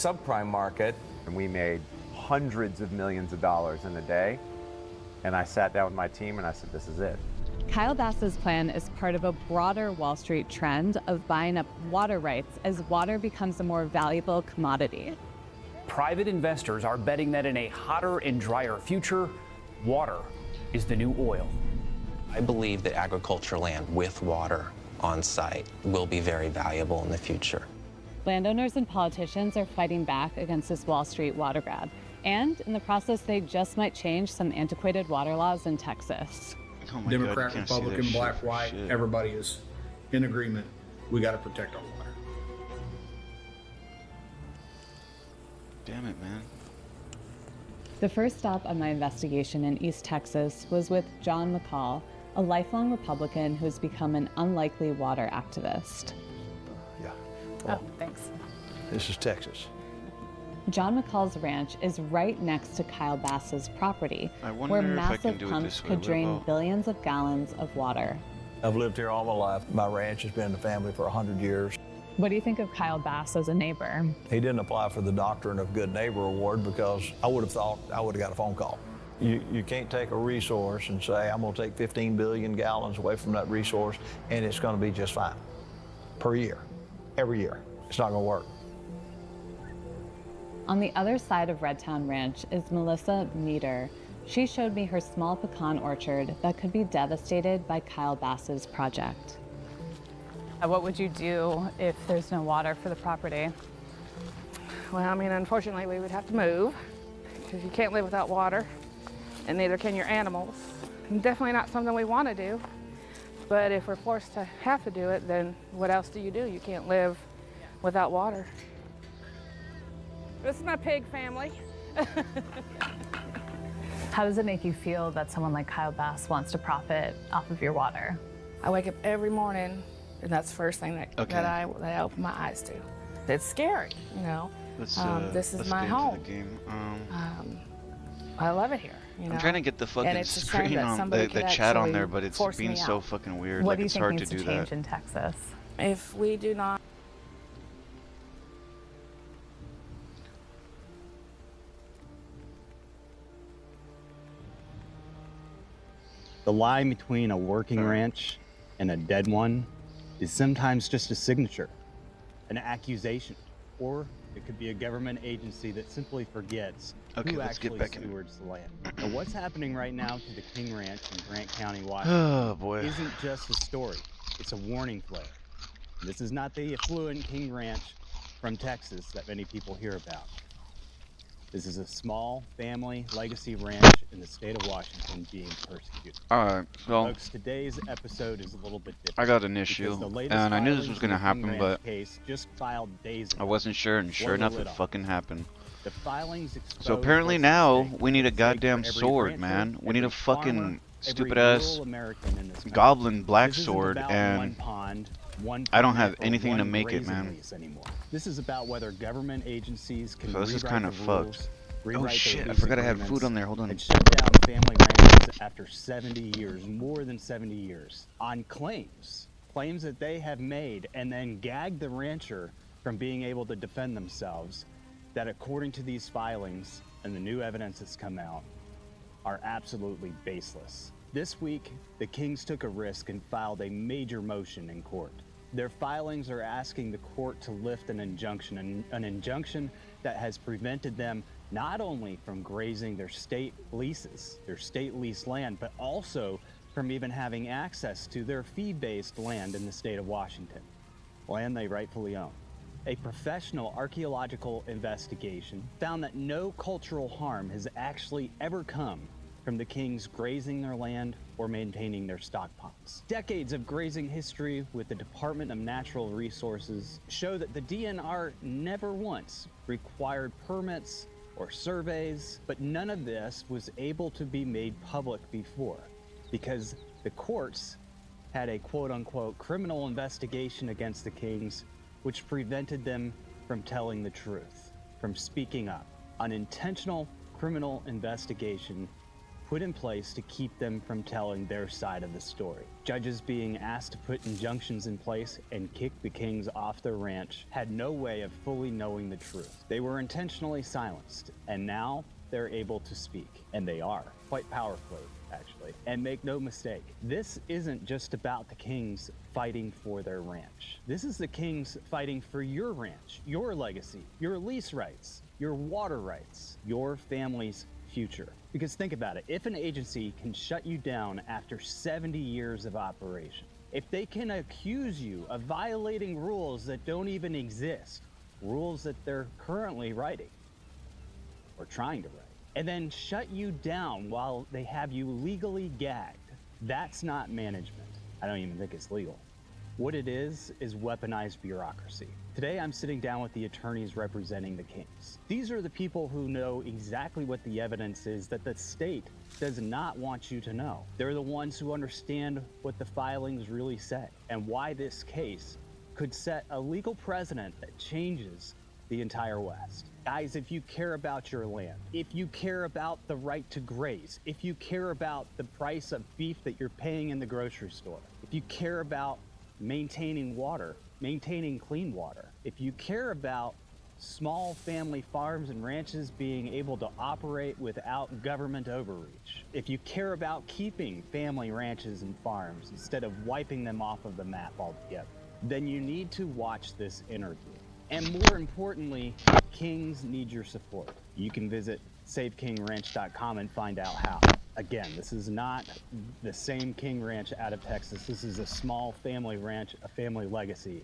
subprime market. And we made hundreds of millions of dollars in a day. And I sat down with my team and I said, this is it. Kyle Bass's plan is part of a broader Wall Street trend of buying up water rights as water becomes a more valuable commodity. Private investors are betting that in a hotter and drier future, water is the new oil. I believe that agricultural land with water on site will be very valuable in the future. Landowners and politicians are fighting back against this Wall Street water grab. And in the process, they just might change some antiquated water laws in Texas. Oh my Democrat, God, Republican, black, white, everybody is in agreement. We got to protect our water. Damn it, man. The first stop on my investigation in East Texas was with John McCall, a lifelong Republican who has become an unlikely water activist. Yeah. Well, Oh, thanks. this is Texas. John McCall's ranch is right next to Kyle Bass's property, I wonder where if I massive can do it pumps this way. could What drain about- billions of gallons of water. I've lived here all my life. My ranch has been in the family for 100 years. What do you think of Kyle Bass as a neighbor? He didn't apply for the Doctrine of Good Neighbor Award because I would have thought I would have got a phone call. You can't take a resource and say, I'm going to take 15 billion gallons away from that resource and it's going to be just fine per year, every year. It's not going to work. On the other side of Redtown Ranch is Melissa Meter. She showed me her small pecan orchard that could be devastated by Kyle Bass's project. What would you do if there's no water for the property? Well, I mean, unfortunately, we would have to move because you can't live without water, and neither can your animals. And definitely not something we want to do. But if we're forced to have to do it, then what else do? You can't live without water. This is my pig family. How does it make you feel that someone like Kyle Bass wants to profit off of your water? I wake up every morning, and that's the first thing that I open my eyes to. It's scary, you know. Let's, this is let's my get into home. the game. I love it here. You know? I'm trying to get the fucking And it's a shame screen that on somebody the could chat on actually there, but it's force being me so out. fucking weird. What Like do you it's think hard needs to to do change that. in Texas? If we do not The line between a working ranch and a dead one is sometimes just a signature, an accusation, or it could be a government agency that simply forgets who let's get actually back in. stewards the land. And what's happening right now to the King Ranch in Grant County, Washington, Oh boy. isn't just a story, it's a warning flare. This is not the affluent King Ranch from Texas that many people hear about. This is a small family legacy ranch in the state of Washington being persecuted. Alright, so Folks, today's episode is a little bit different. I got an because issue, the latest and I knew this filings was in gonna the King happen, Ranch but case just filed days I ago. wasn't sure, and sure Blow the enough, lid it off. fucking happened. The filings expose So apparently what's now at stake. we need a It's at stake goddamn for every sword, rancher, man. We need a every farmer, fucking every stupid ass rural American in this country. goblin black This isn't sword, about and one pond, one I don't permit, have or anything to one make it, grazing man. lease anymore. This is about whether government agencies can So this is rewrite kind the of fucked. rules, Oh rewrite their shit, I lease forgot I had agreements, food on there, hold on. and shut down family ranches after 70 years, more than 70 years, on claims that they have made, and then gag the rancher from being able to defend themselves, that according to these filings and the new evidence that's come out, are absolutely baseless. This week, the Kings took a risk and filed a major motion in court. Their filings are asking the court to lift an injunction that has prevented them not only from grazing their state leases, their state leased land, but also from even having access to their fee-based land in the state of Washington, land they rightfully own. A professional archaeological investigation found that no cultural harm has actually ever come from the Kings grazing their land or maintaining their stock ponds. Decades of grazing history with the Department of Natural Resources show that the DNR never once required permits or surveys, but none of this was able to be made public before because the courts had a quote-unquote criminal investigation against the Kings, which prevented them from telling the truth, from speaking up. An intentional criminal investigation put in place to keep them from telling their side of the story. Judges being asked to put injunctions in place and kick the Kings off their ranch had no way of fully knowing the truth. They were intentionally silenced, and now they're able to speak, and they are, quite powerfully, actually. And make no mistake, this isn't just about the Kings fighting for their ranch. This is the Kings fighting for your ranch, your legacy, your lease rights, your water rights, your family's future. Because think about it, if an agency can shut you down after 70 years of operation, if they can accuse you of violating rules that don't even exist, rules that they're currently writing or trying to write, and then shut you down while they have you legally gagged, that's not management. I don't even think it's legal. What it is weaponized bureaucracy. Today, I'm sitting down with the attorneys representing the Kings. These are the people who know exactly what the evidence is that the state does not want you to know. They're the ones who understand what the filings really say and why this case could set a legal precedent that changes the entire West. Guys, if you care about your land, if you care about the right to graze, if you care about the price of beef that you're paying in the grocery store, if you care about maintaining water, maintaining clean water, if you care about small family farms and ranches being able to operate without government overreach, if you care about keeping family ranches and farms instead of wiping them off of the map altogether, then you need to watch this interview. And more importantly, Kings need your support. You can visit SaveKingRanch.com and find out how. Again, this is not the same King Ranch out of Texas. This is a small family ranch, a family legacy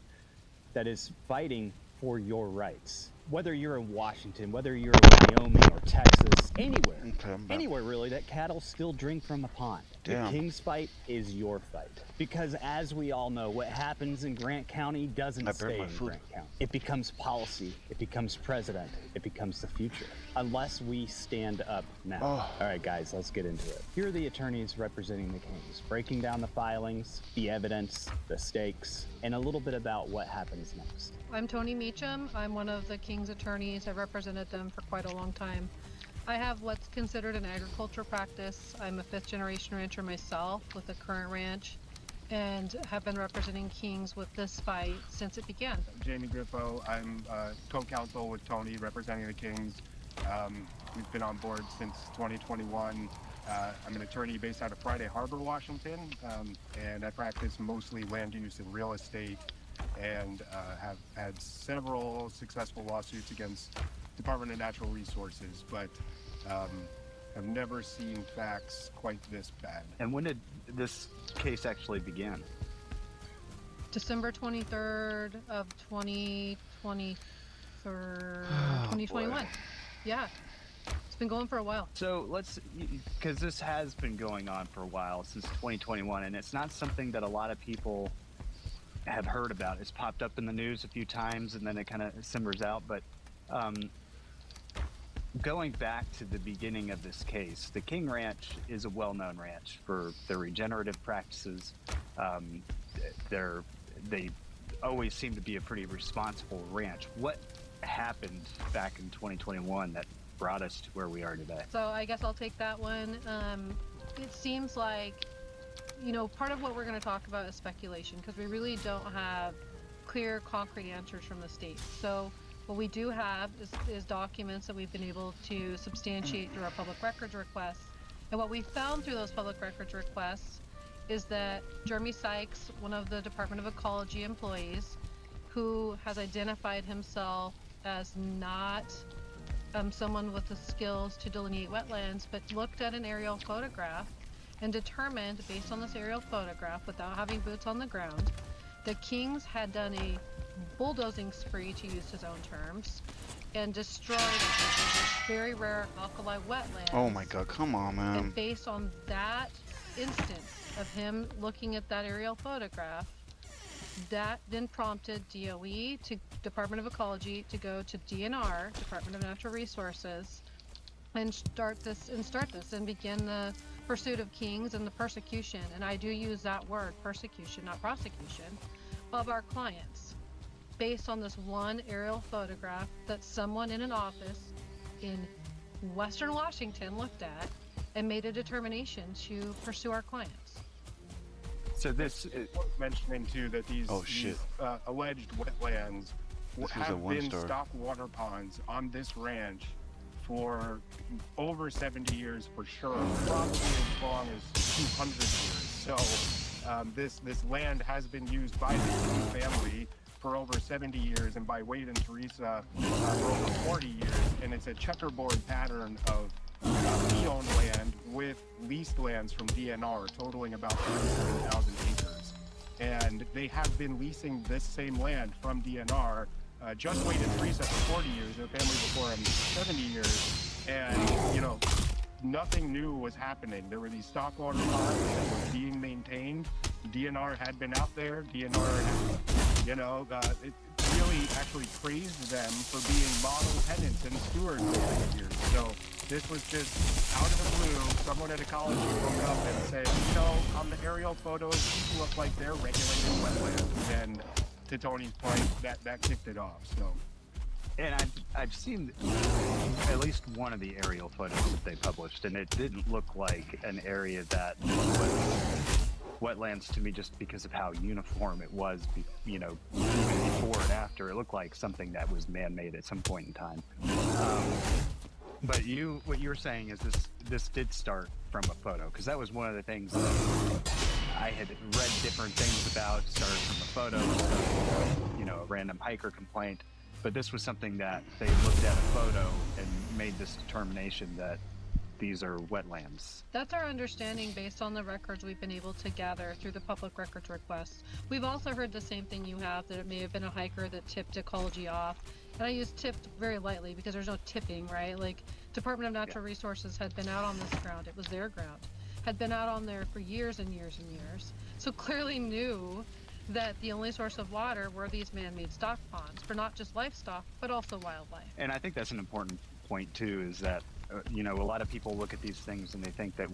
that is fighting for your rights. Whether you're in Washington, whether you're in Wyoming or Texas, anywhere really that cattle still drink from a pond. Damn. The King's fight is your fight. Because as we all know, what happens in Grant County doesn't stay in Grant County. It becomes policy, it becomes precedent, it becomes the future. Unless we stand up now. All right, guys, let's get into it. Here are the attorneys representing the Kings, breaking down the filings, the evidence, the stakes, and a little bit about what happens next. I'm Tony Meacham. I'm one of the King's attorneys. I've represented them for quite a long time. I have what's considered an agriculture practice. I'm a 5th generation rancher myself with a current ranch and have been representing Kings with this fight since it began. Jamie Grifo. I'm co-counsel with Tony representing the Kings. We've been on board since 2021. I'm an attorney based out of Friday Harbor, Washington, and I practice mostly land use and real estate, and have had several successful lawsuits against Department of Natural Resources, but I've never seen facts quite this bad. And when did this case actually begin? December 23rd of 2021. Yeah, it's been going for a while. So because this has been going on for a while, since 2021, and it's not something that a lot of people have heard about. It's popped up in the news a few times and then it kind of simmers out, but going back to the beginning of this case, the King Ranch is a well-known ranch for their regenerative practices. They always seem to be a pretty responsible ranch. What happened back in 2021 that brought us to where we are today? So I guess I'll take that one. It seems like, you know, part of what we're going to talk about is speculation, because we really don't have clear, concrete answers from the state. So what we do have is documents that we've been able to substantiate through our public records requests. And what we found through those public records requests is that Jeremy Sykes, one of the Department of Ecology employees, who has identified himself as not someone with the skills to delineate wetlands, but looked at an aerial photograph and determined, based on this aerial photograph, without having boots on the ground, the Kings had done a bulldozing spree, to use his own terms, and destroyed very rare alkali wetlands. Oh my God, come on, man. And based on that instance of him looking at that aerial photograph, that then prompted DOE, to Department of Ecology, to go to DNR, Department of Natural Resources, and start this and begin the pursuit of Kings and the persecution, and I do use that word, persecution, not prosecution, of our clients, based on this one aerial photograph that someone in an office in Western Washington looked at and made a determination to pursue our clients. So this mentioning too that these, alleged wetlands have been stock water ponds on this ranch for over 70 years for sure, probably as long as 200 years. So this land has been used by the King family for over 70 years, and by Wade and Teresa for over 40 years. And it's a checkerboard pattern of fee-owned land with leased lands from DNR, totaling about 37,000 acres. And they have been leasing this same land from DNR. Just Wade and Teresa for 40 years, their family before them 70 years. And, you know, nothing new was happening. There were these stock water ponds that were being maintained. DNR had been out there. DNR had, you know, it really actually praised them for being model tenants and stewards over the years. So this was just out of the blue. Someone at ecology woke up and said, you know, on the aerial photos, these look like they're regulated wetlands. And to Tony's point, that kicked it off. So. And I've seen at least one of the aerial photos that they published, and it didn't look like an area that was wetlands to me, just because of how uniform it was, you know, even before and after. It looked like something that was man-made at some point in time. But what you were saying is this did start from a photo, because that was one of the things that I had read different things about. Started from a photo, you know, a random hiker complaint. But this was something that they looked at a photo and made this determination that these are wetlands. That's our understanding based on the records we've been able to gather through the public records requests. We've also heard the same thing you have, that it may have been a hiker that tipped ecology off. And I use tipped very lightly because there's no tipping, right? Like, Department of Natural Resources had been out on this ground. It was their ground. Had been out on there for years and years and years. So clearly knew that the only source of water were these man-made stock ponds for not just livestock, but also wildlife. And I think that's an important point too, is that, you know, a lot of people look at these things and they think that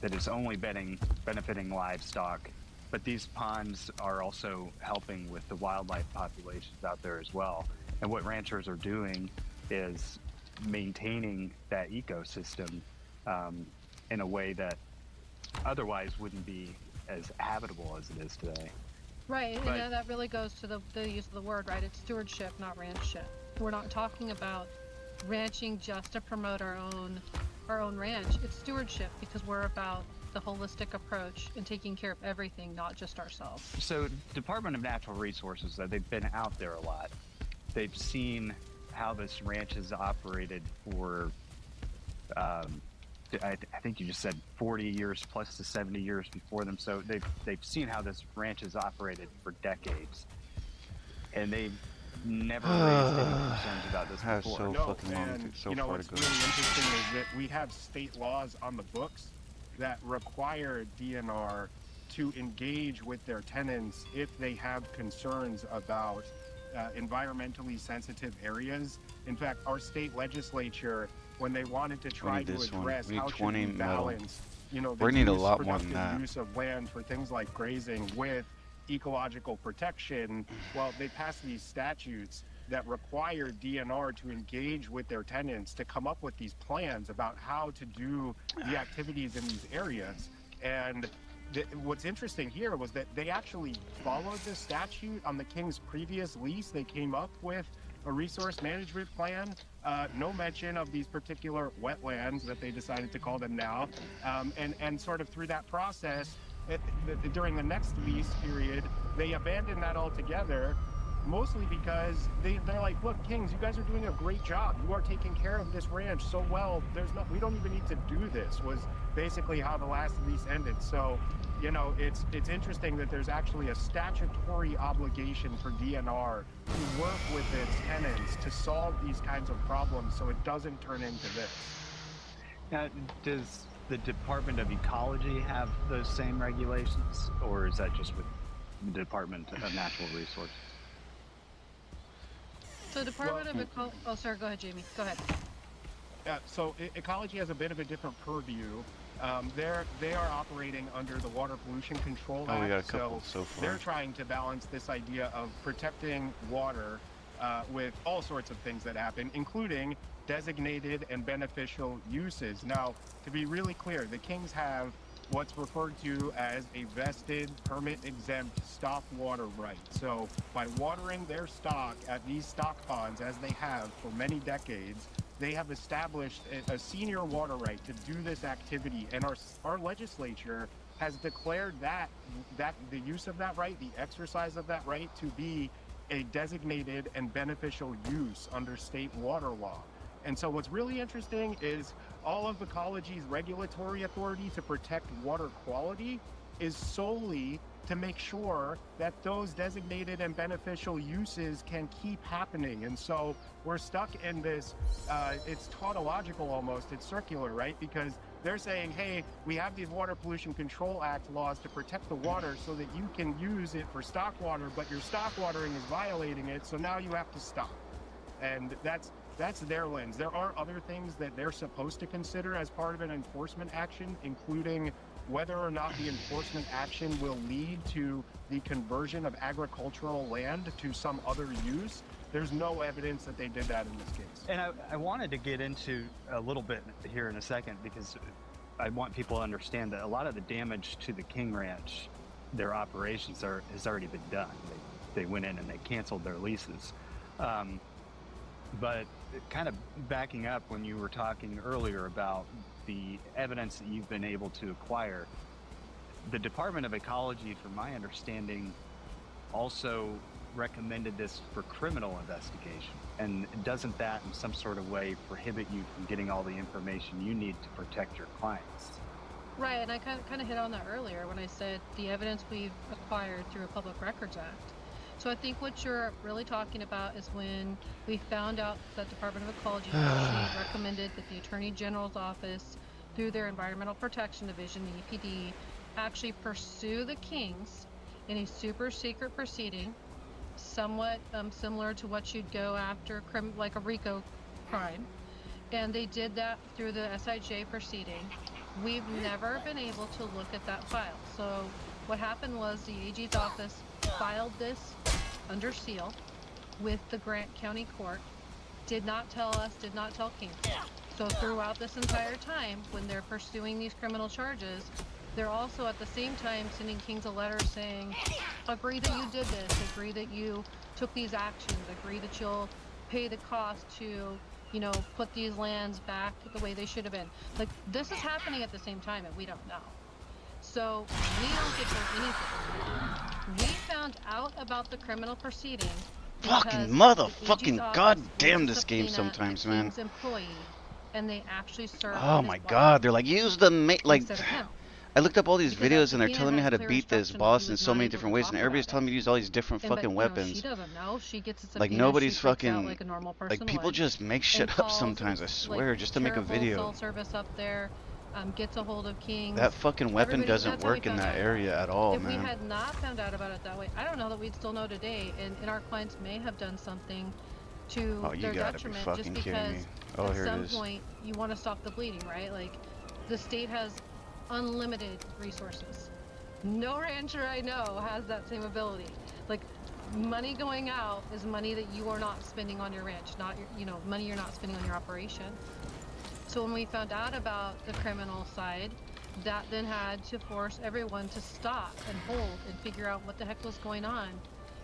that it's only benefiting livestock, but these ponds are also helping with the wildlife populations out there as well. And what ranchers are doing is maintaining that ecosystem in a way that otherwise wouldn't be as habitable as it is today. Right, and that really goes to the use of the word, right? It's stewardship, not ranchship. We're not talking about ranching just to promote our own ranch. It's stewardship because we're about the holistic approach and taking care of everything, not just ourselves. So Department of Natural Resources, they've been out there a lot. They've seen how this ranch has operated for I think you just said 40 years plus the 70 years before them. So they've seen how this ranch has operated for decades, and they've never raised any concerns about this before. So fucking long. And so you know far what's to go. really interesting is that we have state laws on the books that require DNR to engage with their tenants if they have concerns about environmentally sensitive areas. In fact, our state legislature, when they wanted to try to address how should we balance, you know, the productive use of land for things like grazing with ecological protection, well, they passed these statutes that require DNR to engage with their tenants to come up with these plans about how to do the activities in these areas. And what's interesting here was that they actually followed this statute on the King's previous lease. They came up with a resource management plan, no mention of these particular wetlands that they decided to call them now. And sort of through that process, during the next lease period, they abandoned that altogether, mostly because they're like, look, Kings, you guys are doing a great job. You are taking care of this ranch so well. We don't even need to do this, was basically how the last lease ended. So, you know, it's interesting that there's actually a statutory obligation for DNR to work with its tenants to solve these kinds of problems so it doesn't turn into this. Now, does the Department of Ecology have those same regulations, or is that just with the Department of Natural Resources? So Department of Ecology, oh, sorry, go ahead, Jamie, go ahead. So ecology has a bit of a different purview. They are operating under the Water Pollution Control Act. We got a couple so far. They're trying to balance this idea of protecting water with all sorts of things that happen, including designated and beneficial uses. Now, to be really clear, the Kings have what's referred to as a vested permit-exempt stock water right. So by watering their stock at these stock ponds, as they have for many decades, they have established a senior water right to do this activity. And our legislature has declared that the use of that right, the exercise of that right, to be a designated and beneficial use under state water law. And so what's really interesting is all of Ecology's regulatory authority to protect water quality is solely to make sure that those designated and beneficial uses can keep happening. And so we're stuck in this, it's tautological almost, it's circular, right? Because they're saying, hey, we have these Water Pollution Control Act laws to protect the water so that you can use it for stock water, but your stock watering is violating it, so now you have to stop. And that's their lens. There are other things that they're supposed to consider as part of an enforcement action, including whether or not the enforcement action will lead to the conversion of agricultural land to some other use. There's no evidence that they did that in this case. And I wanted to get into a little bit here in a second, because I want people to understand that a lot of the damage to the King Ranch, their operations has already been done. They went in and they canceled their leases. But kind of backing up when you were talking earlier about the evidence that you've been able to acquire, the Department of Ecology, from my understanding, also recommended this for criminal investigation. And doesn't that in some sort of way prohibit you from getting all the information you need to protect your clients? Right, and I kind of hit on that earlier when I said the evidence we've acquired through a Public Records Act. So I think what you're really talking about is when we found out that Department of Ecology actually recommended that the Attorney General's office, through their Environmental Protection Division, the EPD, actually pursue the Kings in a super secret proceeding, somewhat similar to what you'd go after like a RICO crime. And they did that through the SIJ proceeding. We've never been able to look at that file. So what happened was the AG's office filed this under seal with the Grant County Court, did not tell us, did not tell King. So throughout this entire time, when they're pursuing these criminal charges, they're also at the same time sending Kings a letter saying, agree that you did this, agree that you took these actions, agree that you'll pay the cost to, you know, put these lands back the way they should have been. Like, this is happening at the same time and we don't know. So we don't get told anything. We found out about the criminal proceeding. Fucking motherfucking goddamn this game sometimes, man. Employee, and they actually served. Oh my god, they're like, use the like. I looked up all these videos and they're telling me how to beat this boss in so many different ways, and everybody's telling me to use all these different fucking weapons. She doesn't know. She gets it. Like nobody's fucking like people just make shit up sometimes. I swear, just to make a video. Cell service up there. Gets a hold of King. That fucking weapon doesn't work in that area at all, man. If we had not found out about it that way, I don't know that we'd still know today, and our clients may have done something to their detriment just because at some point you want to stop the bleeding, right? Like, the state has unlimited resources. No rancher I know has that same ability. Like, money going out is money that you are not spending on your ranch, not your, you know, money you're not spending on your operation. So when we found out about the criminal side, that then had to force everyone to stop and hold and figure out what the heck was going on.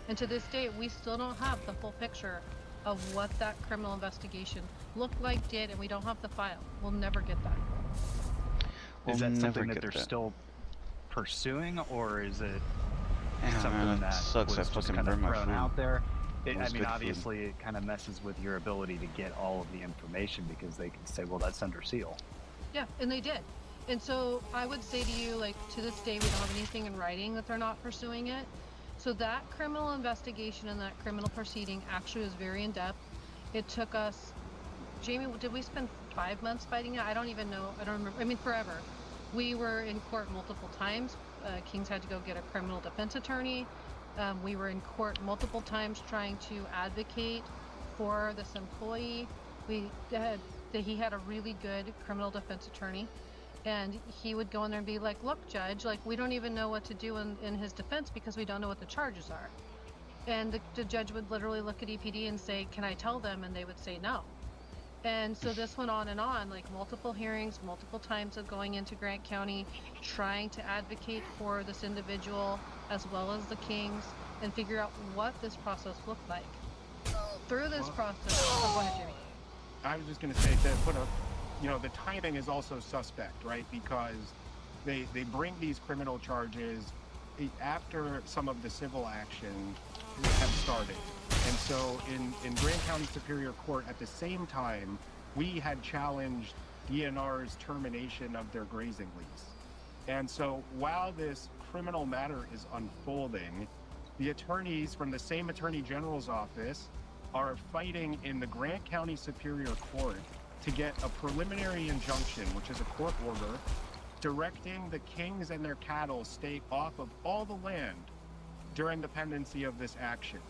And to this day, we still don't have the full picture of what that criminal investigation looked like, did, and we don't have the file. We'll never get that. Is that something that they're still pursuing, or is it something that sucks. was I just fucking kind of burned my thrown food. out there? I mean, obviously, it kind of messes with your ability to get all of the information, because they can say, well, that's under seal. Yeah, and they did. And so I would say to you, like, to this day, we don't have anything in writing that they're not pursuing it. So that criminal investigation and that criminal proceeding actually was very in-depth. It took us, Jamie, did we spend 5 months fighting it? I don't even know. I don't remember. I mean, forever. We were in court multiple times. Kings had to go get a criminal defense attorney. We were in court multiple times trying to advocate for this employee. He had a really good criminal defense attorney, and he would go in there and be like, look, judge, like, we don't even know what to do in his defense because we don't know what the charges are. And the judge would literally look at EPD and say, can I tell them? And they would say no. And so this went on and on, like multiple hearings, multiple times of going into Grant County, trying to advocate for this individual as well as the Kings and figure out what this process looked like. Through this process, go ahead, Jimmy. I was just going to say that the timing is also suspect, right? Because they bring these criminal charges after some of the civil action have started. And so in Grant County Superior Court at the same time, we had challenged DNR's termination of their grazing lease. And so while this criminal matter is unfolding, the attorneys from the same Attorney General's office are fighting in the Grant County Superior Court to get a preliminary injunction, which is a court order, directing the Kings and their cattle stay off of all the land during the pendency of this action.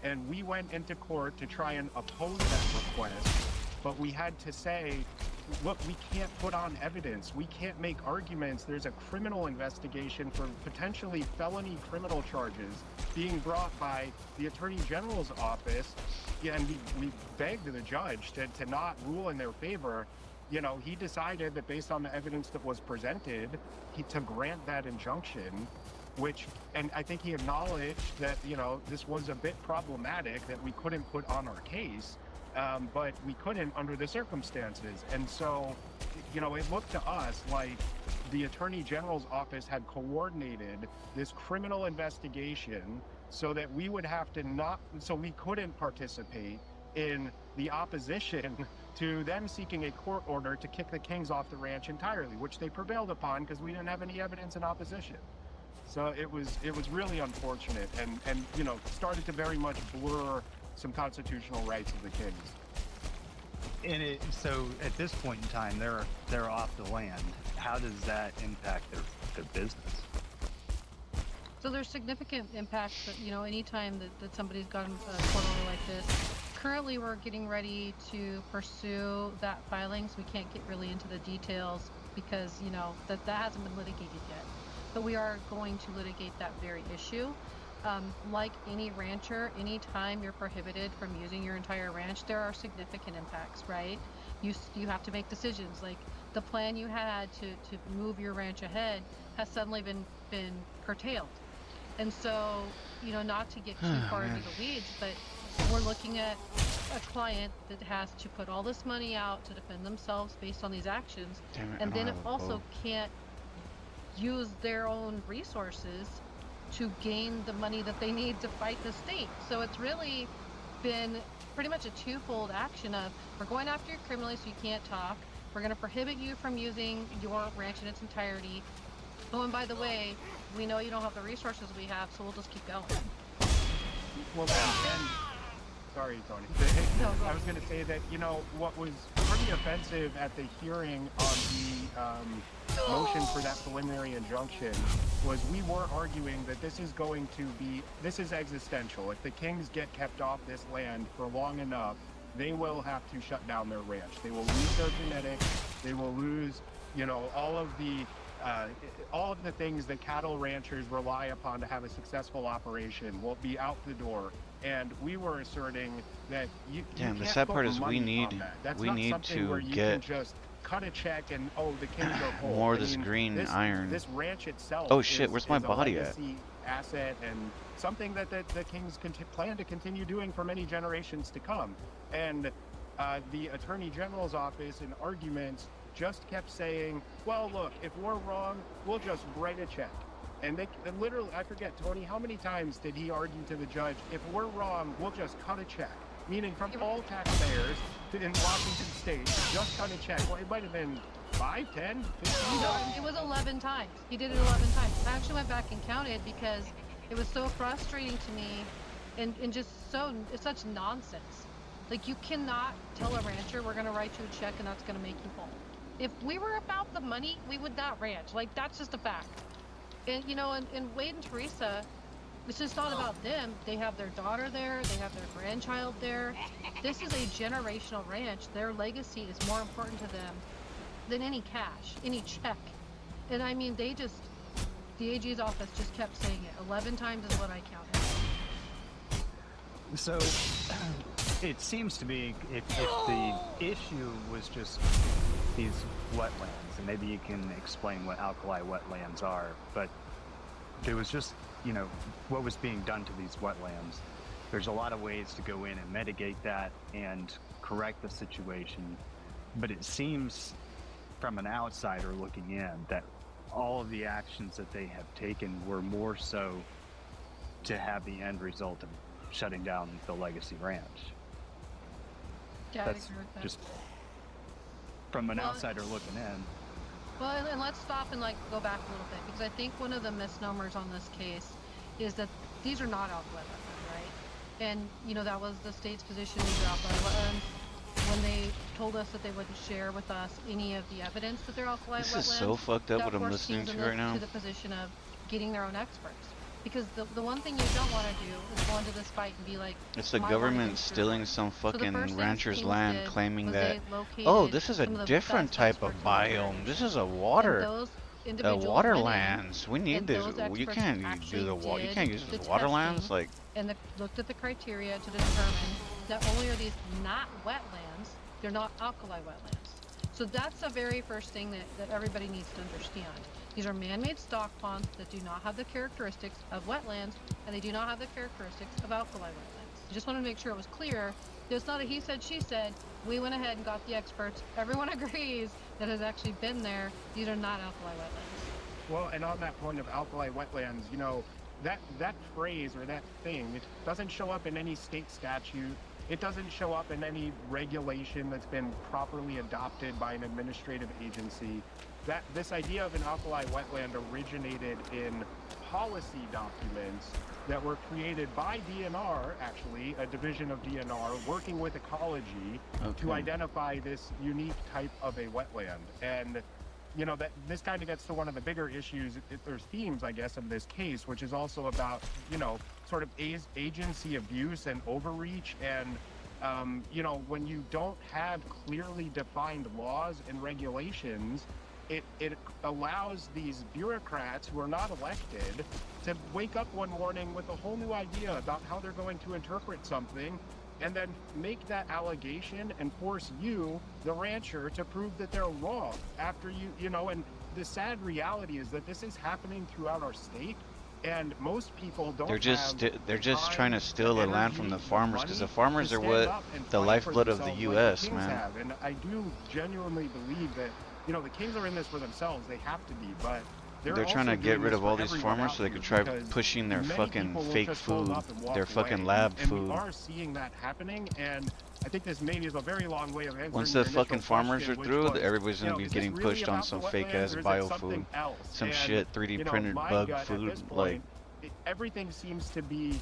And we went into court to try and oppose that request, but we had to say, look, we can't put on evidence. We can't make arguments. There's a criminal investigation for potentially felony criminal charges being brought by the Attorney General's office. Yeah, and we begged the judge to not rule in their favor. He decided that based on the evidence that was presented, to grant that injunction, and I think he acknowledged that, this was a bit problematic, that we couldn't put on our case, but we couldn't under the circumstances. And so, it looked to us like the Attorney General's office had coordinated this criminal investigation so that we would have to so we couldn't participate in the opposition to them seeking a court order to kick the Kings off the ranch entirely, which they prevailed upon because we didn't have any evidence in opposition. So it was really unfortunate and started to very much blur some constitutional rights of the Kings. And so at this point in time, they're off the land. How does that impact their business? So there's significant impacts that, anytime that somebody's gotten a court order like this. Currently, we're getting ready to pursue that filing, so we can't get really into the details because, that hasn't been litigated yet. But we are going to litigate that very issue. Like any rancher, anytime you're prohibited from using your entire ranch, there are significant impacts, right? You have to make decisions. Like the plan you had to move your ranch ahead has suddenly been curtailed. And so, not to get too far into the weeds, but we're looking at a client that has to put all this money out to defend themselves based on these actions, and then it also can't use their own resources to gain the money that they need to fight the state. So it's really been pretty much a twofold action of, we're going after you criminally so you can't talk, we're going to prohibit you from using your ranch in its entirety. Oh, and by the way, we know you don't have the resources we have, so we'll just keep going. Well, sorry, Tony. I was going to say that, what was pretty offensive at the hearing on the motion for that preliminary injunction was we were arguing that this is existential. If the Kings get kept off this land for long enough, they will have to shut down their ranch. They will lose their genetics. They will lose, all of the things that cattle ranchers rely upon to have a successful operation will be out the door. And we were asserting that you the can't sad put part is money we need on that. That's we not need something to where you get can just cut a check and the Kings are whole. more of this green iron. This ranch itself. Oh shit! Where's my body at? at? Asset and something that the Kings plan to continue doing for many generations to come. And the Attorney General's office in arguments just kept saying, well, look, if we're wrong, we'll just write a check. And they literally, I forget, Tony, how many times did he argue to the judge, if we're wrong, we'll just cut a check? Meaning from all taxpayers in Washington state, just cut a check. Well, it might have been 5, 10, 15 times. It was 11 times. He did it 11 times. I actually went back and counted because it was so frustrating to me and just it's such nonsense. Like, you cannot tell a rancher, we're going to write you a check and that's going to make you whole. If we were about the money, we would not ranch. Like, that's just a fact. And, and Wade and Teresa, it's just not about them. They have their daughter there. They have their grandchild there. This is a generational ranch. Their legacy is more important to them than any cash, any check. And I mean, the AG's office just kept saying it. 11 times is what I counted. So it seems to be if the issue was just these wetlands, and maybe you can explain what alkali wetlands are, but there was just, you know, what was being done to these wetlands. There's a lot of ways to go in and mitigate that and correct the situation, but it seems from an outsider looking in that all of the actions that they have taken were more so to have the end result of shutting down the Legacy Ranch. Yeah, That's I agree with that. just from an outsider looking in. Well, and let's stop and like go back a little bit, because I think one of the misnomers on this case is that these are not alkali wetlands, right? And you know, that was the state's position, these are alkali wetlands. When they told us that they wouldn't share with us any of the evidence that they're alkali wetlands, This is so fucked up that what I'm forced listening teams to right now. to the position of getting their own experts. Because the one thing you don't want to do is go into this fight and be like, It's the my government against yours. stealing some So the fucking first thing rancher's teams land, did claiming was that, they located oh, this is a some of the different best type of experts in the biome. area. This is a And water, those individuals water went in, lands. We need and this. those You experts can't do actually the water. You did can't use the this water lands. testing Like, and looked at the criteria to determine that only are these not wetlands, they're not alkali wetlands. So that's the very first thing that everybody needs to understand. These are man-made stock ponds that do not have the characteristics of wetlands, and they do not have the characteristics of alkali wetlands. I just want to make sure it was clear. It's not a he said, she said. We went ahead and got the experts. Everyone agrees that has actually been there. These are not alkali wetlands. Well, and on that point of alkali wetlands, you know, that phrase or that thing, it doesn't show up in any state statute. It doesn't show up in any regulation that's been properly adopted by an administrative agency. This idea of an alkali wetland originated in policy documents that were created by DNR, actually, a division of DNR, working with ecology to identify this unique type of a wetland. And you know, that this kind of gets to one of the bigger issues, there's themes, I guess, of this case, which is also about, you know, sort of agency abuse and overreach. And, you know, when you don't have clearly defined laws and regulations, it allows these bureaucrats who are not elected to wake up one morning with a whole new idea about how they're going to interpret something, and then make that allegation and force you, the rancher, to prove that they're wrong after you know. And the sad reality is that this is happening throughout our state, and most people don't. they're just trying to steal the land from the farmers, because the farmers are what the lifeblood of the U.S., man. And I do genuinely believe that, you know, the Kings are in this for themselves. They have to be, but they're trying to get rid of all these farmers so they could try pushing their fucking fake food, their fucking lab food. And we are seeing that happening, and I think this maybe is a very long way of answering. Once the fucking farmers are through, everybody's gonna be getting pushed on some fake ass bio food, some shit 3D printed bug food. Like, everything seems to be.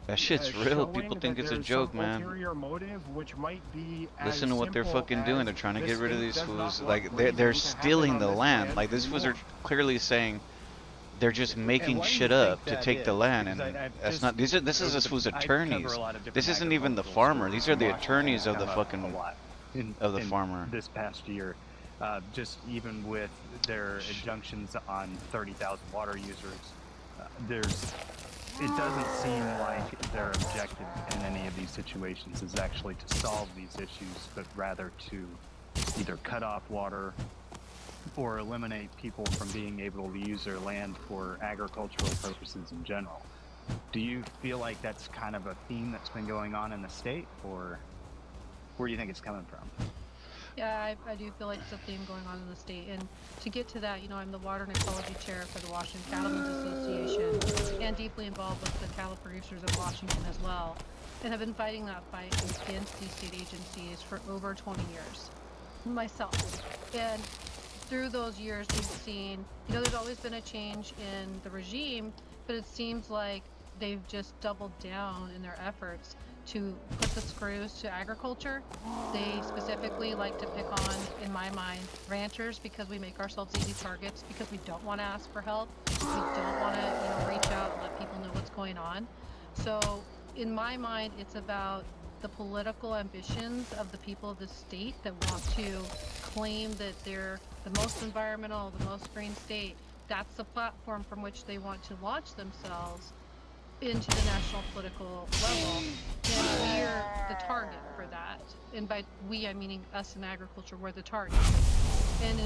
That shit's real. People think it's a joke, man. Motive, which might be listen to what they're fucking doing. They're trying to get rid of these fools. Like, they're stealing the land. Like, these fools are clearly saying they're just making shit up to take the land, and that's not. This is this fool's attorneys. This isn't even the farmer. These are the attorneys of the fucking farmer. This past year, just even with their injunctions on 30,000 water users, it doesn't seem like their objective in any of these situations is actually to solve these issues, but rather to either cut off water or eliminate people from being able to use their land for agricultural purposes in general. Do you feel like that's kind of a theme that's been going on in the state, or where do you think it's coming from? Yeah, I do feel like it's a theme going on in the state. And to get to that, you know, I'm the Water and Ecology Chair for the Washington Cattlemen's Association, and deeply involved with the cattle producers of Washington as well, and have been fighting that fight against these state agencies for over 20 years, myself. And through those years, we've seen, you know, there's always been a change in the regime, but it seems like they've just doubled down in their efforts to put the screws to agriculture. They specifically like to pick on, in my mind, ranchers, because we make ourselves easy targets, because we don't want to ask for help. We don't want to, you know, reach out and let people know what's going on. So in my mind, it's about the political ambitions of the people of the state that want to claim that they're the most environmental, the most green state. That's the platform from which they want to launch themselves. into the national political level, and we're the target for that. And by we, I'm meaning us in agriculture, we're the target. And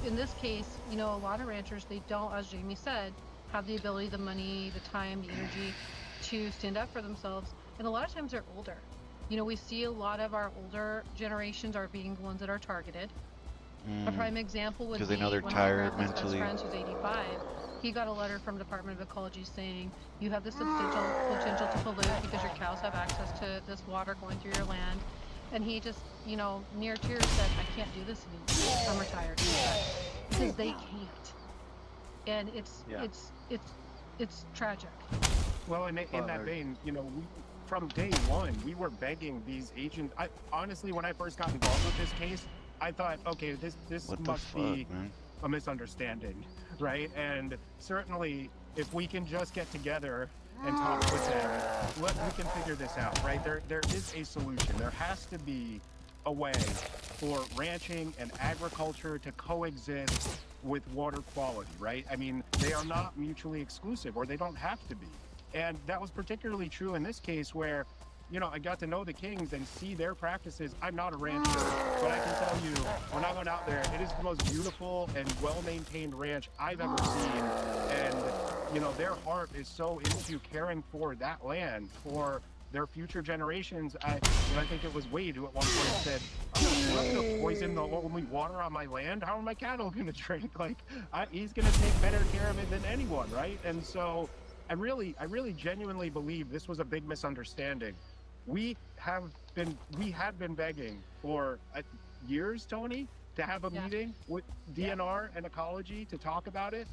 in this case, you know, a lot of ranchers, they don't, as Jamie said, have the ability, the money, the time, the energy to stand up for themselves. And a lot of times they're older. You know, we see a lot of our older generations are being the ones that are targeted. A prime example would be they know they're one tired of my grandpa's mentally. best friends who's 85. He got a letter from Department of Ecology saying, you have the substantial potential to pollute because your cows have access to this water going through your land. And he just, you know, near tears said, I can't do this anymore. I'm retired. Because they can't. And it's tragic. Well, in that vein, you know, from day one, we were begging these agents. Honestly, when I first got involved with this case, I thought, okay, this must be a misunderstanding, right? And certainly, if we can just get together and talk with them, we can figure this out, right? There is a solution. There has to be a way for ranching and agriculture to coexist with water quality, right? I mean, they are not mutually exclusive, or they don't have to be. And that was particularly true in this case where, you know, I got to know the Kings and see their practices. I'm not a rancher, but I can tell you, when I went out there, it is the most beautiful and well-maintained ranch I've ever seen. And, you know, their heart is so into caring for that land, for their future generations. I think it was Wade who at one point said, I'm not going to poison the only water on my land. How are my cattle going to drink? Like, he's going to take better care of it than anyone, right? And so I really genuinely believe this was a big misunderstanding. We had been begging for years, Tony, to have a meeting with DNR and Ecology to talk about it.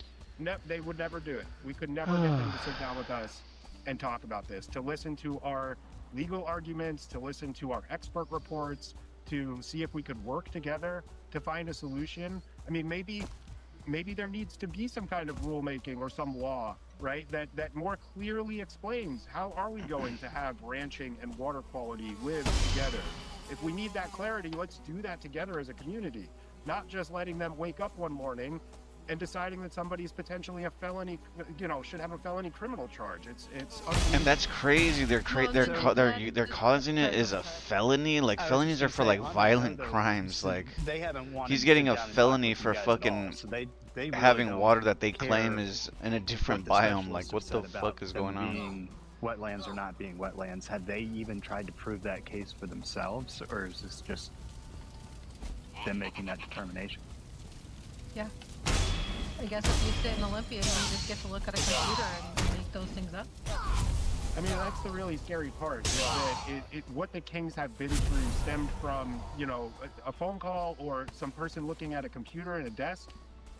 They would never do it. We could never get them to sit down with us and talk about this, to listen to our legal arguments, to listen to our expert reports, to see if we could work together to find a solution. I mean, maybe there needs to be some kind of rulemaking or some law, right, that more clearly explains how are we going to have ranching and water quality live together. If we need that clarity, let's do that together as a community, not just letting them wake up one morning and deciding that somebody's potentially a felony, you know, should have a felony criminal charge. It's and that's crazy. They're causing it as a felony. Like, felonies are for like violent crimes. Like, they haven't wanted he's to getting sit a down and felony talk for with you guys at all. fucking So they really having don't water that they care claim is in a different what the biome. Like, what specialists the have said fuck is about going them on? being wetlands or not being wetlands. Have they even tried to prove that case for themselves, or is this just them making that determination? Yeah. I guess if you sit in Olympia, you just get to look at a computer and make those things up. I mean, that's the really scary part, is that what the Kings have been through stemmed from, you know, a phone call or some person looking at a computer and a desk.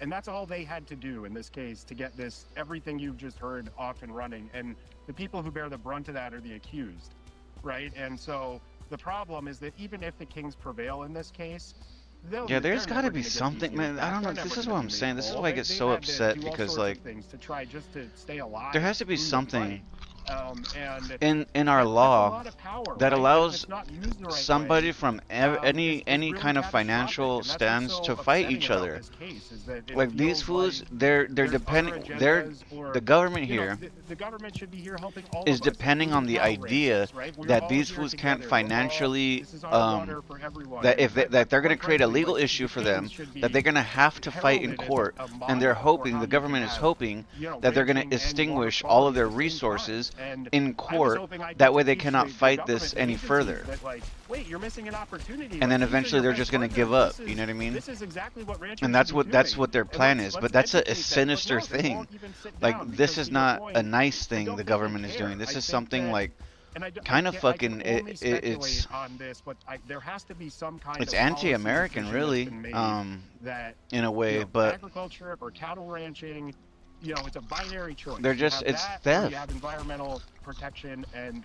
And that's all they had to do in this case to get this, everything you've just heard, off and running. And the people who bear the brunt of that are the accused, right? And so the problem is that even if the Kings prevail in this case, Yeah, there's got to be something, man. I don't know. This is what I'm saying. This is why I get so upset, because like there has to be something in our law that allows somebody from any kind of financial stance to fight each other. Like, these fools, they're depending. The government here is depending on the idea that these fools can't financially that they're going to create a legal issue for them, that they're going to have to fight in court, and they're hoping, the government is hoping, that they're going to extinguish all of their resources in court. That way they cannot fight this any further. And then eventually they're just going to give up, you know what I mean? And that's what their plan is. But that's a sinister thing. Like, this is not a nice thing the government is doing. This is something like kind of fucking it's anti-American, really, in a way. But agriculture or cattle ranching, you know, it's a binary choice. They're just, it's theft. You have environmental protection and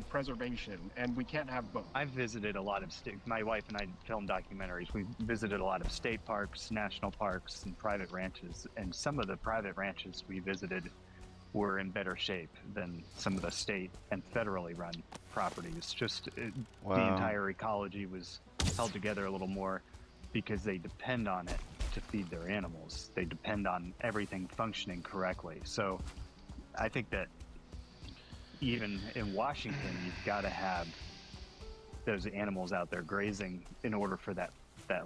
preservation, and we can't have both. I've visited a lot of my wife and I film documentaries. We visited a lot of state parks, national parks, and private ranches. And some of the private ranches we visited were in better shape than some of the state and federally run properties. Just the entire ecology was held together a little more because they depend on it to feed their animals. They depend on everything functioning correctly. So I think that even in Washington, you've got to have those animals out there grazing in order for that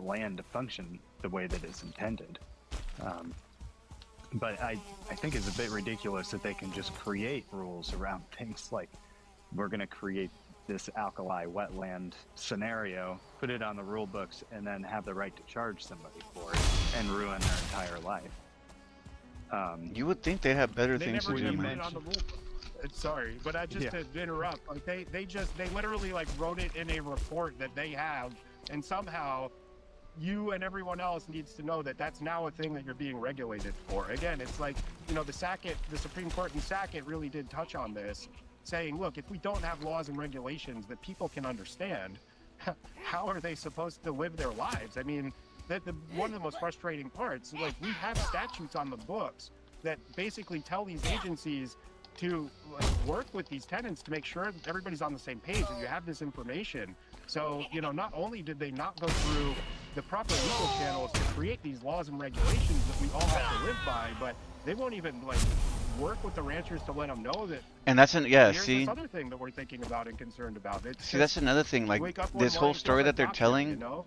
land to function the way that it's intended. But I think it's a bit ridiculous that they can just create rules around things like, we're going to create this alkali wetland scenario, put it on the rule books, and then have the right to charge somebody for it and ruin their entire life. You would think they have better They things to never do. even Man. put it on the rule book. Sorry, but to interrupt, like they literally like wrote it in a report that they have, and somehow you and everyone else needs to know that that's now a thing that you're being regulated for. Again, it's like, you know, the Supreme Court in Sackett really did touch on this, saying, look, if we don't have laws and regulations that people can understand, how are they supposed to live their lives? I mean, one of the most frustrating parts, like, we have statutes on the books that basically tell these agencies to work with these tenants to make sure that everybody's on the same page and you have this information. So, you know, not only did they not go through the proper legal channels to create these laws and regulations that we all have to live by, but they won't even like work with the ranchers to let them know that. And that's Here's see. this other thing that we're thinking about and concerned about. It's See, that's another thing. Like this whole story that they're telling. You know?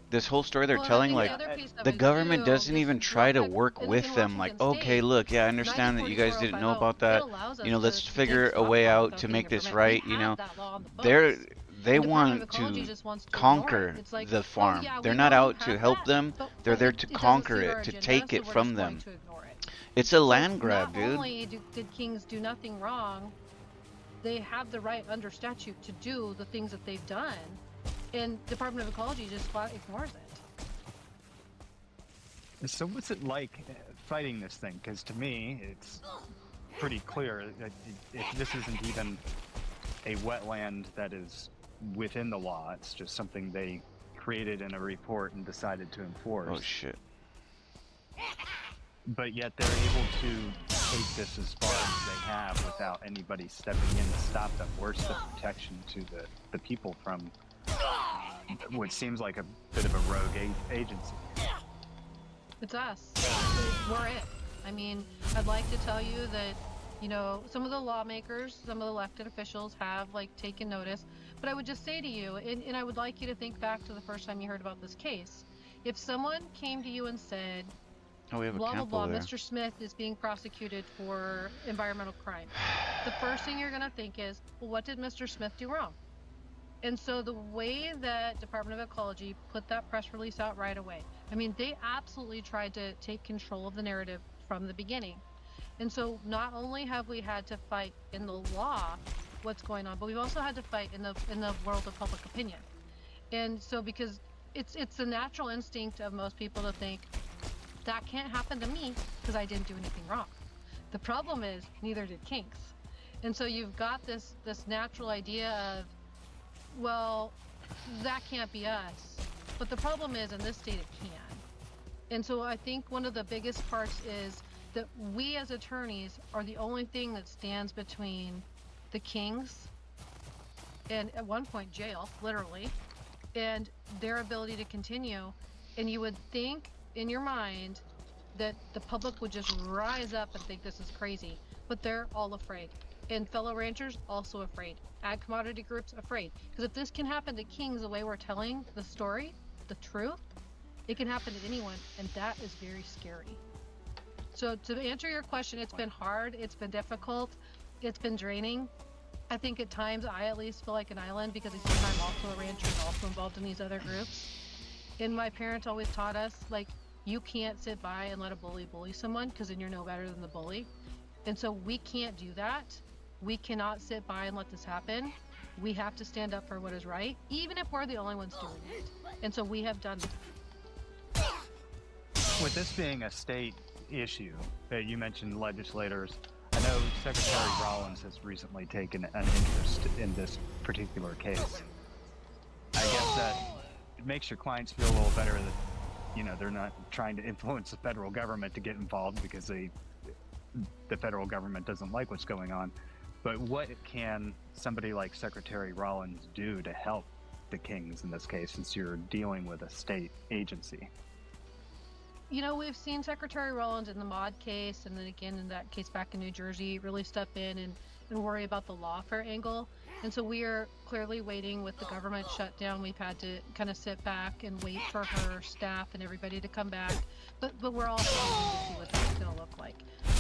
This whole story they're Well, telling, I like, think the other piece of the it, government too, doesn't is even try to work in with them. Like, Washington okay, State, look, yeah, I understand that you guys didn't know about that. You know, let's figure a way out to make this right. You know, they want to conquer the farm. They're not out to help them. They're there to conquer it, to take it from them. It's a land grab, dude. Not only did Kings do nothing wrong, they have the right under statute to do the things that they've done, and Department of Ecology just flat ignores it. So what's it like fighting this thing? Because to me, it's pretty clear that if this isn't even a wetland that is within the law, it's just something they created in a report and decided to enforce. Oh shit. But yet they're able to take this as far as they have without anybody stepping in to stop them. Where's the protection to the people from what seems like a bit of a rogue agency? It's us. We're it. I mean, I'd like to tell you that, you know, some of the lawmakers, some of the elected officials have, like, taken notice. But I would just say to you, and I would like you to think back to the first time you heard about this case. If someone came to you and said, oh, we have a blah, blah, blah, there. Mr. Smith is being prosecuted for environmental crime, the first thing you're going to think is, well, what did Mr. Smith do wrong? And so the way that Department of Ecology put that press release out right away, I mean, they absolutely tried to take control of the narrative from the beginning. And so not only have we had to fight in the law what's going on, but we've also had to fight in the world of public opinion. And so because it's the natural instinct of most people to think that can't happen to me because I didn't do anything wrong. The problem is neither did Kings. And so you've got this natural idea of, well, that can't be us. But the problem is, in this state, it can. And so I think one of the biggest parts is that we as attorneys are the only thing that stands between the Kings and at one point jail, literally, and their ability to continue. And you would think in your mind that the public would just rise up and think this is crazy, but they're all afraid. And fellow ranchers also afraid. Ag commodity groups afraid. Because if this can happen to Kings the way we're telling the story, the truth, it can happen to anyone, and that is very scary. So to answer your question, it's been hard, it's been difficult, it's been draining. I think at times I at least feel like an island because at the same time I'm also a rancher and also involved in these other groups. And my parents always taught us, like, you can't sit by and let a bully someone because then you're no better than the bully. And so we can't do that. We cannot sit by and let this happen. We have to stand up for what is right, even if we're the only ones doing it. And so we have done that. With this being a state issue, that you mentioned legislators, I know Secretary Rollins has recently taken an interest in this particular case. I guess that it makes your clients feel a little better that, you know, they're not trying to influence the federal government to get involved because the federal government doesn't like what's going on. But what can somebody like Secretary Rollins do to help the Kings in this case, since you're dealing with a state agency? You know, we've seen Secretary Rollins in the Mod case, and then again in that case back in New Jersey, really step in and worry about the lawfare angle. And so we are clearly waiting with the government shutdown. We've had to kind of sit back and wait for her staff and everybody to come back. But we're all waiting to see what that's going to look like.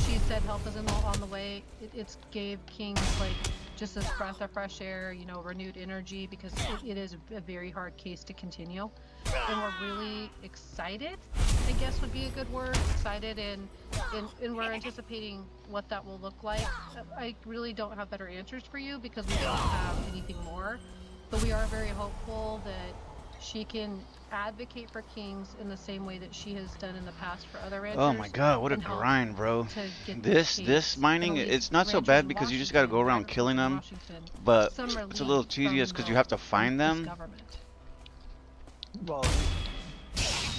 She said help is on the way. It's gave Kings like just this breath of fresh air, you know, renewed energy, because it is a very hard case to continue. And we're really excited, I guess would be a good word, excited, and we're anticipating what that will look like. I really don't have better answers for you because we don't have anything more, but we are very hopeful that she can advocate for Kings in the same way that she has done in the past for other ranchers. Oh my god, what a grind, bro. This mining, it's not so bad because you just got to go around killing them, but it's a little tedious because you have to find them. Well,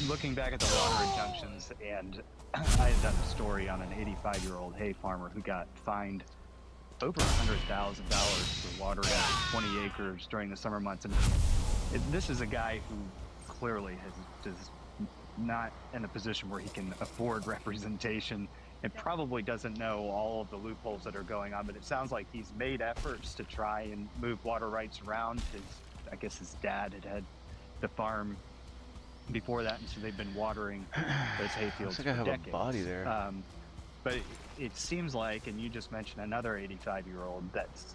looking back at the water injunctions, and I had done a story on an 85-year-old hay farmer who got fined over $100,000 for watering 20 acres during the summer months, and this is a guy who clearly is not in a position where he can afford representation and probably doesn't know all of the loopholes that are going on, but it sounds like he's made efforts to try and move water rights around. I guess his dad had the farm before that, and so they've been watering those hayfields Looks like for I have decades. a body there. But it seems like, and you just mentioned another 85-year-old, that's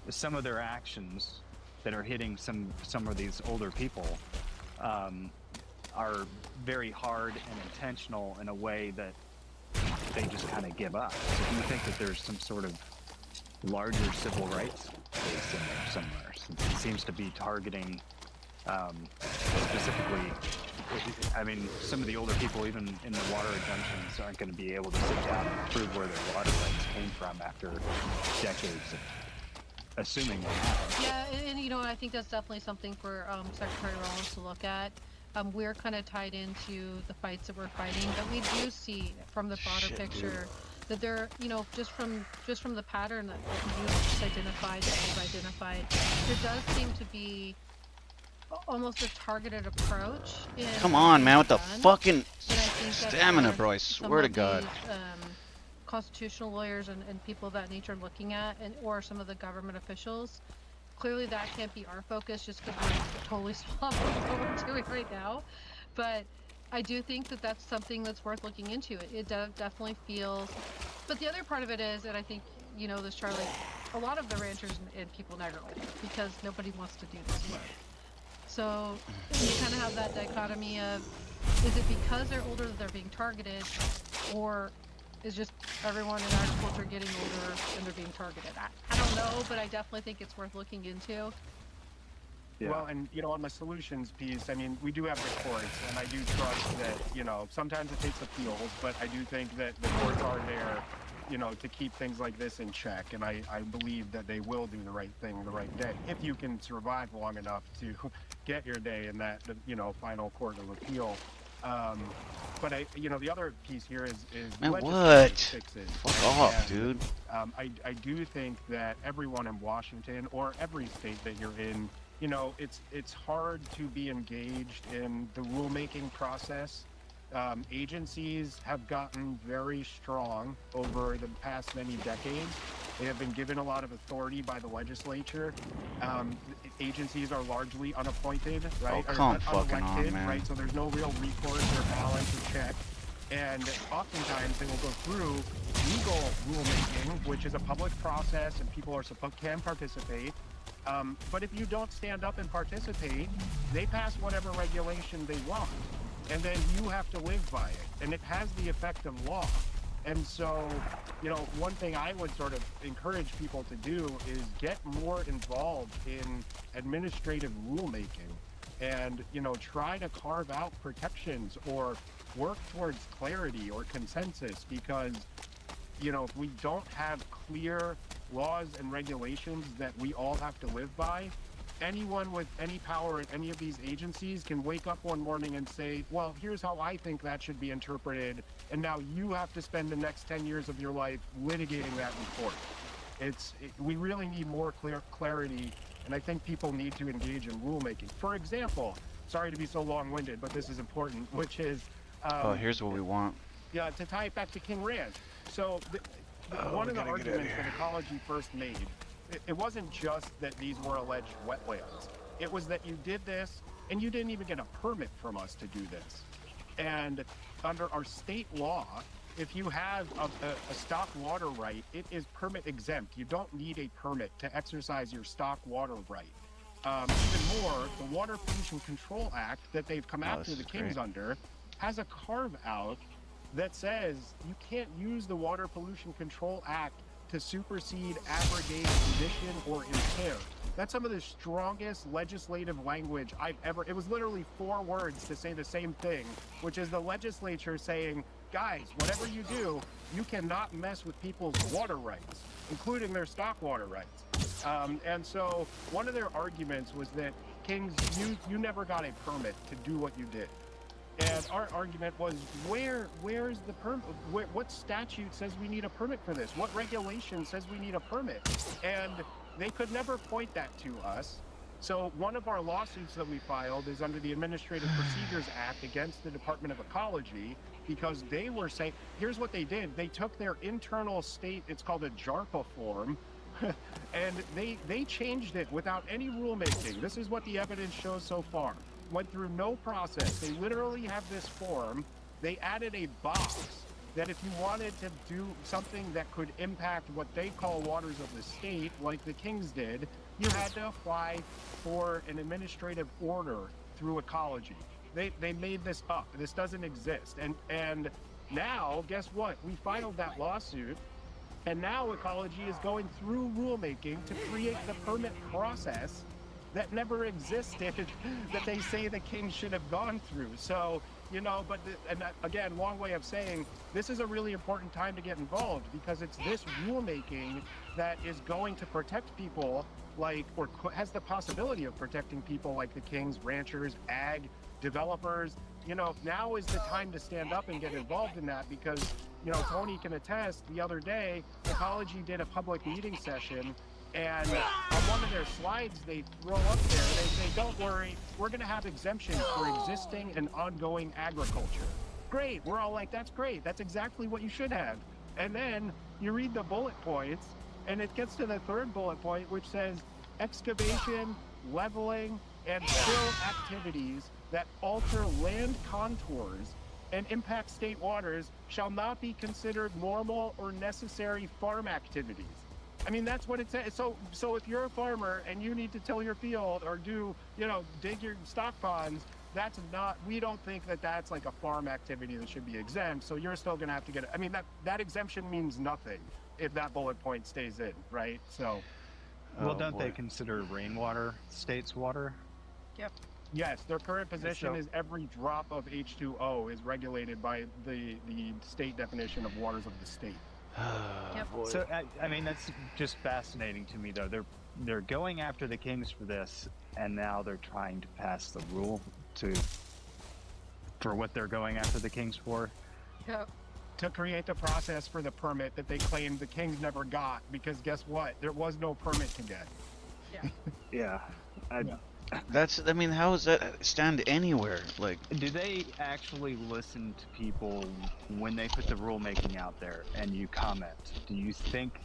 some of their actions that are hitting some of these older people are very hard and intentional in a way that they just kind of give up. So do you think that there's some sort of larger civil rights case in there somewhere, since it seems to be targeting specifically, I mean, some of the older people, even in the water injunctions, aren't going to be able to sit down and prove where their water rights came from after decades of assuming they have. Yeah, and you know, I think that's definitely something for Secretary Rollins to look at. We're kind of tied into the fights that we're fighting, but we do see from the broader picture that there, you know, just from the pattern that you just identified, that we've identified, there does seem to be almost a targeted approach. Come on, man, with the fucking stamina, stamina, bro, I swear to God. Constitutional lawyers and people of that nature are looking at, or some of the government officials, clearly that can't be our focus just because we're totally swamped with what we're doing right now. But I do think that that's something that's worth looking into. It definitely feels, but the other part of it is, and I think you know this, Charlie, a lot of the ranchers and people never will, because nobody wants to do this work. So you kind of have that dichotomy of, is it because they're older that they're being targeted, or is just everyone in agriculture getting older and they're being targeted? I don't know, but I definitely think it's worth looking into. Yeah. Well, and you know, on the solutions piece, I mean, we do have the courts, and I do trust that, you know, sometimes it takes appeals, but I do think that the courts are there, you know, to keep things like this in check, and I believe that they will do the right thing the right day, if you can survive long enough to get your day in that, you know, final court of appeal. But you know, the other piece here is man, what? Fixes. Fuck off, dude. I do think that everyone in Washington, or every state that you're in, you know, it's hard to be engaged in the rulemaking process. Agencies have gotten very strong over the past many decades. They have been given a lot of authority by the legislature. Agencies are largely unappointed, right? Oh, come fucking on, man. Right? So there's no real recourse or balance or check. And oftentimes they will go through legal rulemaking, which is a public process and people can participate. But if you don't stand up and participate, they pass whatever regulation they want. And then you have to live by it. And it has the effect of law. And so, you know, one thing I would sort of encourage people to do is get more involved in administrative rulemaking and, you know, try to carve out protections or work towards clarity or consensus, because, you know, if we don't have clear laws and regulations that we all have to live by, anyone with any power at any of these agencies can wake up one morning and say, well, here's how I think that should be interpreted, and now you have to spend the next 10 years of your life litigating that in court. We really need more clarity, and I think people need to engage in rulemaking. For example, sorry to be so long-winded, but this is important, which is... oh, here's what we want. Yeah, to tie it back to King Ranch. So one of the arguments that ecology first made, it wasn't just that these were alleged wetlands. It was that you did this and you didn't even get a permit from us to do this. And under our state law, if you have a stock water right, it is permit exempt. You don't need a permit to exercise your stock water right. Even more, the Water Pollution Control Act that they've come after the Kings under has a carve out that says you can't use the Water Pollution Control Act to supersede, abrogate, condition, or impair. That's some of the strongest legislative language I've ever. It was literally 4 words to say the same thing, which is the legislature saying, guys, whatever you do, you cannot mess with people's water rights, including their stock water rights. And so one of their arguments was that, Kings, you never got a permit to do what you did. And our argument was, where's the permit? What statute says we need a permit for this? What regulation says we need a permit? And they could never point that to us. So one of our lawsuits that we filed is under the Administrative Procedures Act against the Department of Ecology, because they were saying, here's what they did. They took their internal state, it's called a JARPA form, and they changed it without any rulemaking. This is what the evidence shows so far. Went through no process. They literally have this form. They added a box that if you wanted to do something that could impact what they call waters of the state, like the Kings did, you had to apply for an administrative order through ecology. They made this up. This doesn't exist. And now, guess what? We filed that lawsuit, and now ecology is going through rulemaking to create the permit process that never existed, that they say the Kings should have gone through. So, you know, but again, long way of saying this is a really important time to get involved, because it's this rulemaking that is going to protect people like, or has the possibility of protecting people like the Kings, ranchers, ag, developers. You know, now is the time to stand up and get involved in that, because, you know, Tony can attest, the other day, Ecology did a public meeting session, and on one of their slides they throw up there, they say, don't worry, we're going to have exemptions for existing and ongoing agriculture. Great. We're all like, that's great. That's exactly what you should have. And then you read the bullet points, and it gets to the 3rd bullet point, which says excavation, leveling, and fill activities that alter land contours and impact state waters shall not be considered normal or necessary farm activities. I mean, that's what it says. So if you're a farmer and you need to till your field or do, you know, dig your stock ponds, that's not, we don't think that that's like a farm activity that should be exempt. So you're still going to have to get it. I mean, that exemption means nothing if that bullet point stays in, right? So. Well, don't they consider rainwater state's water? Yep. Yes, their current position is every drop of H2O is regulated by the state definition of waters of the state. Yep. So I mean, that's just fascinating to me, though. They're going after the Kings for this, and now they're trying to pass the rule for what they're going after the Kings for. Yep. To create the process for the permit that they claimed the Kings never got, because guess what? There was no permit to get. Yeah. Yeah. That's, I mean, how does that stand anywhere? Like, do they actually listen to people when they put the rulemaking out there and you comment? Do you think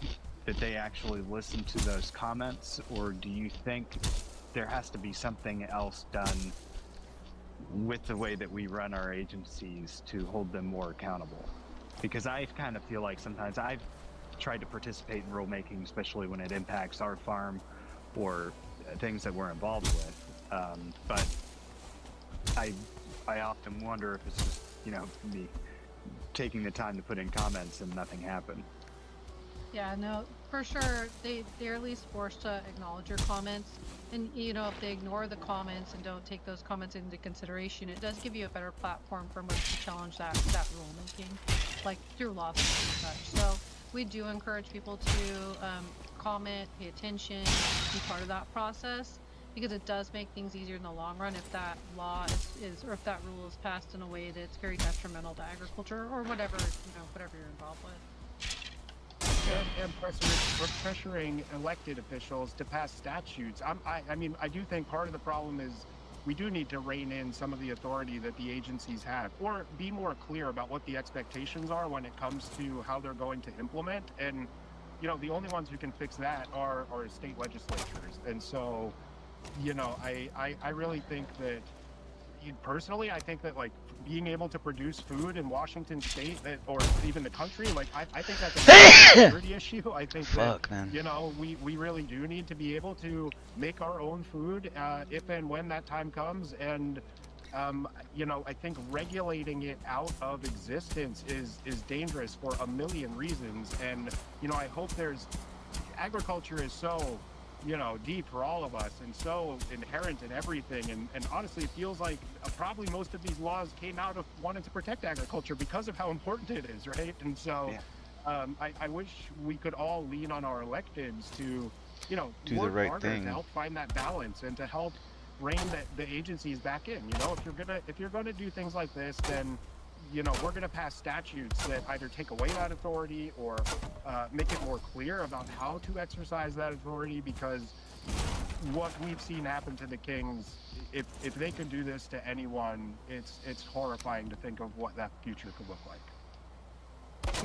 that they actually listen to those comments, or do you think there has to be something else done with the way that we run our agencies to hold them more accountable? Because I kind of feel like sometimes I've tried to participate in rulemaking, especially when it impacts our farm or things that we're involved with, but I often wonder if it's just, you know, me taking the time to put in comments and nothing happened. Yeah, no, for sure, they're at least forced to acknowledge your comments, and, you know, if they ignore the comments and don't take those comments into consideration, it does give you a better platform from which to challenge that rulemaking, like through lawsuits and such. So we do encourage people to comment, pay attention, be part of that process, because it does make things easier in the long run if that law is or if that rule is passed in a way that's very detrimental to agriculture or whatever, you know, whatever you're involved with. And pressuring elected officials to pass statutes. I mean, I do think part of the problem is we do need to rein in some of the authority that the agencies have, or be more clear about what the expectations are when it comes to how they're going to implement. And, you know, the only ones who can fix that are state legislatures. And so, you know, I really think that, personally, I think that, like, being able to produce food in Washington State, or even the country, like, I think that's a security issue. I think man. you know, we really do need to be able to make our own food if and when that time comes. And you know, I think regulating it out of existence is dangerous for a million reasons. And, you know, I hope agriculture is so, you know, deep for all of us and so inherent in everything. And honestly, it feels like probably most of these laws came out of wanting to protect agriculture because of how important it is, right? And so I wish we could all lean on our electeds to, you know, do work the right harder thing to help find that balance and to help rein the agencies back in. You know, if you're gonna do things like this, then, you know, we're going to pass statutes that either take away that authority or make it more clear about how to exercise that authority, because what we've seen happen to the Kings, if they could do this to anyone, it's horrifying to think of what that future could look like.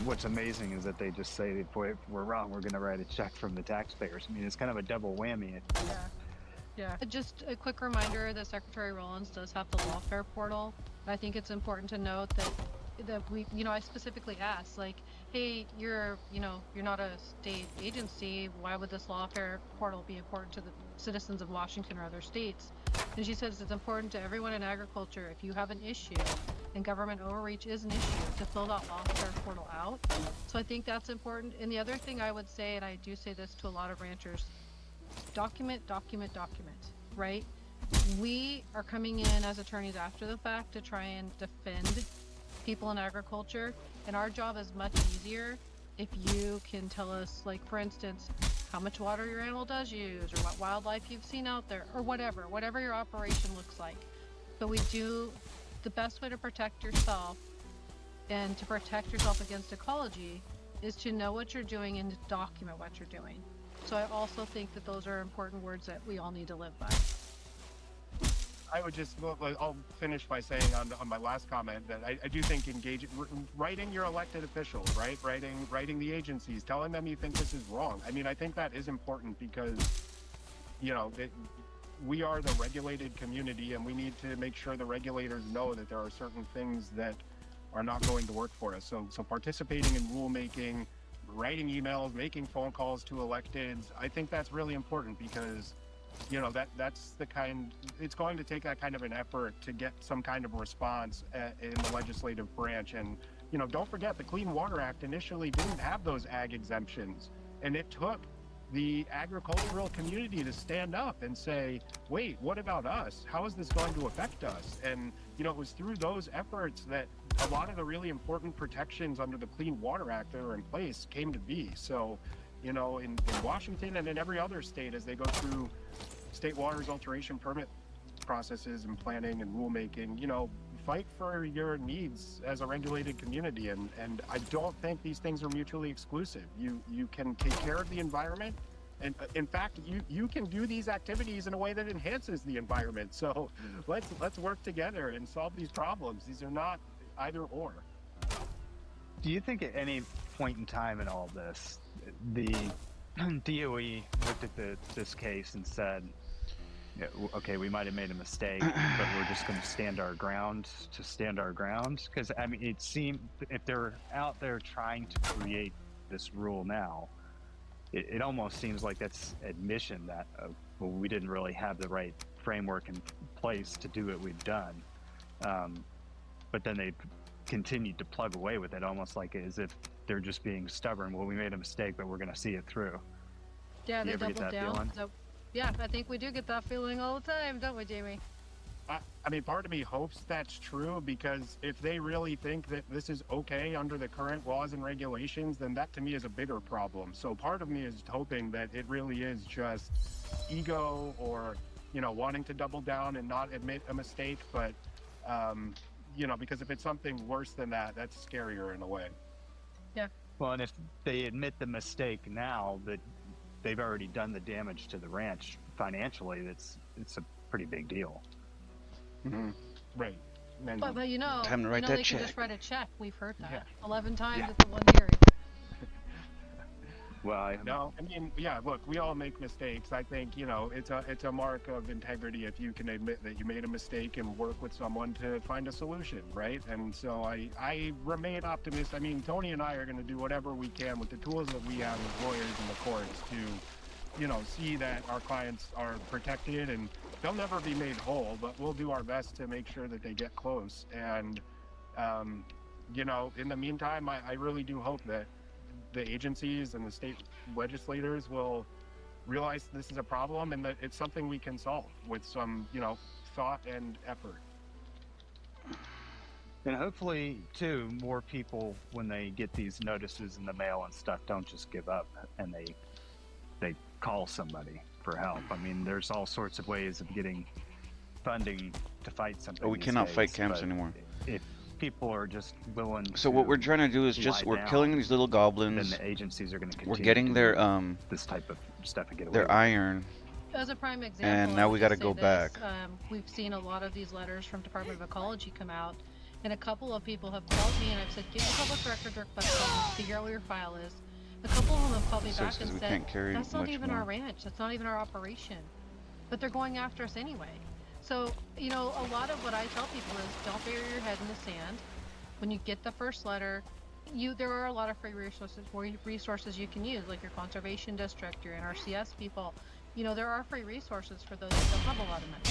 What's amazing is that they just say, if we're wrong, we're going to write a check from the taxpayers. I mean, it's kind of a double whammy. Yeah. Just a quick reminder that Secretary Rollins does have the lawfare portal. I think it's important to note that we, you know, I specifically asked, like, hey, you're not a state agency. Why would this lawfare portal be important to the citizens of Washington or other states? And she says it's important to everyone in agriculture. If you have an issue, and government overreach is an issue, to fill that lawfare portal out. So I think that's important. And the other thing I would say, and I do say this to a lot of ranchers, document, right? We are coming in as attorneys after the fact to try and defend people in agriculture, and our job is much easier if you can tell us, like, for instance, how much water your animal does use, or what wildlife you've seen out there, or whatever your operation looks like. But the best way to protect yourself and to protect yourself against ecology is to know what you're doing and to document what you're doing. So I also think that those are important words that we all need to live by. I'll finish by saying on my last comment that I do think writing your elected officials, right? Writing the agencies, telling them you think this is wrong. I mean, I think that is important because, you know, we are the regulated community, and we need to make sure the regulators know that there are certain things that are not going to work for us. So participating in rulemaking, writing emails, making phone calls to electeds, I think that's really important because, you know, it's going to take that kind of an effort to get some kind of response in the legislative branch. And, you know, don't forget the Clean Water Act initially didn't have those ag exemptions, and it took the agricultural community to stand up and say, wait, what about us? How is this going to affect us? And, you know, it was through those efforts that a lot of the really important protections under the Clean Water Act that are in place came to be. So, you know, in Washington and in every other state, as they go through state waters alteration permit processes and planning and rulemaking, you know, fight for your needs as a regulated community. And I don't think these things are mutually exclusive. You can take care of the environment, and in fact, you can do these activities in a way that enhances the environment. So let's work together and solve these problems. These are not either or. Do you think at any point in time in all this, the DOE looked at this case and said, yeah, okay, we might have made a mistake, but we're just going to stand our ground Because, I mean, it seemed if they're out there trying to create this rule now, it almost seems like that's admission that well, we didn't really have the right framework in place to do what we've done. But then they continued to plug away with it, almost like as if they're just being stubborn. Well, we made a mistake, but we're going to see it through. Yeah, Do they you ever get doubled that down. feeling? So, yeah, I think we do get that feeling all the time, don't we, Jamie? I mean, part of me hopes that's true, because if they really think that this is okay under the current laws and regulations, then that to me is a bigger problem. So part of me is hoping that it really is just ego, or, you know, wanting to double down and not admit a mistake. But, you know, because if it's something worse than that, that's scarier in a way. Yeah. Well, and if they admit the mistake now, that they've already done the damage to the ranch financially, it's a pretty big deal. Right. And But you know, Time to write you know that they check. can just write a check. We've heard that Yeah. 11 times Yeah. at the one hearing. Well, no, I mean, yeah. Look, we all make mistakes. I think it's a mark of integrity if you can admit that you made a mistake and work with someone to find a solution, right? And so I remain optimistic. I mean, Tony and I are going to do whatever we can with the tools that we have as lawyers in the courts to, see that our clients are protected, and they'll never be made whole, but we'll do our best to make sure that they get close. And in the meantime, I really do hope that the agencies and the state legislators will realize this is a problem and that it's something we can solve with some, thought and effort. And hopefully, too, more people, when they get these notices in the mail and stuff, don't just give up and they call somebody for help. I mean, there's all sorts of ways of getting funding to fight something. Oh, we these cannot days, fight camps but anymore. If people are just willing So to what we're trying to do is we're killing these little goblins. then the agencies are going to continue We're getting to their do this type of stuff and get away their with it. iron. As a prime example, And I now would we just gotta say go this, back. We've seen a lot of these letters from Department of Ecology come out, and a couple of people have called me and I've said, get your public record request and figure out where your file is. A couple of them have called me So it's back 'cause and we said, can't carry that's not much even more. our ranch, that's not even our operation. But they're going after us anyway. So, a lot of what I tell people is don't bury your head in the sand. When you get the first letter, there are a lot of free resources you can use, like your conservation district, your NRCS people. There are free resources for those that don't have a lot of money.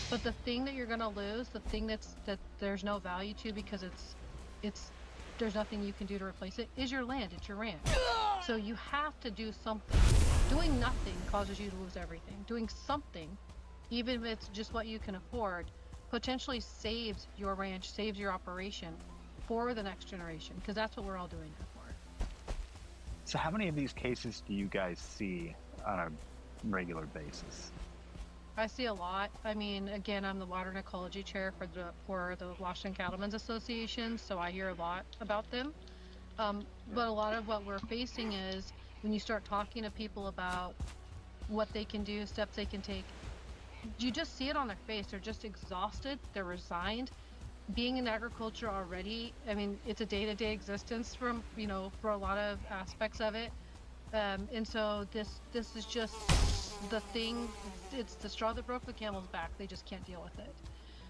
But the thing that you're going to lose, the thing that there's no value to because there's nothing you can do to replace it, is your land. It's your ranch. So you have to do something. Doing nothing causes you to lose everything. Doing something, even if it's just what you can afford, potentially saves your ranch, saves your operation for the next generation, because that's what we're all doing it for. So how many of these cases do you guys see on a regular basis? I see a lot. I mean, again, I'm the water and ecology chair for the Washington Cattlemen's Association, so I hear a lot about them. But a lot of what we're facing is when you start talking to people about what they can do, steps they can take, you just see it on their face. They're just exhausted. They're resigned. Being in agriculture already, I mean, it's a day-to-day existence for a lot of aspects of it. And so this is just the thing. It's the straw that broke the camel's back. They just can't deal with it.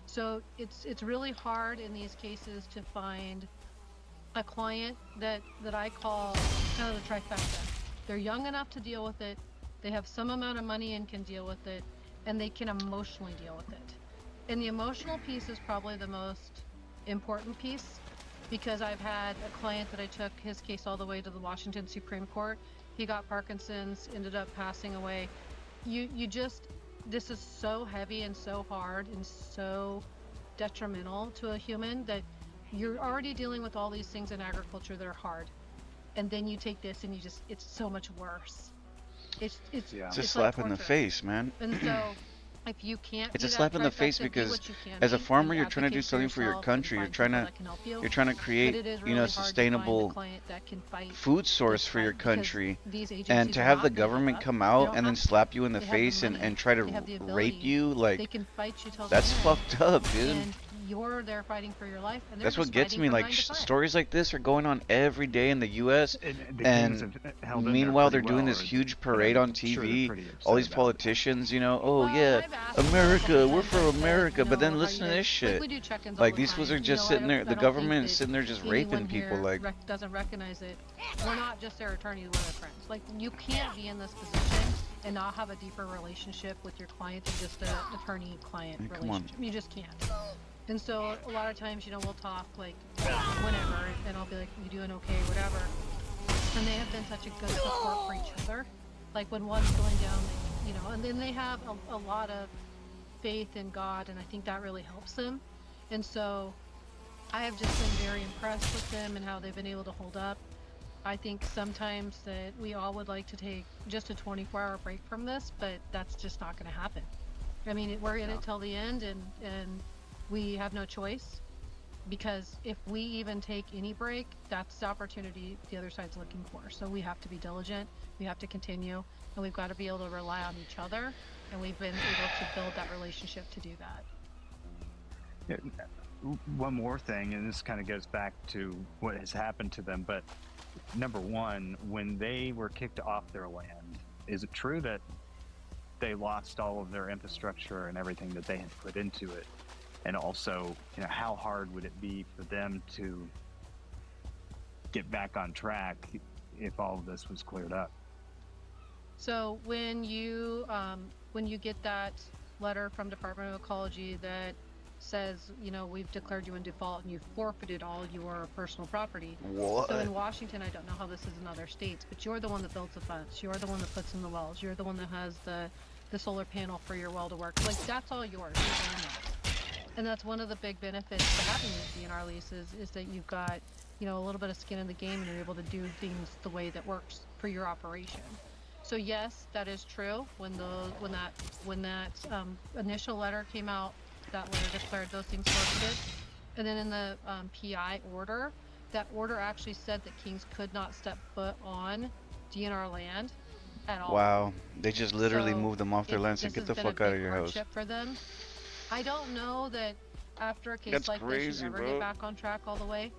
So it's really hard in these cases to find a client that I call kind of the trifecta. They're young enough to deal with it. They have some amount of money and can deal with it, and they can emotionally deal with it. And the emotional piece is probably the most important piece, because I've had a client that I took his case all the way to the Washington Supreme Court. He got Parkinson's, ended up passing away. This is so heavy and so hard and so detrimental to a human that you're already dealing with all these things in agriculture that are hard. And then you take this and it's so much worse. It's a slap in the face, man. And so if you can't It's do a that slap in the trifecta, face do because what you can as a be, farmer and you're trying to do advocate for something for your yourself country. and You're find trying people to that can help you. you're trying to But create, it is you really know, hard to find the sustainable client that can fight food source this for your fight, because country. these agencies And to are have not the gonna give government up. come They out don't and then have to. slap you in the They have the face money. and try to They have the rape ability. you, They like, can fight you till the that's end. fucked up, dude. And you're there fighting for your life, and they're That's what just gets fighting me. from Like 9 to 5. stories like this are going on every day in the U.S. The and Kings have held in there meanwhile they're pretty doing well, this or- huge but I'm parade on sure they're TV. pretty upset All these about it. politicians, oh Well, yeah, I've asked them a America, couple we're times, for I said, America. But then are listen you to guys- this shit. we do check-ins all Like the these time. fools are I just sitting there. don't The think government is that sitting there just anyone raping people. here Like doesn't recognize it. We're not just their attorneys, we're their friends. Like, you can't be in this position and not have a deeper relationship with your client than just an attorney-client Hey, come on. relationship. You just can't. And so a lot of times, we'll talk like whenever, and I'll be like, "You doing okay?" Whatever. And they have been such a good support for each other. Like when one's going down, and then they have a lot of faith in God, and I think that really helps them. And so I have just been very impressed with them and how they've been able to hold up. I think sometimes that we all would like to take just a 24-hour break from this, but that's just not going to happen. I mean, we're in it till the end, and we have no choice, because if we even take any break, that's the opportunity the other side's looking for. So we have to be diligent, we have to continue, and we've got to be able to rely on each other, and we've been able to build that relationship to do that. One more thing, and this kind of goes back to what has happened to them, but number one, when they were kicked off their land, is it true that they lost all of their infrastructure and everything that they had put into it? And also, how hard would it be for them to get back on track if all of this was cleared up? So when you get that letter from Department of Ecology that says, we've declared you in default and you've forfeited all your personal property. What? So in Washington, I don't know how this is in other states, but you're the one that builds the fence. You're the one that puts in the wells. You're the one that has the solar panel for your well to work. Like, that's all yours. You own that. And that's one of the big benefits to having these DNR leases is that you've got, a little bit of skin in the game and you're able to do things the way that works for your operation. So yes, that is true. When that initial letter came out, that letter declared those things forfeited. And then in the PI order, that order actually said that Kings could not step foot on DNR land at all. Wow, they just literally So moved them off their land. So get the fuck out of your house. For them. I don't know that after a case That's like crazy, this, you ever bro. get back on track all the way.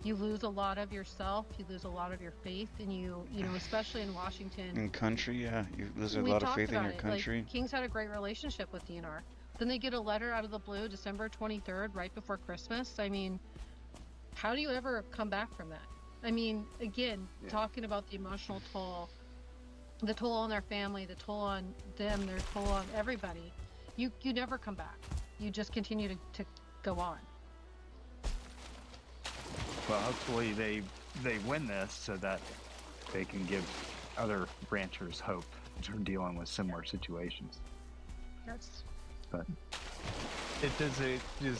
You lose a lot of yourself, you lose a lot of your faith, and you especially in Washington. In country, yeah, you lose a we lot of talked faith in about your it. country. Like, Kings had a great relationship with DNR. Then they get a letter out of the blue, December 23rd, right before Christmas. I mean, how do you ever come back from that? I mean, again, talking about the emotional toll, the toll on their family, the toll on them, their toll on everybody. You never come back. You just continue to go on. Well, hopefully they win this so that they can give other ranchers hope that are dealing with similar situations. That's. But does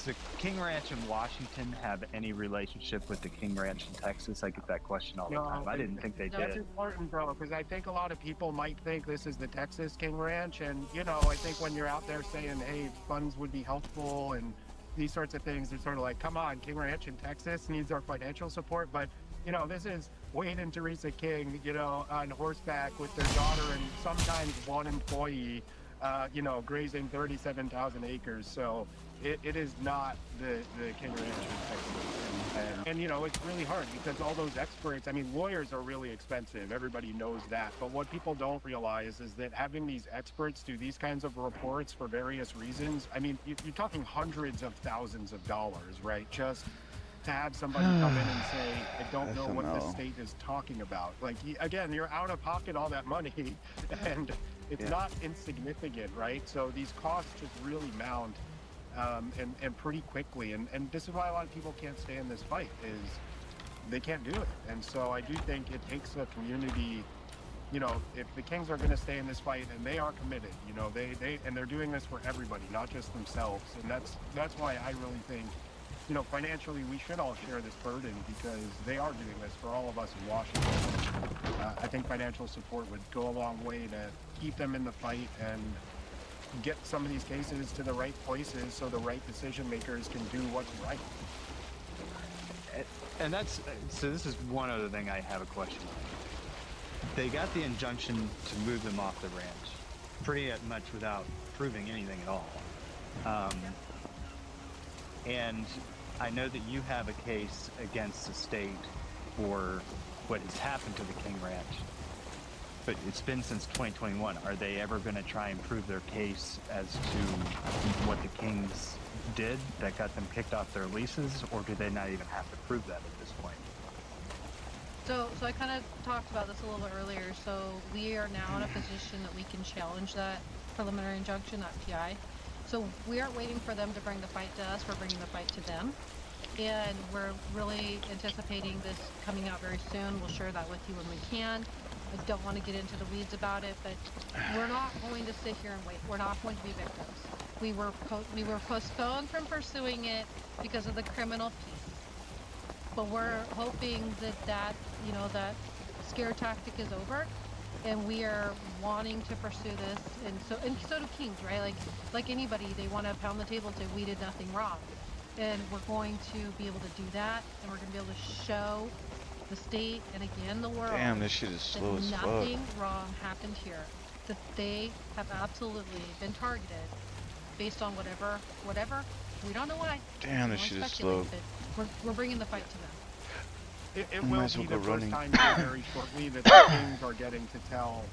the King Ranch in Washington have any relationship with the King Ranch in Texas? I get that question all the time. I didn't think they That's did. important, bro, because I think a lot of people might think this is the Texas King Ranch, and I think when you're out there saying, hey, funds would be helpful and these sorts of things, they're sort of like, come on, King Ranch in Texas needs our financial support, but this is Wade and Teresa King, on horseback with their daughter and sometimes one employee, grazing 37,000 acres. So it is not the King Ranch in Texas. And it's really hard because all those experts, lawyers are really expensive. Everybody knows that. But what people don't realize is that having these experts do these kinds of reports for various reasons, you're talking hundreds of thousands of dollars, right? Just to have somebody come in and say, I don't know what the state is talking about. Like, again, you're out of pocket all that money and it's not insignificant, right? So these costs just really mount and pretty quickly. And this is why a lot of people can't stay in this fight, is they can't do it. And so I do think it takes a community, if the Kings are going to stay in this fight, and they are committed, and they're doing this for everybody, not just themselves. And that's why I really think, financially, we should all share this burden because they are doing this for all of us in Washington. I think financial support would go a long way to keep them in the fight and get some of these cases to the right places so the right decision makers can do what's right. And so this is one other thing I have a question on. They got the injunction to move them off the ranch pretty much without proving anything at all. And I know that you have a case against the state for what has happened to the King Ranch, but it's been since 2021. Are they ever going to try and prove their case as to what the Kings did that got them kicked off their leases, or do they not even have to prove that at this point? So I kind of talked about this a little bit earlier. So we are now in a position that we can challenge that preliminary injunction, that PI. So we aren't waiting for them to bring the fight to us, we're bringing the fight to them. And we're really anticipating this coming out very soon. We'll share that with you when we can. I don't want to get into the weeds about it, but we're not going to sit here and wait. We're not going to be victims. We were postponed from pursuing it because of the criminal piece. But we're hoping that scare tactic is over. And we are wanting to pursue this, and so do Kings, right? Like anybody, they want to pound the table and say we did nothing wrong, and we're going to be able to do that, and we're going to be able to show the state and again the world. Damn, this shit is slow as fuck. Nothing wrong happened here. That they have absolutely been targeted based on whatever We don't know why. Damn, We this only shit is speculate, slow. but We're bringing the fight to them. It Might will as be well the go first running. time very shortly that the Kings are getting to tell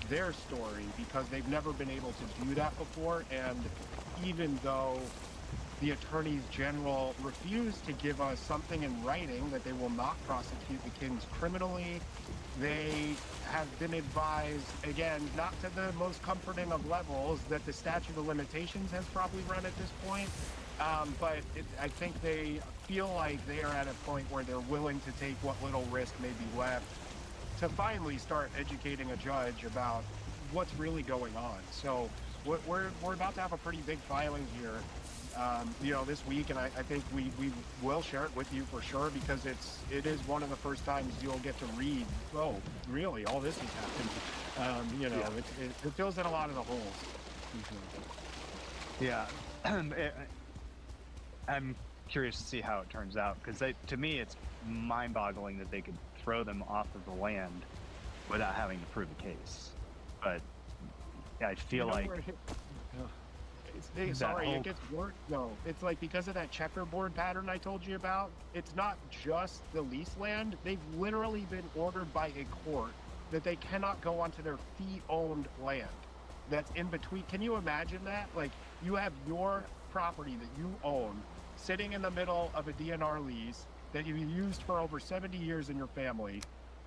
their story, because they've never been able to do that before. And even though the attorneys general refuse to give us something in writing that they will not prosecute the Kings criminally, they have been advised, again, not to the most comforting of levels, that the statute of limitations has probably run at this point. But I think they feel like they are at a point where they're willing to take what little risk may be left to finally start educating a judge about what's really going on. So we're about to have a pretty big filing here, this week, and I think we will share it with you for sure, because it is one of the first times you'll get to read, oh, really, all this has happened. It fills in a lot of the holes. Yeah. I'm curious to see how it turns out, because to me it's mind-boggling that they could throw them off of the land without having to prove a case. But I feel like it gets worse. No, it's like because of that checkerboard pattern I told you about. It's not just the lease land. They've literally been ordered by a court that they cannot go onto their fee-owned land that's in between. Can you imagine that? Like, you have your property that you own sitting in the middle of a DNR lease that you've used for over 70 years in your family,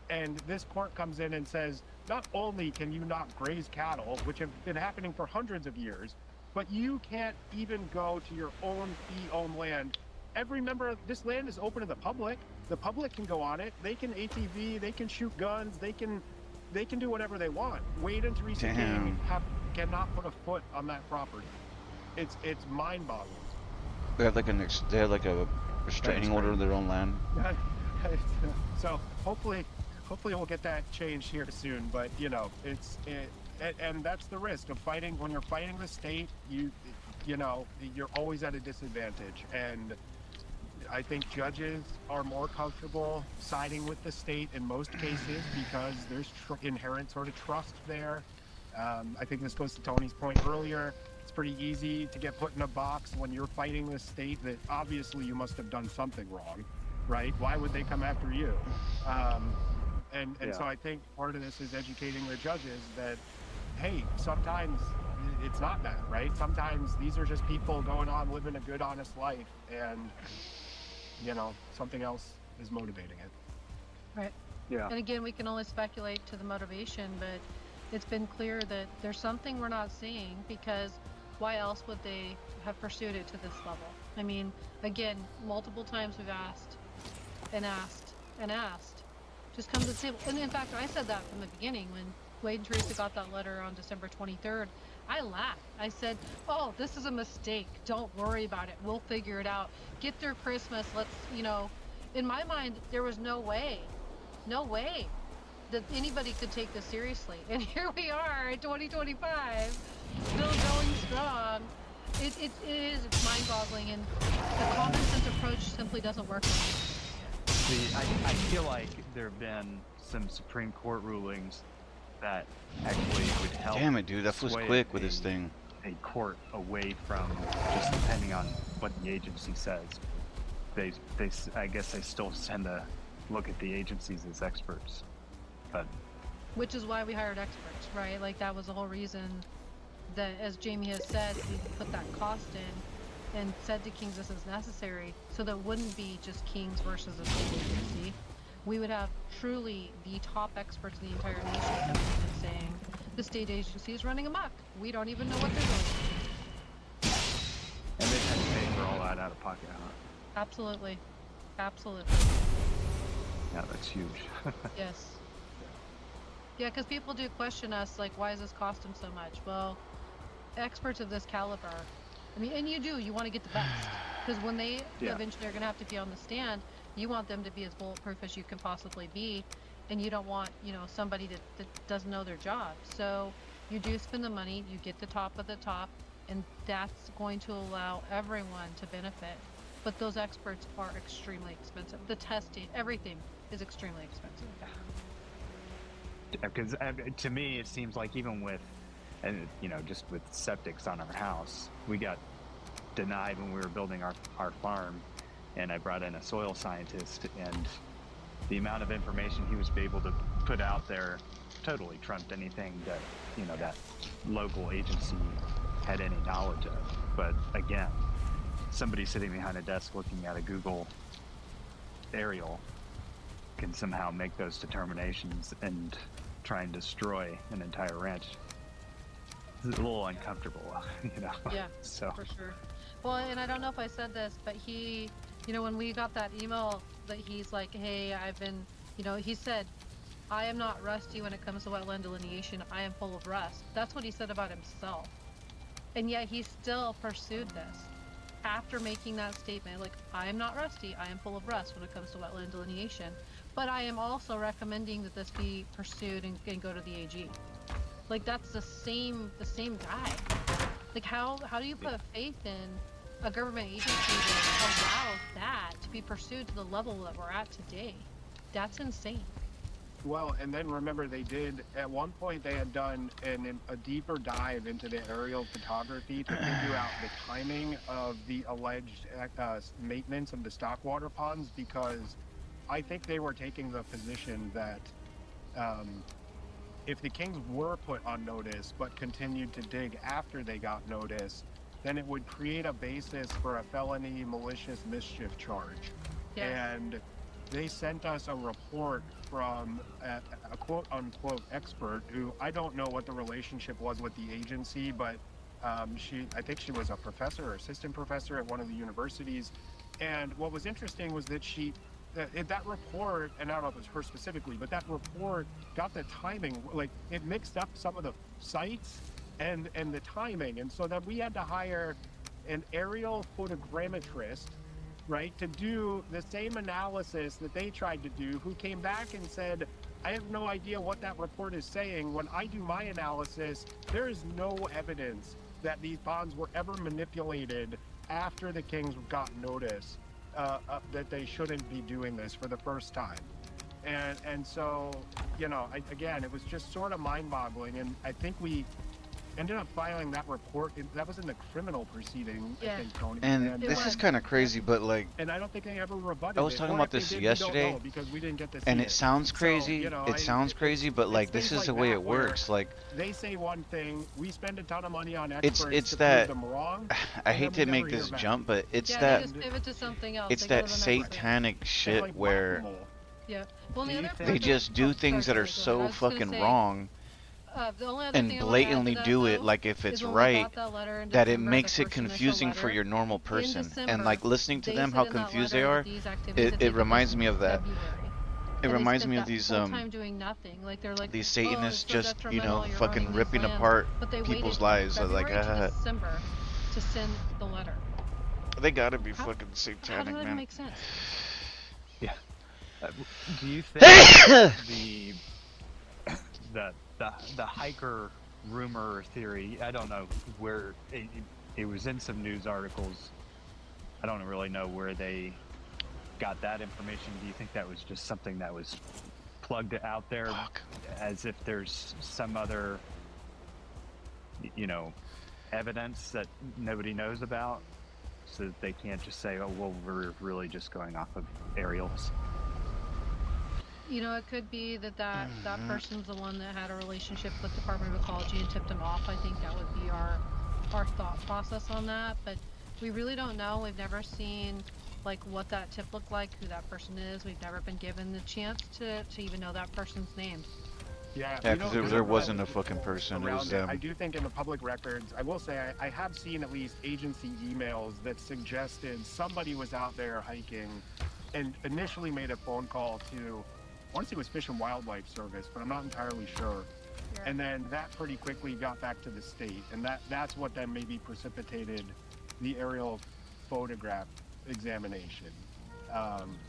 and this court comes in and says, not only can you not graze cattle, which have been happening for hundreds of years, but you can't even go to your own fee-owned land. Every member of this land is open to the public. The public can go on it. They can ATV, they can shoot guns, they can do whatever they want. Wade and Teresa King cannot put a foot on that property. It's mind-boggling. They have like a restraining order of their own land. So hopefully we'll get that changed here soon. But and that's the risk of fighting. When you're fighting the state, you're always at a disadvantage. And I think judges are more comfortable siding with the state in most cases because there's inherent sort of trust there. I think this goes to Tony's point earlier. It's pretty easy to get put in a box when you're fighting the state that obviously you must have done something wrong, right? Why would they come after you? So I think part of this is educating the judges that, hey, sometimes it's not that, right? Sometimes these are just people going on living a good, honest life, and something else is motivating it. Right. Yeah. And again, we can only speculate to the motivation, but it's been clear that there's something we're not seeing, because why else would they have pursued it to this level? I mean, again, multiple times we've asked and asked and asked. Just come to the table. And in fact, I said that from the beginning when Wade and Teresa got that letter on December 23rd. I laughed. I said, oh, this is a mistake. Don't worry about it. We'll figure it out. Get through Christmas. Let's, in my mind, there was no way that anybody could take this seriously. And here we are in 2025, still going strong. It's mind-boggling, and the common sense approach simply doesn't work. I feel like there have been some Supreme Court rulings that actually would help. Damn it, dude, that was quick with this thing. A court away from just depending on what the agency says. I guess they still tend to look at the agencies as experts, but. Which is why we hired experts, right? Like, that was the whole reason that, as Jamie has said, we put that cost in and said to Kings this is necessary, so that it wouldn't be just Kings versus a state agency. We would have truly the top experts in the entire nation coming in and saying, the state agency is running amok. We don't even know what they're doing. And they've had to pay for all that out of pocket, huh? Absolutely. Absolutely. Yeah, that's huge. Yes. Yeah, because people do question us, like, why does this cost them so much? Well, experts of this caliber, I mean, and you want to get the best. Because when they eventually are going to have to be on the stand, you want them to be as bulletproof as you can possibly be. And you don't want, somebody that doesn't know their job. So you do spend the money, you get the top of the top, and that's going to allow everyone to benefit. But those experts are extremely expensive. The testing, everything is extremely expensive. Because to me, it seems like even with, just with septics on our house, we got denied when we were building our farm, and I brought in a soil scientist, and the amount of information he was able to put out there totally trumped anything that, you know, that local agency had any knowledge of. But again, somebody sitting behind a desk looking at a Google aerial can somehow make those determinations and try and destroy an entire ranch. It's a little uncomfortable, you know. Yeah, so for sure. Well, and I don't know if I said this, but he, you know, when we got that email that he's like, hey, I've been, you know, he said, I am not rusty when it comes to wetland delineation. I am full of rust. That's what he said about himself. And yet he still pursued this. After making that statement, like, I am not rusty, I am full of rust when it comes to wetland delineation, but I am also recommending that this be pursued and go to the AG. Like, that's the same guy. Like, how do you put faith in a government agency that allows that to be pursued to the level that we're at today? That's insane. Well, and then remember, they did, at one point they had done a deeper dive into the aerial photography to figure out the timing of the alleged maintenance of the stock water ponds, because I think they were taking the position that if the Kings were put on notice but continued to dig after they got notice, then it would create a basis for a felony malicious mischief charge. Yes. And they sent us a report from a quote-unquote expert who, I don't know what the relationship was with the agency, but I think she was a professor or assistant professor at one of the universities. And what was interesting was that that report, and I don't know if it was her specifically, but that report got the timing, like, it mixed up some of the sites and the timing. And so then we had to hire an aerial photogrammetrist, right, to do the same analysis that they tried to do, who came back and said, I have no idea what that report is saying. When I do my analysis, there is no evidence that these ponds were ever manipulated after the Kings got notice that they shouldn't be doing this for the first time. And so, you know, again, it was just sort of mind-boggling, and I think we ended up filing that report. That was in the criminal proceeding, Yeah. I think, Tony. And this is kind of crazy, but like, And I don't think they ever rebutted I was it. talking Or about if they this did, we yesterday, don't know, because we didn't get to see and it. it sounds So, crazy. you know, It sounds crazy, but it's like, this things is the like way that it where works. Like, they say one thing, we spend a ton of money on experts it's to that prove them wrong. I and hate then to we make never this hear back. jump, but it's Yeah, that they just pivot to something else. it's They go that to the next thing. satanic shit like where whack-a-mole. Yeah. Well, the Do you other think- part they that- just do oh, things that sorry, are go ahead. I so was just gonna fucking say, wrong the only other and thing I wanna add to blatantly that, do it though, like if is it's when we right, got that letter in that it December, the makes it first initial confusing for letter, your normal in person. And December, like listening to they them said how in that confused they letter are, that these activities had it taken reminds place me in of that. February. It And they reminds spent me of that these whole time doing nothing. Like they're like, these oh, it's Satanists so just, you know, detrimental, you're fucking ruining ripping these lands. apart But they people's waited from lives. They're like, February to December to send the letter. they gotta be How- fucking How satanic, does that man. make sense? Yeah. Do you think the hiker rumor or theory? I don't know where it was in some news articles. I don't really know where they got that information. Do you think that was just something that was plugged out there, as if there's some other, you know, evidence that nobody knows about, so that they can't just say, oh, well, we're really just going off of aerials? You know, it could be that that person's the one that had a relationship with Department of Ecology and tipped him off. I think that would be our thought process on that. But we really don't know. We've never seen like what that tip looked like, who that person is. We've never been given the chance to even know that person's name. Yeah, Yeah, we don't- because we there don't wasn't know a fucking person. It around was them. I do think in the public records, I will say I have seen at least agency emails that suggested somebody was out there hiking and initially made a phone call to, I want to say it was Fish and Wildlife Service, but I'm not entirely sure. Yeah. And then that pretty quickly got back to the state, and that's what then maybe precipitated the aerial photograph examination.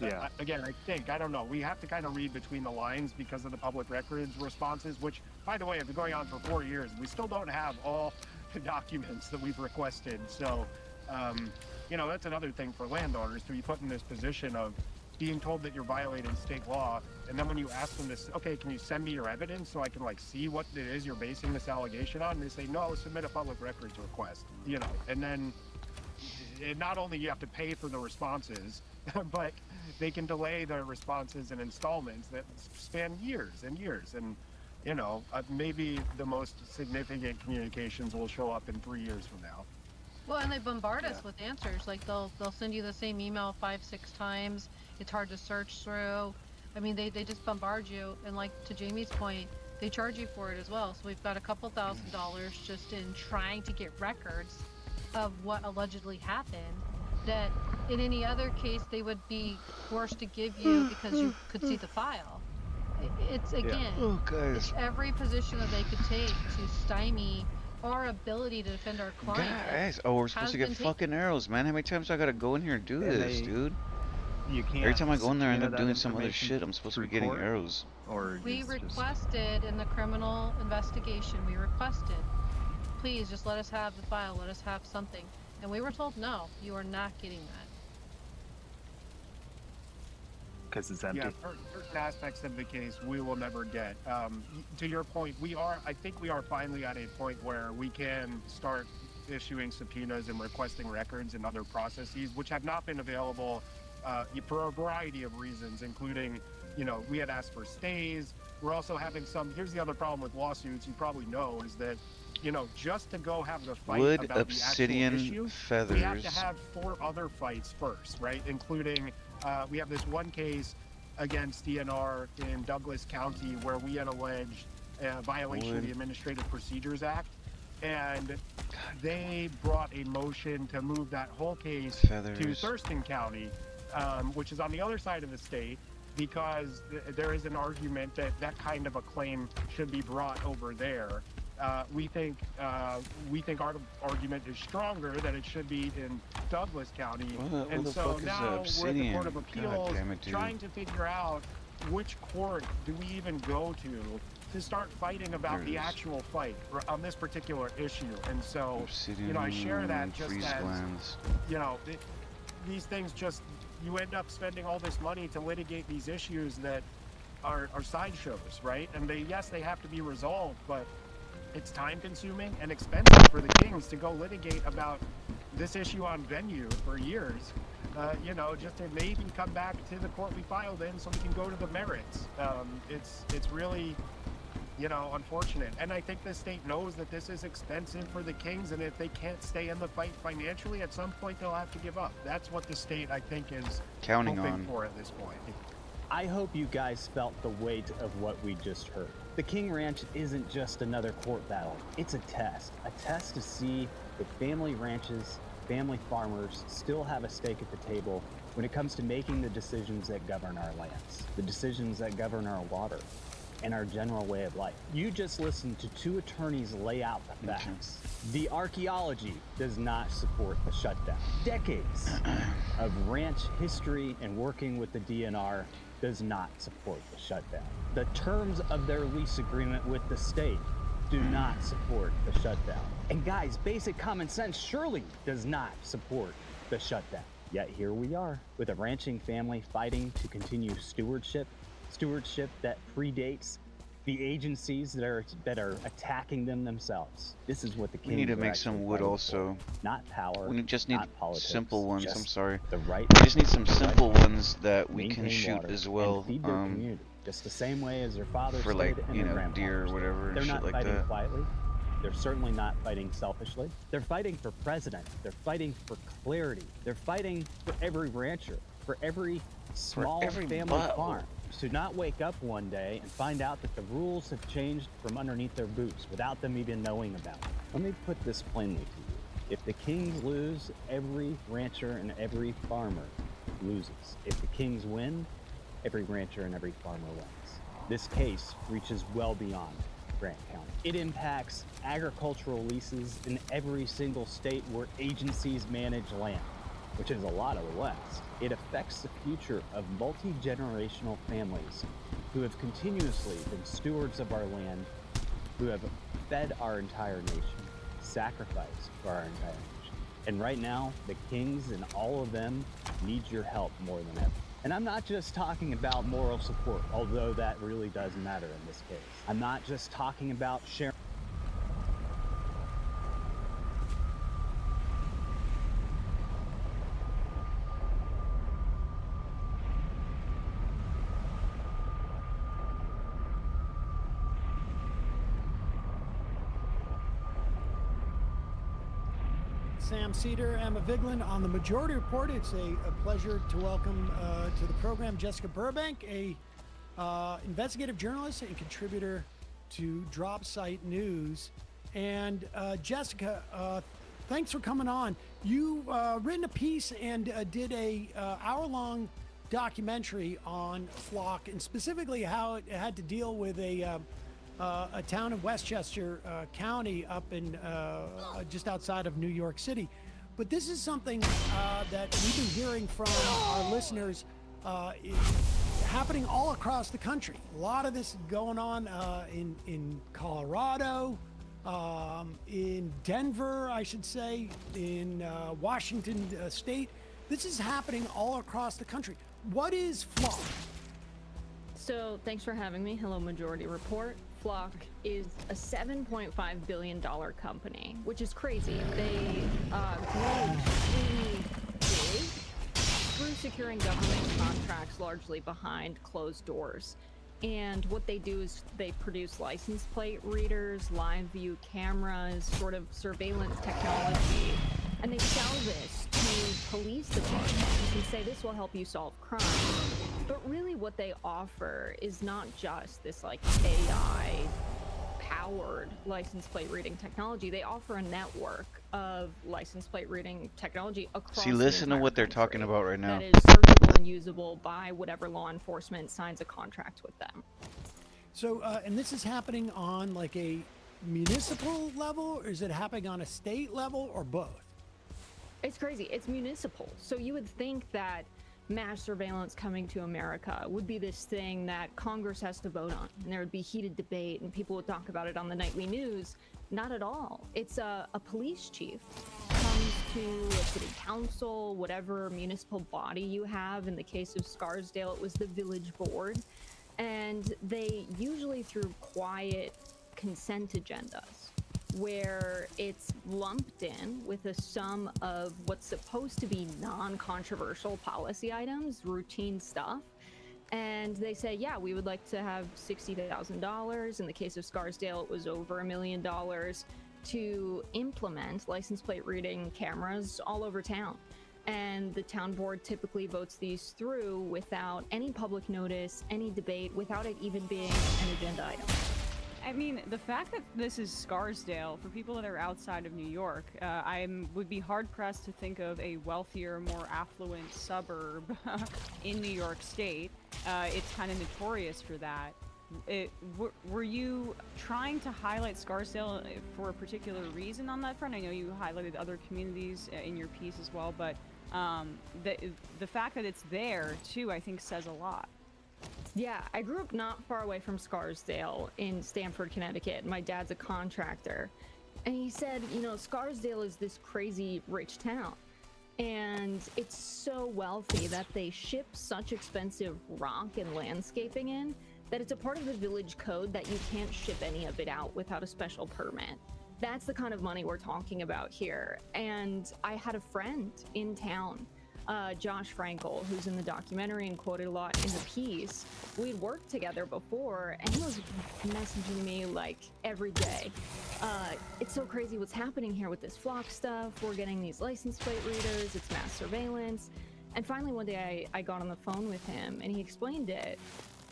Yeah. Again, I don't know. We have to kind of read between the lines because of the public records responses, which, by the way, have been going on for 4 years. We still don't have all the documents that we've requested. So, you know, that's another thing for landowners to be put in this position of being told that you're violating state law, and then when you ask them this, okay, can you send me your evidence so I can like see what it is you're basing this allegation on? And they say, no, submit a public records request, you know, and then and not only you have to pay for the responses, but they can delay the responses in installments that span years and years. And, you know, maybe the most significant communications will show up in 3 years from now. Well, and they bombard us with answers. Like they'll send you the same email 5-6 times. It's hard to search through. I mean, they just bombard you. And like to Jamie's point, they charge you for it as well. So we've got a couple $1,000s just in trying to get records of what allegedly happened that in any other case they would be forced to give you because you could see the file. It's again, it's every position that they could take to stymie our ability to defend our client. Guys, oh, we're supposed to get fucking arrows, man. How many times do I gotta go in here and do this, dude? You can't. Every time I go in there, I end up doing some other shit. I'm supposed to be getting arrows. Or we requested in the criminal investigation, we requested, please just let us have the file, let us have something. And we were told, no, you are not getting that. Because it's empty. Yeah, certain aspects of the case we will never get. To your point, I think we are finally at a point where we can start issuing subpoenas and requesting records and other processes, which have not been available for a variety of reasons, including, you know, we had asked for stays. We're also having here's the other problem with lawsuits, you probably know, is that, you know, just to go have the fight Wood, about obsidian, the actual issue, feathers. we have to have 4 other fights first, right? Including, we have this one case against DNR in Douglas County where we had alleged a violation of the Administrative Procedures Act, and they brought a motion to move that whole case to Thurston County, which is on the other side of the state, because there is an argument that that kind of a claim should be brought over there. We think our argument is stronger that it should be in Douglas County, and so now we're at the Court of Appeals trying to figure out which court do we even go to start fighting about the actual fight on this particular issue. And so, obsidian, you know, I share that just as, glands. you know, these things just, you end up spending all this money to litigate these issues that are sideshows, right? And they have to be resolved, but it's time consuming and expensive for the Kings to go litigate about this issue on venue for years, you know, just to maybe come back to the court we filed in so we can go to the merits. It's really, you know, unfortunate. And I think the state knows that this is expensive for the Kings, and if they can't stay in the fight financially, at some point they'll have to give up. That's what the state, I think, is counting hoping on for at this point. I hope you guys felt the weight of what we just heard. The King Ranch isn't just another court battle. It's a test to see if family ranches, family farmers still have a stake at the table when it comes to making the decisions that govern our lands, the decisions that govern our water, and our general way of life. You just listened to 2 attorneys lay out the facts. The archaeology does not support the shutdown. Decades of ranch history and working with the DNR does not support the shutdown. The terms of their lease agreement with the state do not support the shutdown. And guys, basic common sense surely does not support the shutdown. Yet here we are with a ranching family fighting to continue stewardship that predates the agencies that are attacking them themselves. This is what the Kings We need to make some wood also. Not power. We just need politics, simple ones. I'm sorry. The right. We just need some simple ones that we can shoot as well. Feed their community, just the same way as their fathers for like, did and you their know, deer or grandfathers whatever did. and They're shit not like fighting that. quietly. They're certainly not fighting selfishly. They're fighting for president. They're fighting for clarity. They're fighting for every rancher, for every small family farm, to not wake up one day and find out that the rules have changed from underneath their boots without them even knowing about it. Let me put this plainly to you. If the Kings lose, every rancher and every farmer loses. If the Kings win, every rancher and every farmer wins. This case reaches well beyond Grant County. It impacts agricultural leases in every single state where agencies manage land, which is a lot of the West. It affects the future of multi-generational families who have continuously been stewards of our land, who have fed our entire nation, sacrificed for our entire nation. And right now, the Kings and all of them need your help more than ever. And I'm not just talking about moral support, although that really does matter in this case. I'm not just talking about sharing. Sam Cedar, Emma Vigeland on the Majority Report. It's a pleasure to welcome to the program Jessica Burbank, a investigative journalist and contributor to Drop Site News. And Jessica, thanks for coming on. You written a piece and did a hour-long documentary on Flock, and specifically how it had to deal with a town in Westchester County up in just outside of New York City. But this is something that we've been hearing from our listeners happening all across the country. A lot of this going on in Colorado, in Denver, I should say, in Washington State. This is happening all across the country. What is Flock? So thanks for having me. Hello, Majority Report. Flock is a $7.5 billion company, which is crazy. They grew extremely big through securing government contracts largely behind closed doors. And what they do is they produce license plate readers, live view cameras, sort of surveillance technology, and they sell this to police departments and say this will help you solve crime. But really what they offer is not just this like AI powered license plate reading technology. They offer a network of license plate reading technology across See, listen to what they're talking about right now. that is searchable and usable by whatever law enforcement signs a contract with them. So, and this is happening on like a municipal level, or is it happening on a state level, or both? It's crazy. It's municipal. So you would think that mass surveillance coming to America would be this thing that Congress has to vote on, and there would be heated debate and people would talk about it on the nightly news. Not at all. It's a police chief comes to a city council, whatever municipal body you have. In the case of Scarsdale, it was the village board, and they usually through quiet consent agendas where it's lumped in with a sum of what's supposed to be non-controversial policy items, routine stuff. And they say, yeah, we would like to have $60,000. In the case of Scarsdale, it was over $1 million to implement license plate reading cameras all over town. And the town board typically votes these through without any public notice, any debate, without it even being an agenda item. I mean, the fact that this is Scarsdale, for people that are outside of New York, I would be hard-pressed to think of a wealthier, more affluent suburb in New York State. It's kind of notorious for that. Were you trying to highlight Scarsdale for a particular reason on that front? I know you highlighted other communities in your piece as well, but the fact that it's there, too, I think says a lot. Yeah, I grew up not far away from Scarsdale in Stamford, Connecticut. My dad's a contractor. And he said, you know, Scarsdale is this crazy rich town. And it's so wealthy that they ship such expensive rock and landscaping in that it's a part of the village code that you can't ship any of it out without a special permit. That's the kind of money we're talking about here. And I had a friend in town, Josh Frankel, who's in the documentary and quoted a lot in the piece. We'd worked together before, and he was messaging me like every day. It's so crazy what's happening here with this Flock stuff. We're getting these license plate readers, it's mass surveillance. And finally one day I got on the phone with him and he explained it.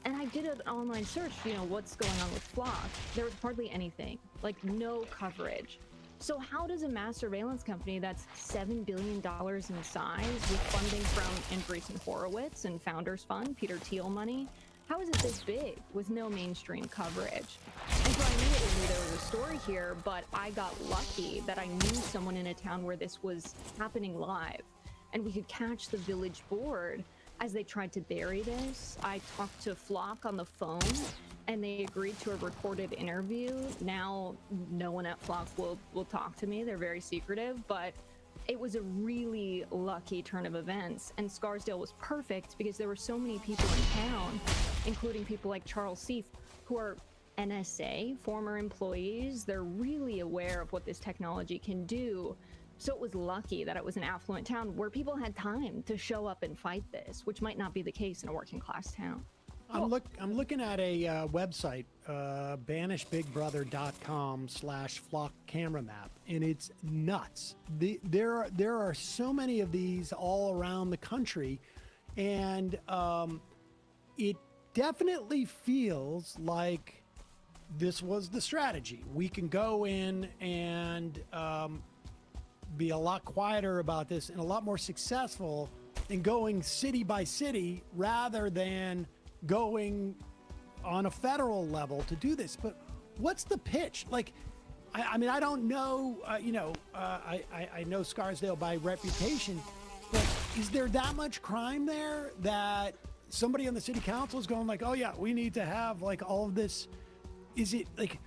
And I did an online search, you know, what's going on with Flock. There was hardly anything, like no coverage. So how does a mass surveillance company that's $7 billion in size with funding from Andreessen Horowitz and Founders Fund, Peter Thiel money, how is it this big with no mainstream coverage? And so I immediately knew there was a story here, but I got lucky that I knew someone in a town where this was happening live, and we could catch the village board as they tried to bury this. I talked to Flock on the phone, and they agreed to a recorded interview. Now, no one at Flock will talk to me. They're very secretive, but it was a really lucky turn of events. And Scarsdale was perfect because there were so many people in town, including people like Charles Seif, who are NSA, former employees. They're really aware of what this technology can do. So it was lucky that it was an affluent town where people had time to show up and fight this, which might not be the case in a working class town. I'm looking at a website, banishbigbrother.com/flock camera map, and it's nuts. There are so many of these all around the country, and it definitely feels like this was the strategy. We can go in and be a lot quieter about this and a lot more successful in going city by city rather than going on a federal level to do this. But what's the pitch? Like, I mean, I don't know, I know Scarsdale by reputation, but is there that much crime there that somebody on the city council is going like, oh yeah, we need to have like all of this? Is it like,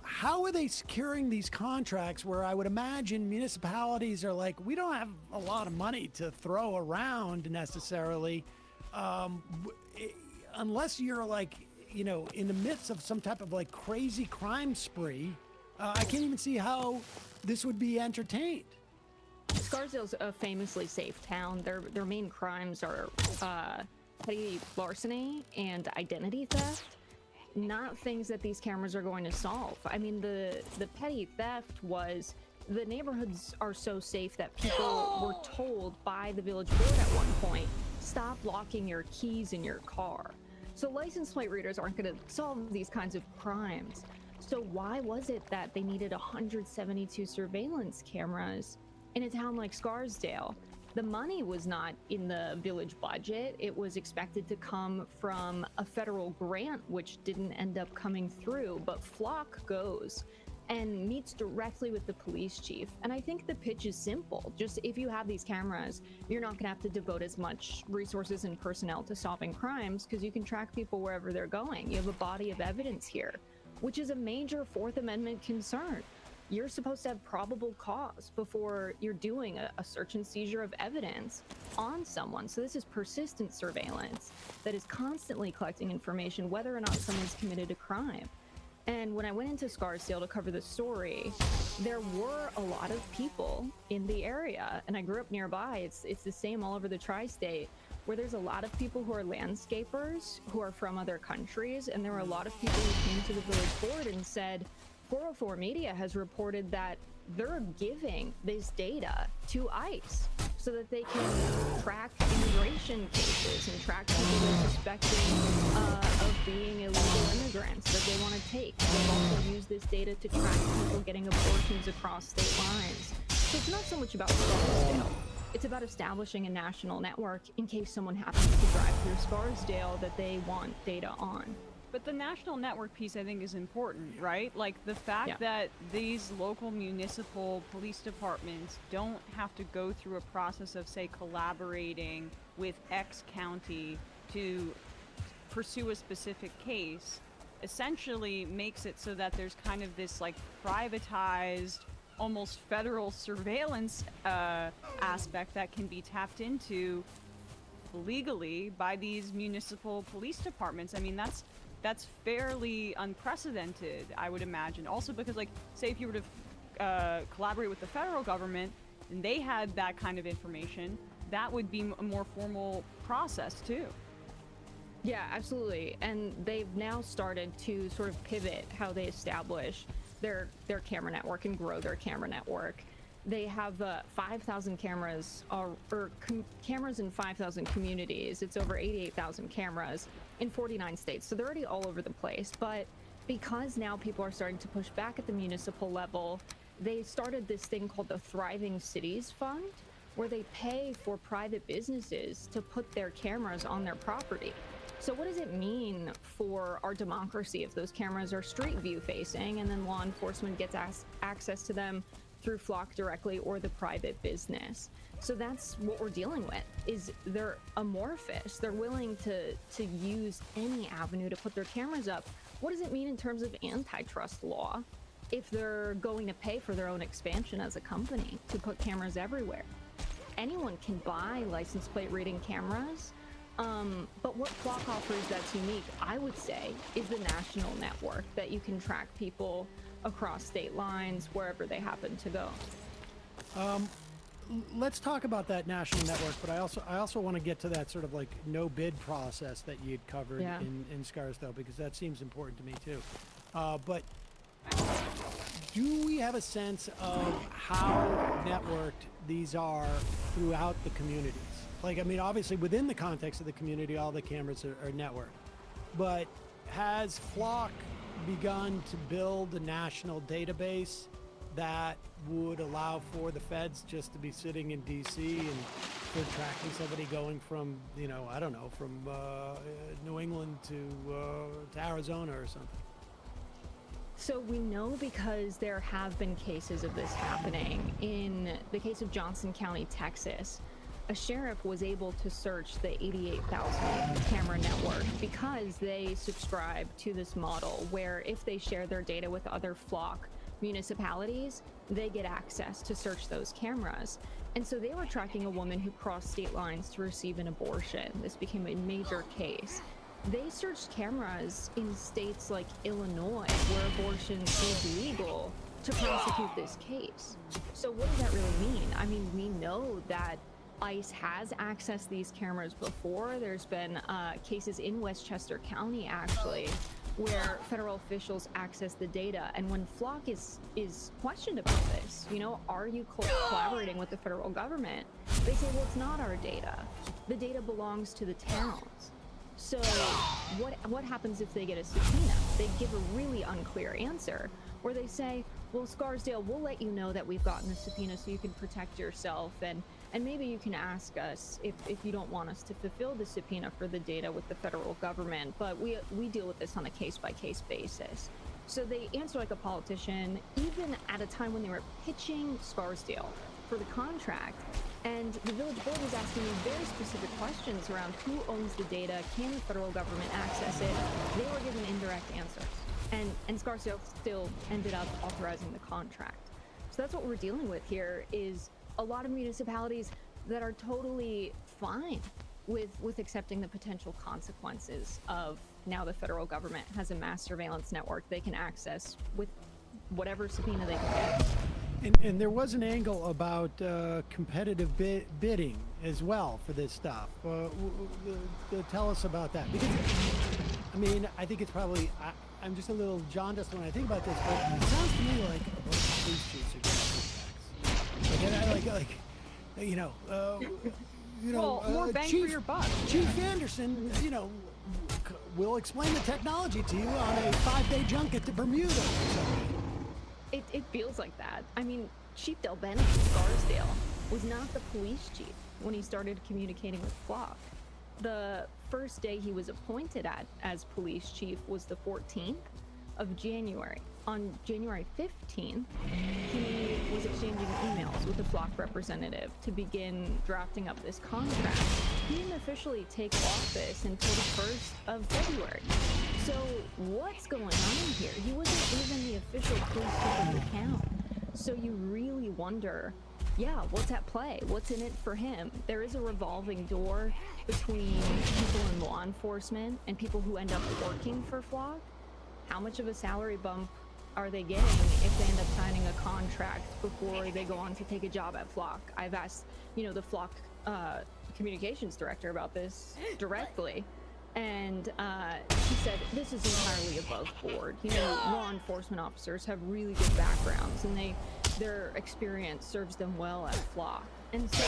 how are they securing these contracts where I would imagine municipalities are like, we don't have a lot of money to throw around necessarily, unless you're like, you know, in the midst of some type of like crazy crime spree. I can't even see how this would be entertained. Scarsdale's a famously safe town. Their main crimes are petty larceny and identity theft. Not things that these cameras are going to solve. I mean, the petty theft was, the neighborhoods are so safe that people were told by the village board at one point, stop locking your keys in your car. So license plate readers aren't going to solve these kinds of crimes. So why was it that they needed 172 surveillance cameras in a town like Scarsdale? The money was not in the village budget. It was expected to come from a federal grant, which didn't end up coming through. But Flock goes and meets directly with the police chief. And I think the pitch is simple. Just if you have these cameras, you're not gonna have to devote as much resources and personnel to solving crimes because you can track people wherever they're going. You have a body of evidence here, which is a major Fourth Amendment concern. You're supposed to have probable cause before you're doing a search and seizure of evidence on someone. So this is persistent surveillance that is constantly collecting information whether or not someone's committed a crime. And when I went into Scarsdale to cover the story, there were a lot of people in the area, and I grew up nearby. It's the same all over the tri-state, where there's a lot of people who are landscapers who are from other countries, and there were a lot of people who came to the village board and said, 404 Media has reported that they're giving this data to ICE so that they can track immigration cases and track people they're suspecting of being illegal immigrants that they want to take. They've also used this data to track people getting abortions across state lines. So it's not so much about Scarsdale. It's about establishing a national network in case someone happens to drive through Scarsdale that they want data on. But the national network piece, I think, is important, right? Like the fact that these local municipal police departments don't have to go through a process of, say, collaborating with X county to pursue a specific case, essentially makes it so that there's kind of this like privatized, almost federal surveillance aspect that can be tapped into legally by these municipal police departments. I mean, that's fairly unprecedented, I would imagine. Also because, like, say if you were to collaborate with the federal government and they had that kind of information, that would be a more formal process too. Yeah, absolutely. And they've now started to sort of pivot how they establish their camera network and grow their camera network. They have 5,000 cameras, cameras in 5,000 communities. It's over 88,000 cameras in 49 states. So they're already all over the place. But because now people are starting to push back at the municipal level, they started this thing called the Thriving Cities Fund, where they pay for private businesses to put their cameras on their property. So what does it mean for our democracy if those cameras are street view facing and then law enforcement gets access to them through Flock directly or the private business? So that's what we're dealing with, is they're amorphous. They're willing to use any avenue to put their cameras up. What does it mean in terms of antitrust law if they're going to pay for their own expansion as a company to put cameras everywhere? Anyone can buy license plate reading cameras, but what Flock offers that's unique, I would say, is the national network that you can track people across state lines wherever they happen to go. let's talk about that national network, but I also want to get to that sort of like no bid process that you'd covered in Scarsdale, because that seems important to me too. But do we have a sense of how networked these are throughout the communities? Like, I mean, obviously within the context of the community, all the cameras are networked, but has Flock begun to build a national database that would allow for the feds just to be sitting in DC and for tracking somebody going from, you know, I don't know, from New England to Arizona or something? So we know because there have been cases of this happening. In the case of Johnson County, Texas, a sheriff was able to search the 88,000 camera network because they subscribe to this model where if they share their data with other Flock municipalities, they get access to search those cameras. And so they were tracking a woman who crossed state lines to receive an abortion. This became a major case. They searched cameras in states like Illinois, where abortion is legal, to prosecute this case. So what does that really mean? I mean, we know that ICE has accessed these cameras before. There's been cases in Westchester County, actually, where federal officials access the data. And when Flock is questioned about this, you know, are you collaborating with the federal government? They say, well, it's not our data. The data belongs to the towns. So what happens if they get a subpoena? They give a really unclear answer where they say, well, Scarsdale, we'll let you know that we've gotten a subpoena so you can protect yourself, and maybe you can ask us if you don't want us to fulfill the subpoena for the data with the federal government, but we deal with this on a case-by-case basis. So they answer like a politician, even at a time when they were pitching Scarsdale for the contract, and the village board was asking them very specific questions around who owns the data, can the federal government access it. They were given indirect answers, and Scarsdale still ended up authorizing the contract. So that's what we're dealing with here, is a lot of municipalities that are totally fine with accepting the potential consequences of now the federal government has a mass surveillance network they can access with whatever subpoena they can get. And there was an angle about competitive bidding as well for this stuff. Tell us about that, because I mean, I think it's probably I'm just a little jaundiced when I think about this, but it sounds to me like a bunch of police chiefs are getting more bang for your buck. Chief Anderson, you know, will explain the technology to you on a 5-day junket to Bermuda. It feels like that. I mean, Chief Del Bene from Scarsdale was not the police chief when he started communicating with Flock. The first day he was appointed as police chief was the 14th of January. On January 15th, he was exchanging emails with the Flock representative to begin drafting up this contract. He didn't officially take office until the 1st of February. So what's going on here? He wasn't even the official police chief of the town. So you really wonder, yeah, what's at play? What's in it for him? There is a revolving door between people in law enforcement and people who end up working for Flock. How much of a salary bump are they getting if they end up signing a contract before they go on to take a job at Flock? I've asked, you know, the Flock communications director about this directly, and he said this is entirely above board. You know, law enforcement officers have really good backgrounds, and their experience serves them well at Flock. And so,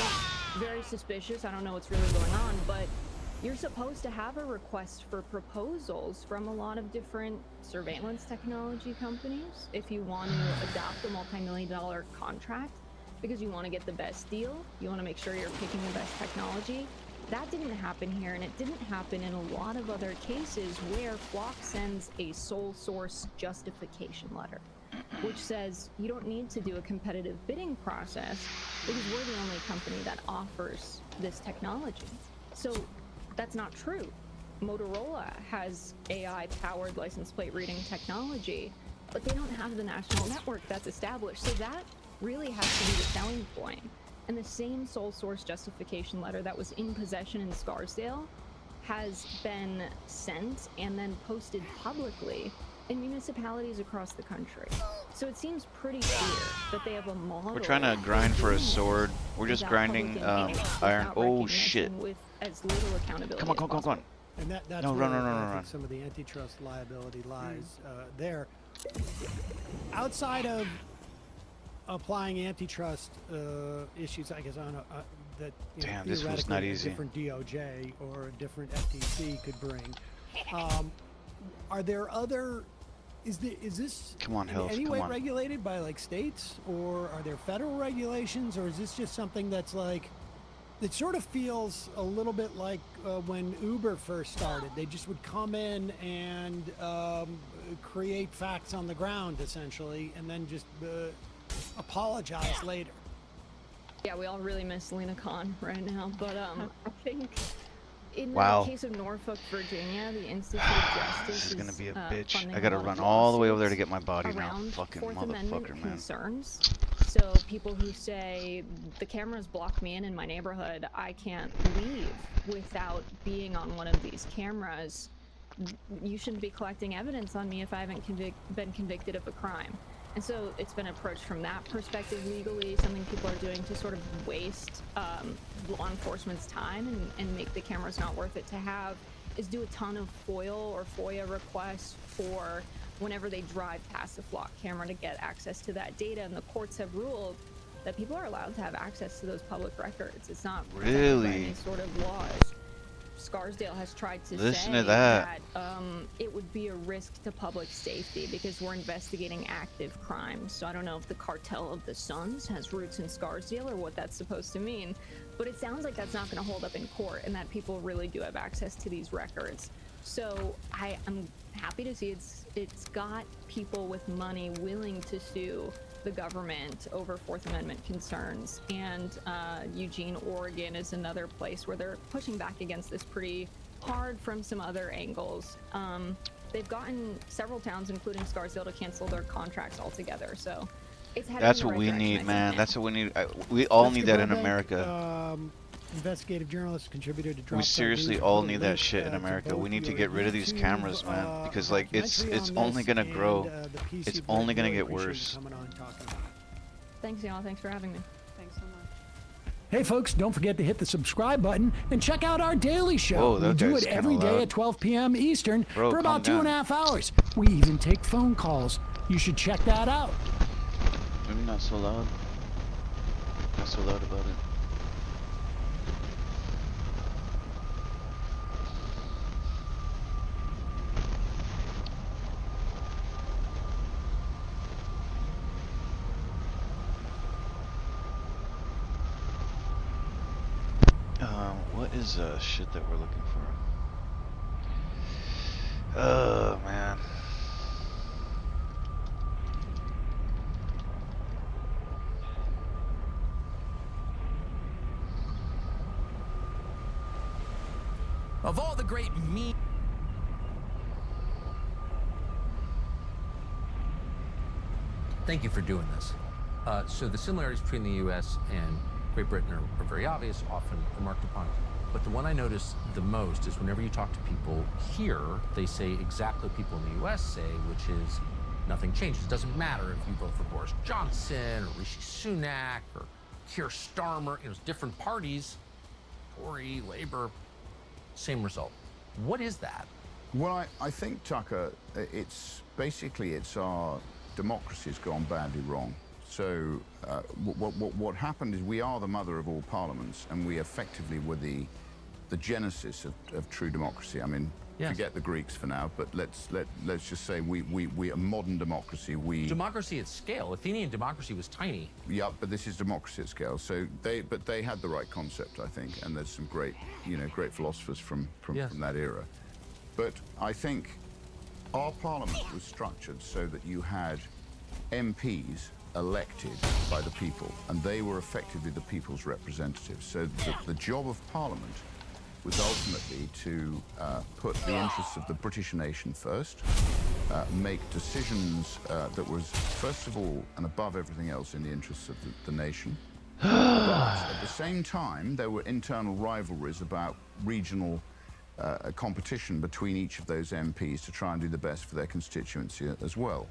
very suspicious. I don't know what's really going on, but you're supposed to have a request for proposals from a lot of different surveillance technology companies if you want to adopt a multi-million-dollar contract, because you want to get the best deal, you want to make sure you're picking the best technology. That didn't happen here, and it didn't happen in a lot of other cases where Flock sends a sole source justification letter, which says you don't need to do a competitive bidding process because we're the only company that offers this technology. So that's not true. Motorola has AI-powered license plate reading technology, but they don't have the national network that's established. So that really has to be the selling point. And the same sole source justification letter that was in possession in Scarsdale has been sent and then posted publicly in municipalities across the country. So it seems pretty clear that they have a model. We're trying to grind for a sword. We're just without grinding public engagement, iron. without Oh recognition, shit! With as little accountability Come on, as come on, come on, come on. possible. And that's No, where run, run, I run, think run. some of the antitrust liability lies there. Outside of applying antitrust issues, I guess, on that Damn, this was theoretically not a easy. different DOJ or a different FTC could bring. Are there other? Is this Come on, in Hills, any come way on. regulated by like states, or are there federal regulations, or is this just something that's like? It sort of feels a little bit like when Uber first started. They just would come in and create facts on the ground, essentially, and then just apologize later. Yeah, we all really miss Lena Khan right now, but I think in Wow. the case of Norfolk, Virginia, the Institute of Justice This is gonna be a bitch. funding I gotta a lot run of all the way over there to lawsuits get my body now. around Fucking Fourth Amendment motherfucker, man. concerns. So people who say the cameras block me in my neighborhood, I can't leave without being on one of these cameras. You shouldn't be collecting evidence on me if I haven't been convicted of a crime. And so it's been approached from that perspective legally, something people are doing to sort of waste law enforcement's time and make the cameras not worth it to have, is do a ton of FOIL or FOIA requests for whenever they drive past a flock camera to get access to that data. And the courts have ruled that people are allowed to have access to those public records. It's not protected by Really? any sort of laws. Scarsdale has tried to Listen say to that. it would be a risk to public safety because we're investigating active crimes. So I don't know if the cartel of the Suns has roots in Scarsdale or what that's supposed to mean, but it sounds like that's not going to hold up in court and that people really do have access to these records. So I'm happy to see it's got people with money willing to sue the government over Fourth Amendment concerns, and Eugene, Oregon is another place where they're pushing back against this pretty hard from some other angles. They've gotten several towns, including Scarsdale, to cancel their contracts altogether. So it's headed That's in the what right we direction, I need, think, man. now. That's what we need. We all Jessica need that in Burbank, America. Investigative journalist, contributor to Drop We Site seriously News. all Put a need link, that shit in to America. both We need to your get rid of these YouTube, cameras, man, because like it's documentary on only this gonna and, grow. the piece It's you've only written. gonna Really get appreciate you worse. coming on and talking about it. Thanks, y'all. Thanks for having me. Thanks so much. Hey folks, don't forget to hit the subscribe button and check out our daily show. Whoa, We that do guy's it kinda every day loud. at 12 p.m. Eastern Bro, for about calm 2.5 hours. We even take phone calls. You should check that out. Maybe not so loud. Not so loud about it. What is shit that we're looking for? Oh man. Of all the great Thank you for doing this. So the similarities between the U.S. and Great Britain are very obvious, often remarked upon. But the one I notice the most is whenever you talk to people here, they say exactly what people in the U.S. say, which is nothing changes. It doesn't matter if you vote for Boris Johnson or Rishi Sunak or Keir Starmer. It's different parties, Tory, Labour, same result. What is that? Well, I think, Tucker, it's basically our democracy has gone badly wrong. So what happened is we are the mother of all parliaments, and we effectively were the genesis of true democracy. I mean, Yes. forget the Greeks for now, but let's just say we are modern democracy. Democracy at scale. Athenian democracy was tiny. Yeah, but this is democracy at scale. So they had the right concept, I think, and there's some great philosophers from that era. But I think our parliament was structured so that you had MPs elected by the people, and they were effectively the people's representatives. So the job of Parliament was ultimately to put the interests of the British nation first, make decisions that was, first of all, and above everything else, in the interests of the nation. But at the same time, there were internal rivalries about regional a competition between each of those MPs to try and do the best for their constituency as well.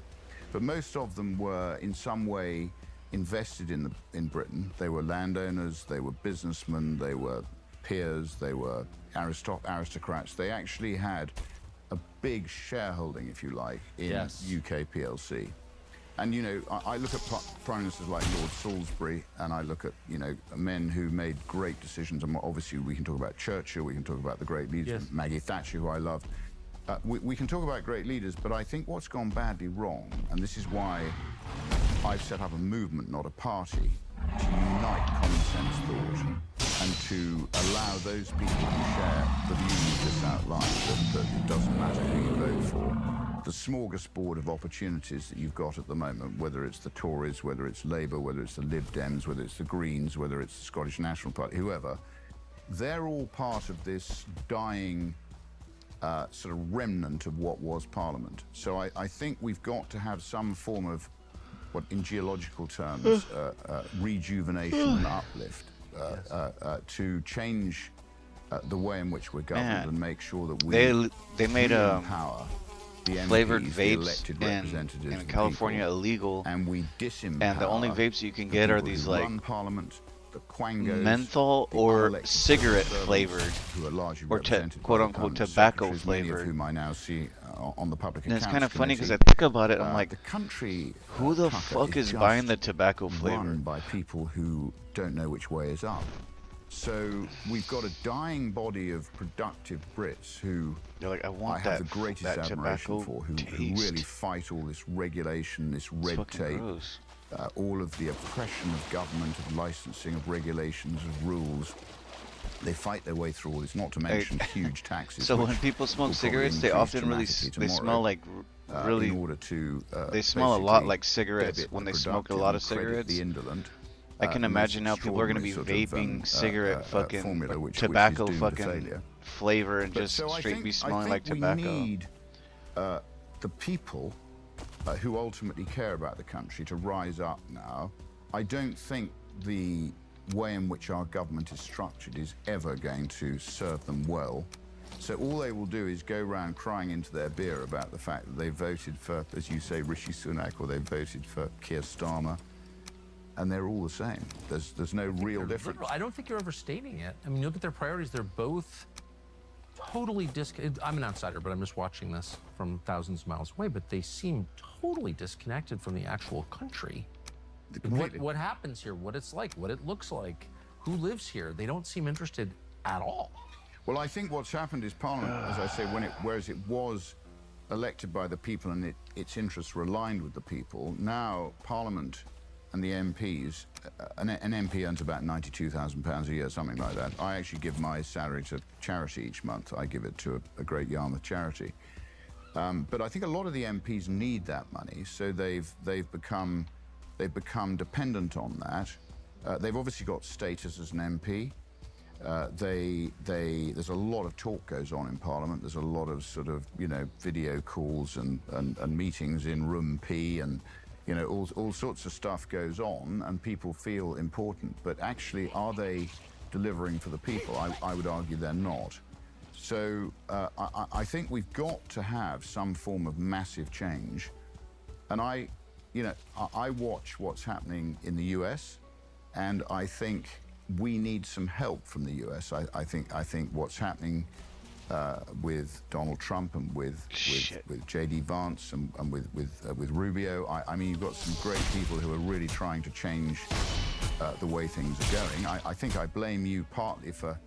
But most of them were in some way invested in Britain. They were landowners, they were businessmen, they were peers, they were aristocrats. They actually had a big shareholding, if you like, in UK PLC. And, you know, I look at prime ministers like Lord Salisbury, and I look at, you know, men who made great decisions. And obviously, we can talk about Churchill, we can talk about the great leaders, Maggie Thatcher, who I love. We can talk about great leaders, but I think what's gone badly wrong, and this is why I've set up a movement, not a party, to unite common sense thought and to allow those people who share the view you just outlined, that it doesn't matter who you vote for. The smorgasbord of opportunities that you've got at the moment, whether it's the Tories, whether it's Labour, whether it's the Lib Dems, whether it's the Greens, whether it's the Scottish National Party, whoever, they're all part of this dying sort of remnant of what was Parliament. So I think we've got to have some form of, what in geological terms, rejuvenation and uplift to change the way in which we're governed and make sure that they made empower the MPs, flavored the vapes elected representatives in of California people, illegal, and we disempower and the only vapes you can get are these like Parliament, the Quangos, menthol or cigarette flavored, who are largely or quote unquote tobacco flavored. Whom I now see on the public and it's accounts kind of funny committee. because I think about it, I'm like, the country, who the fuck is buying the tobacco flavor? Run by people who don't know which way is up. So we've got a dying body of productive Brits who they're like, I have the greatest admiration for, who really fight all this regulation, this red tape, all of the oppression of government, of licensing, of regulations, of rules. They fight their way through all this, not to mention huge taxes. So when people smoke cigarettes, they often really smell like really. In order to, they smell a lot like cigarettes when they smoke a lot of cigarettes. The indolent. I can imagine now people are going to be vaping cigarette fucking formula, tobacco which fucking flavor and just straight be smelling like tobacco. We need the people who ultimately care about the country to rise up now. I don't think the way in which our government is structured is ever going to serve them well. So all they will do is go around crying into their beer about the fact that they voted for, as you say, Rishi Sunak, or they voted for Keir Starmer. And they're all the same. There's no real difference. I don't think you're overstating it. I mean, you look at their priorities, they're both totally I'm an outsider, but I'm just watching this from thousands of miles away, but they seem totally disconnected from the actual country. What happens here, what it's like, what it looks like, who lives here. They don't seem interested at all. Well, I think what's happened is Parliament, as I say, whereas it was elected by the people and its interests were aligned with the people, now Parliament and the MPs, an MP earns about £92,000 a year, something like that. I actually give my salary to charity each month. I give it to a great Yarmouth charity. But I think a lot of the MPs need that money, so they've become dependent on that. They've obviously got status as an MP. There's a lot of talk goes on in Parliament. There's a lot of sort of, you know, video calls and meetings in Room P, and you know, all sorts of stuff goes on, and people feel important. But actually, are they delivering for the people? I would argue they're not. So I think we've got to have some form of massive change. And I watch what's happening in the US, and I think we need some help from the US. I think what's happening with Donald Trump and with J.D. Vance and with Rubio. I mean, you've got some great people who are really trying to change the way things are going. I think I blame you partly for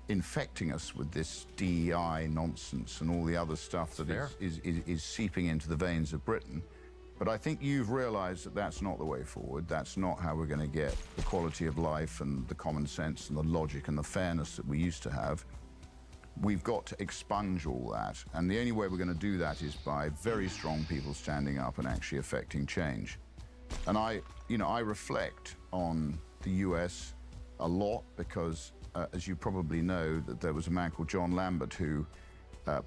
infecting us with this DEI nonsense and all the other stuff that is seeping into the veins of Britain. But I think you've realized that that's not the way forward. That's not how we're going to get the quality of life and the common sense and the logic and the fairness that we used to have. We've got to expunge all that, and the only way we're going to do that is by very strong people standing up and actually affecting change. And I reflect on the US a lot because, as you probably know, that there was a man called John Lambert who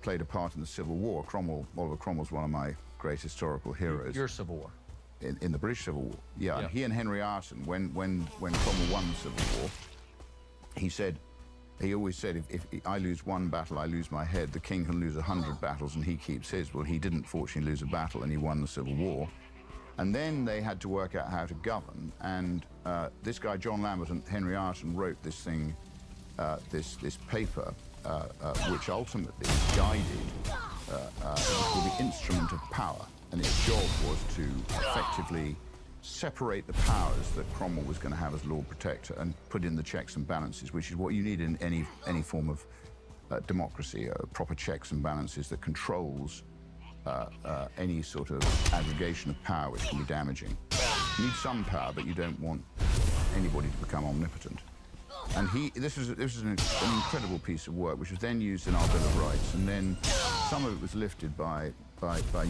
played a part in the Civil War. Oliver Cromwell's one of my great historical heroes. Your Civil War. In the British Civil War, yeah. And he and Henry Arson, when Cromwell won the Civil War, he said, He always said, if I lose one battle, I lose my head. The king can lose 100 battles and he keeps his. Well, he didn't fortunately lose a battle and he won the Civil War. And then they had to work out how to govern. And this guy, John Lambert and Henry Ireton, wrote this thing, this paper, which ultimately guided the instrument of power. And its job was to effectively separate the powers that Cromwell was going to have as Lord Protector and put in the checks and balances, which is what you need in any form of democracy, proper checks and balances that controls any sort of aggregation of power, which can be damaging. You need some power, but you don't want anybody to become omnipotent. And this was an incredible piece of work, which was then used in our Bill of Rights, and then some of it was lifted by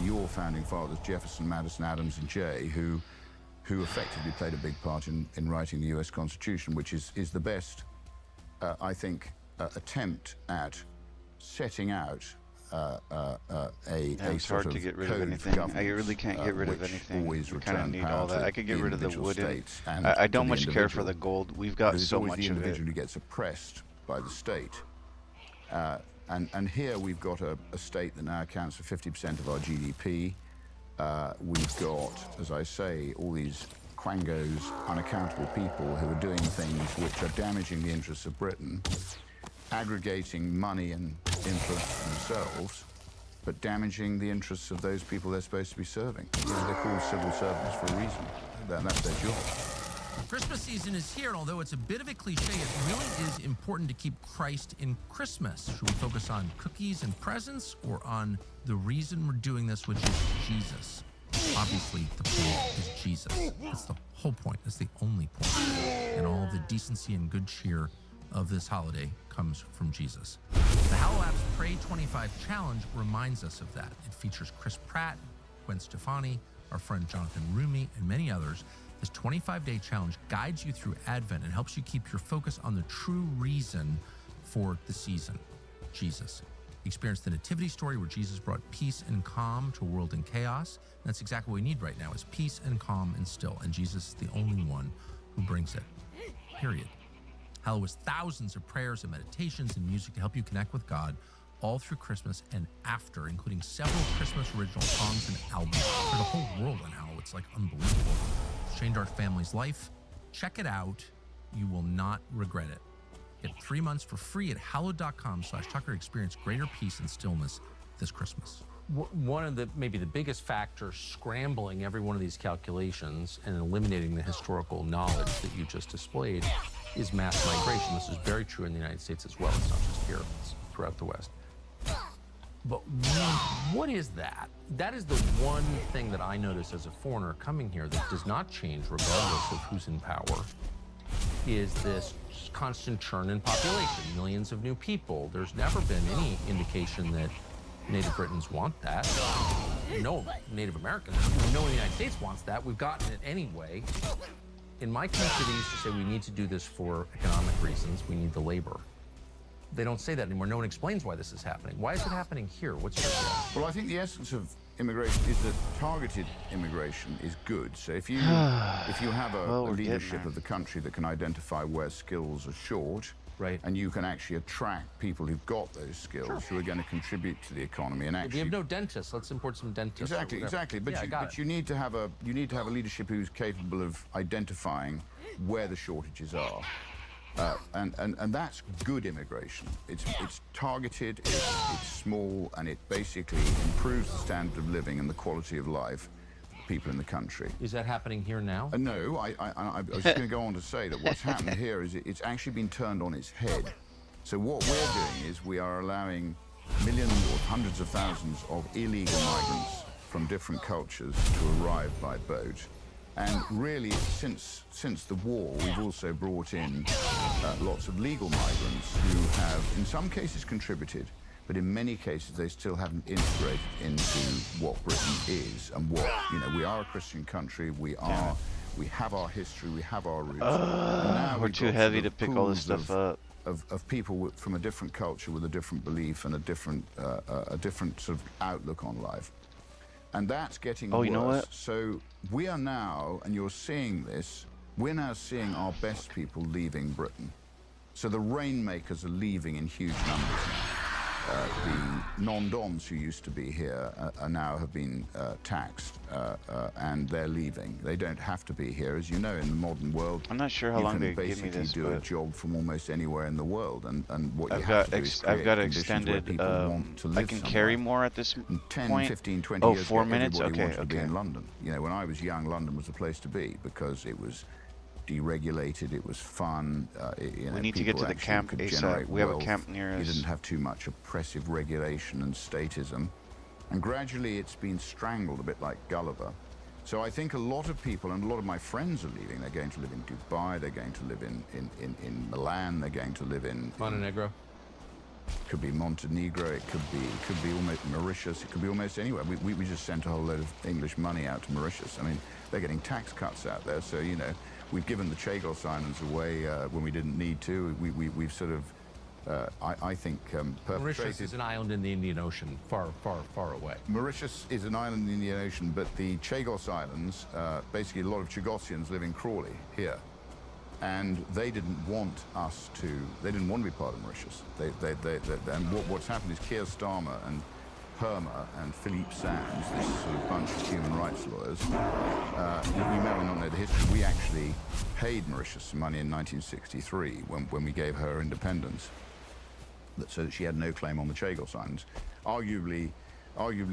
your founding fathers, Jefferson, Madison, Adams, and Jay, who effectively played a big part in writing the U.S. Constitution, which is the best, I think, attempt at setting out it's hard to get rid of anything. I really can't get rid of anything. We kind of need all that. I could get rid of the wooden. I don't much care for the gold. We've got so much of it. The individual who gets oppressed by the state. And here we've got a state that now accounts for 50% of our GDP. We've got, as I say, all these quangos, unaccountable people who are doing things which are damaging the interests of Britain, aggregating money and influence themselves, but damaging the interests of those people they're supposed to be serving. You know, they're called civil servants for a reason. That's their job. Christmas season is here, and although it's a bit of a cliche, it really is important to keep Christ in Christmas. Should we focus on cookies and presents, or on the reason we're doing this, which is Jesus? Obviously, the point is Jesus. That's the whole point. That's the only point. And all the decency and good cheer of this holiday comes from Jesus. The HalloLabs Pray 25 Challenge reminds us of that. It features Chris Pratt, Gwen Stefani, our friend Jonathan Rumi, and many others. This 25-day challenge guides you through Advent and helps you keep your focus on the true reason for the season, Jesus. Experience the nativity story where Jesus brought peace and calm to a world in chaos. And that's exactly what we need right now, is peace and calm and still. And Jesus is the only one who brings it, period. Hallow is thousands of prayers and meditations and music to help you connect with God all through Christmas and after, including several Christmas original songs and albums for the whole world on Hallow. It's like unbelievable. It's changed our family's life. Check it out. You will not regret it. Get 3 months for free at hallowed.com/Tucker. Experience greater peace and stillness this Christmas. One of the, maybe the biggest factors scrambling every one of these calculations and eliminating the historical knowledge that you just displayed is mass migration. This is very true in the United States as well. It's not just here, it's throughout the West. But what is that? That is the one thing that I notice as a foreigner coming here that does not change regardless of who's in power, is this constant churn in population, millions of new people. There's never been any indication that Native Britons want that. No Native Americans, no one in the United States wants that. We've gotten it anyway. In my country, they used to say we need to do this for economic reasons. We need the labor. They don't say that anymore. No one explains why this is happening. Why is it happening here? What's your guess? Well, I think the essence of immigration is that targeted immigration is good. So if you have a leadership of the country that can identify where skills are short, right, and you can actually attract people who've got those skills who are going to contribute to the economy. And actually, if you have no dentists, let's import some dentists. Exactly. But you need to have a leadership who's capable of identifying where the shortages are. And that's good immigration. It's targeted, it's small, and it basically improves the standard of living and the quality of life of people in the country. Is that happening here now? No, I was just going to go on to say that what's happened here is it's actually been turned on its head. So what we're doing is we are allowing millions or hundreds of thousands of illegal migrants from different cultures to arrive by boat. And really, since the war, we've also brought in lots of legal migrants who have, in some cases, contributed, but in many cases, they still haven't integrated into what Britain is and what, we are a Christian country, we have our history, we have our roots. We're too heavy to pick all this stuff up. Of people from a different culture with a different belief and a different sort of outlook on life. And that's getting worse. You know what? So we are now, and you're seeing this, we're now seeing our best people leaving Britain. So the rainmakers are leaving in huge numbers now. The non-doms who used to be here are now have been taxed, and they're leaving. They don't have to be here. As you know, in the modern world, I'm not sure how long they give me this, you can basically do a but job from almost anywhere in the world, and what you I've have got to do is I've create got conditions where extended. people want to live I can somewhere. carry more at this 10, point. 15, 20 Oh, years 4 ago, minutes. everybody Okay, wanted to be okay. in London. You know, when I was young, London was the place to be because it was deregulated, it was fun. You know, We need to get people to the actually camp could ASAP. generate We have a wealth. camp near You us. didn't have too much oppressive regulation and statism. And gradually it's been strangled a bit like Gulliver. So I think a lot of people, and a lot of my friends are leaving. They're going to live in Dubai, they're going to live in Milan, they're going to live in Montenegro. Could be Montenegro, it could be almost Mauritius, it could be almost anywhere. We just sent a whole load of English money out to Mauritius. I mean, they're getting tax cuts out there, so, you know, we've given the Chagos Islands away when we didn't need to. We've sort of, I think, Mauritius perpetrated... is an island in the Indian Ocean, far, far, far away. Mauritius is an island in the Indian Ocean, but the Chagos Islands, basically a lot of Chagossians live in Crawley, here. And they didn't want us to, they didn't want to be part of Mauritius. And what's happened is Keir Starmer and Perma and Philippe Sands, this sort of bunch of human rights lawyers, you may or not know the history. We actually paid Mauritius some money in 1963 when we gave her independence, so that she had no claim on the Chagos Islands. Arguably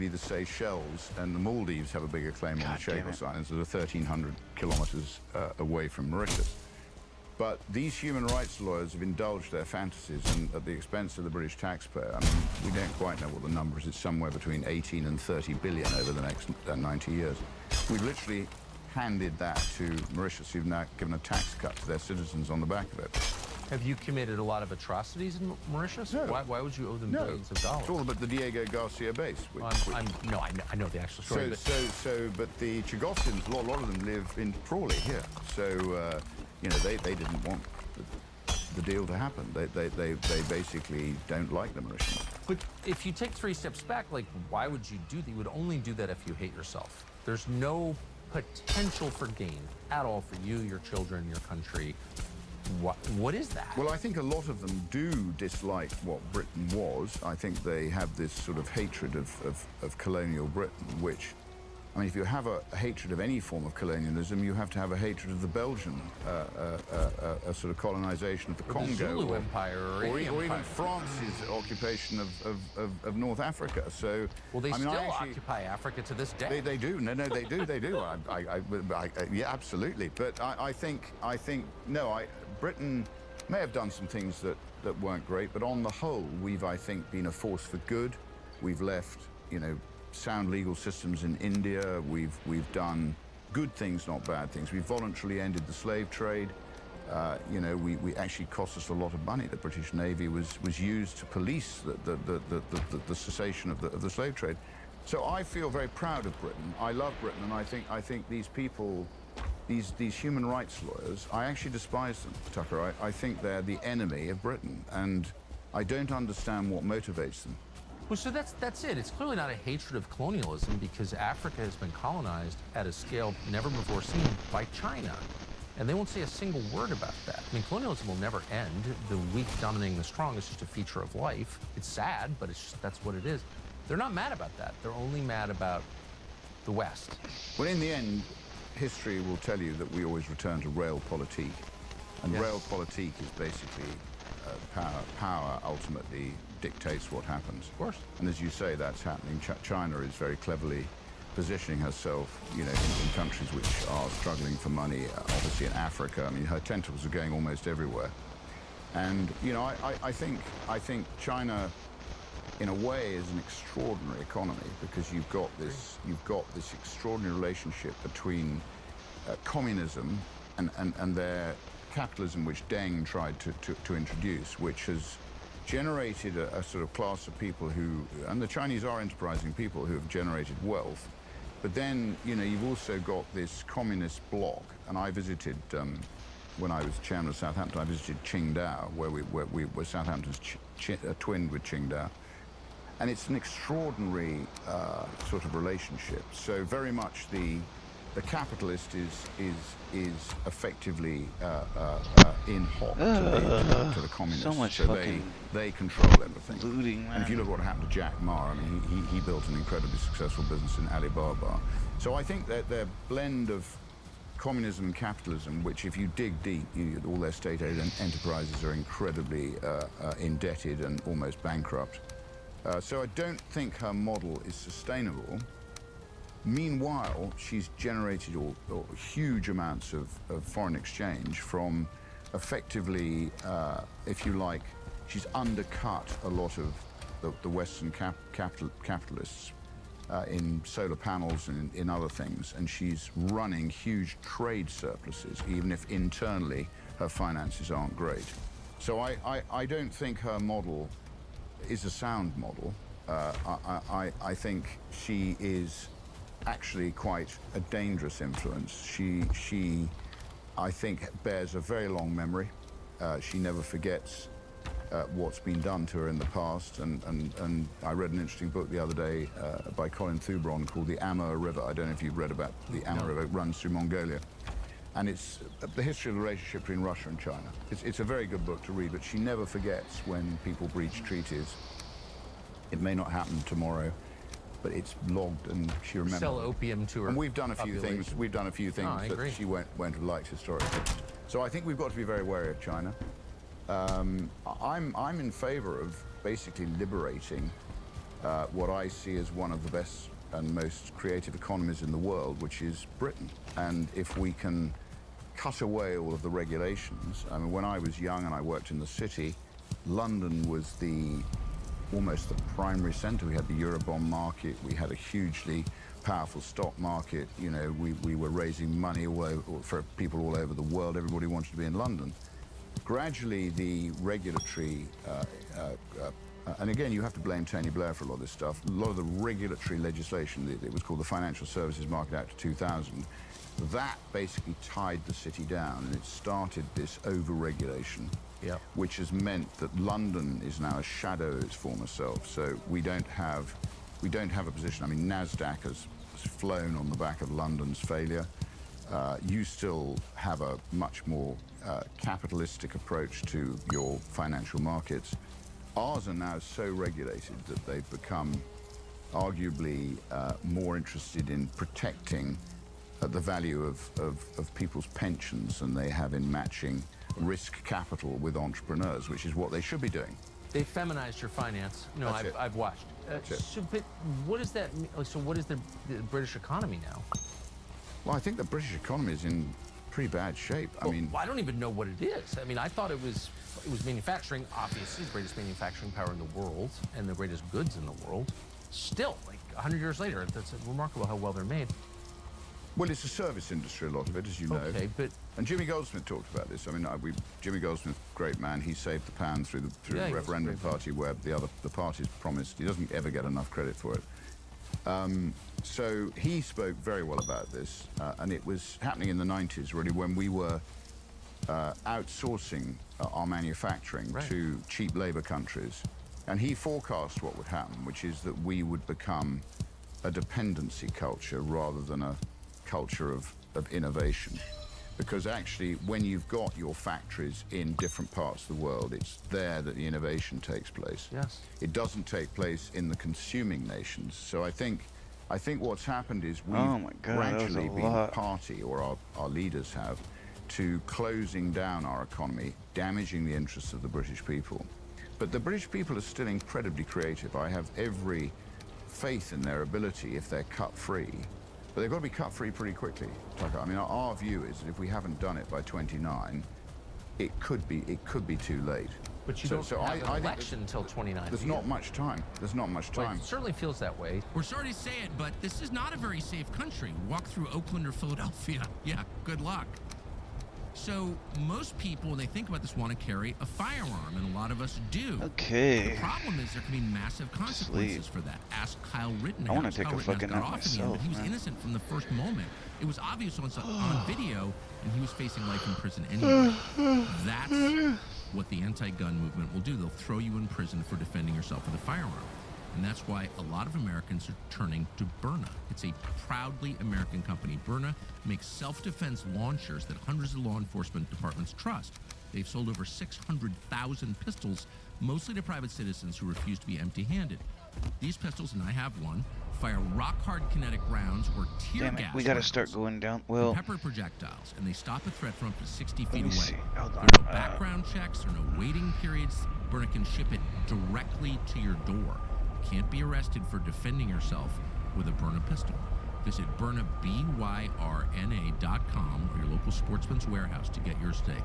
the Seychelles and the Maldives have a bigger claim on the Chagos Islands that are 1,300 kilometers away from Mauritius. But these human rights lawyers have indulged their fantasies and at the expense of the British taxpayer. I mean, we don't quite know what the number is. It's somewhere between 18 and 30 billion over the next 90 years. We've literally handed that to Mauritius, who've now given a tax cut to their citizens on the back of it. Have you committed a lot of atrocities in Mauritius? No. Why would you owe them No. billions of dollars? It's all about the Diego Garcia base. No, I know the actual story. But the Chagossians, a lot of them live in Crawley here. So, you know, they didn't want the deal to happen. They basically don't like the Mauritians. But if you take 3 steps back, like, why would you do that? You would only do that if you hate yourself. There's no potential for gain at all for you, your children, your country. What is that? Well, I think a lot of them do dislike what Britain was. I think they have this sort of hatred of colonial Britain, which, I mean, if you have a hatred of any form of colonialism, you have to have a hatred of the Belgian a sort of colonization of the Or the Congo, Zulu Empire, or any even empire. France's occupation of North Africa. So, Well, they I mean, still I actually, occupy Africa to this day. they do. No, they do. Yeah, absolutely. But I think Britain may have done some things that weren't great, but on the whole, we've, I think, been a force for good. We've left, you know, sound legal systems in India. We've done good things, not bad things. We voluntarily ended the slave trade. You know, we actually cost us a lot of money. The British Navy was used to police the cessation of the slave trade. So I feel very proud of Britain. I love Britain, and I think these people, these human rights lawyers, I actually despise them, Tucker. I think they're the enemy of Britain, and I don't understand what motivates them. Well, so that's it. It's clearly not a hatred of colonialism because Africa has been colonized at a scale never before seen by China. And they won't say a single word about that. I mean, colonialism will never end. The weak dominating the strong is just a feature of life. It's sad, but that's what it is. They're not mad about that. They're only mad about the West. Well, in the end, history will tell you that we always return to realpolitik. And Yes. realpolitik is basically power ultimately dictates what happens. Of course. And as you say, that's happening. China is very cleverly positioning herself, you know, in countries which are struggling for money. Obviously in Africa, I mean, her tentacles are going almost everywhere. And, you know, I think China, in a way, is an extraordinary economy because you've got this extraordinary relationship between communism and their capitalism, which Deng tried to introduce, which has generated a sort of class of people who, and the Chinese are enterprising people who have generated wealth. But then, you know, you've also got this communist bloc, and I visited, when I was chairman of Southampton, I visited Qingdao, where Southampton's twinned with Qingdao. And it's an extraordinary sort of relationship. So very much the the capitalist is effectively in hoc to the communists. So much they control everything. Looting, man. And if you look what happened to Jack Ma, I mean, he built an incredibly successful business in Alibaba. So I think that their blend of communism and capitalism, which if you dig deep, all their state-owned enterprises are incredibly indebted and almost bankrupt. So I don't think her model is sustainable. Meanwhile, she's generated huge amounts of foreign exchange from effectively, if you like, she's undercut a lot of the Western capitalists in solar panels and in other things, and she's running huge trade surpluses, even if internally her finances aren't great. So I don't think her model is a sound model. I think she is actually quite a dangerous influence. She I think, bears a very long memory. She never forgets what's been done to her in the past, and I read an interesting book the other day by Colin Thubron called The Amur River. I don't know if you've read about the Amur River. It runs through Mongolia. And it's the history of the relationship between Russia and China. It's a very good book to read, but she never forgets when people breach treaties. It may not happen tomorrow, but it's logged, and she remembers. Sell opium to her. And we've done a few population. things. We've done a few things that she won't have liked historically. So I think we've got to be very wary of China. I'm in favour of basically liberating what I see as one of the best and most creative economies in the world, which is Britain. And if we can cut away all of the regulations. I mean, when I was young and I worked in the city, London was almost the primary centre. We had the Eurobond market. We had a hugely powerful stock market. You know, we were raising money for people all over the world. Everybody wanted to be in London. Gradually, the regulatory, and again, you have to blame Tony Blair for a lot of this stuff. A lot of the regulatory legislation, it was called the Financial Services Market Act of 2000, that basically tied the city down, and it started this over-regulation. Yep. Which has meant that London is now a shadow of its former self. So we don't have a position. I mean, NASDAQ has flown on the back of London's failure. You still have a much more capitalistic approach to your financial markets. Ours are now so regulated that they've become arguably more interested in protecting the value of people's pensions than they have in matching risk capital with entrepreneurs, which is what they should be doing. They feminized your finance. No, I've watched. So, but what does that mean? So what is the British economy now? Well, I think the British economy is in pretty bad shape. Well, I don't even know what it is. I mean, I thought it was manufacturing, obviously, the greatest manufacturing power in the world and the greatest goods in the world. Still, like 100 years later, that's remarkable how well they're made. Well, it's a service industry, a lot of it, as you know. Okay, but... And Jimmy Goldsmith talked about this. I mean, Jimmy Goldsmith, great man, he saved the pound through the referendum party where the parties promised. He doesn't ever get enough credit for it. So he spoke very well about this, and it was happening in the 90s, really, when we were outsourcing our manufacturing to cheap labor countries. And he forecast what would happen, which is that we would become a dependency culture rather than a culture of innovation. Because actually, when you've got your factories in different parts of the world, it's there that the innovation takes place. Yes. It doesn't take place in the consuming nations. So I think what's happened is we've gradually been party, or our leaders have, to closing down our economy, damaging the interests of the British people. But the British people are still incredibly creative. I have every faith in their ability if they're cut-free. But they've got to be cut-free pretty quickly. I mean, our view is that if we haven't done it by 29, it could be too late. But you don't have an election until 29. There's not much time. There's not much time. Well, it certainly feels that way. We're sorry to say it, but this is not a very safe country. Walk through Oakland or Philadelphia. Yeah, good luck. So most people, when they think about this, want to carry a firearm, and a lot of us do. Okay. The problem is there can be massive consequences for that. Ask Kyle Rittenhouse. I want to take a fucking nap myself. But he was innocent from the first moment. It was obvious on video, and he was facing life in prison anyway. That's what the anti-gun movement will do. They'll throw you in prison for defending yourself with a firearm. And that's why a lot of Americans are turning to Byrna. It's a proudly American company. Byrna makes self-defense launchers that hundreds of law enforcement departments trust. They've sold over 600,000 pistols, mostly to private citizens who refuse to be empty-handed. These pistols, and I have one, fire rock-hard kinetic rounds or tear Damn it, gas we gotta rounds start going down. and Well, pepper projectiles, and they stop a threat from up to 60 feet me away. see. Hold on. There are no background checks, there are no waiting periods. Byrna can ship it directly to your door. You can't be arrested for defending yourself with a Byrna pistol. Visit Byrna, BYRNA.com, or your local Sportsman's Warehouse to get yours today.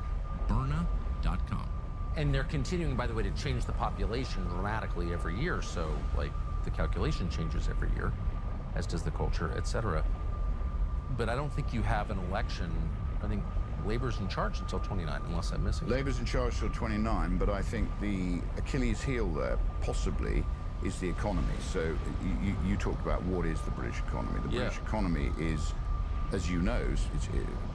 Byrna.com. And they're continuing, by the way, to change the population dramatically every year. So, like, the calculation changes every year, as does the culture, etc. But I don't think you have an election. I think Labor's in charge until 29, unless I'm missing. Labor's in charge till 29, but I think the Achilles heel there, possibly, is the economy. So you talked about what is the British economy. The British economy is, as you know,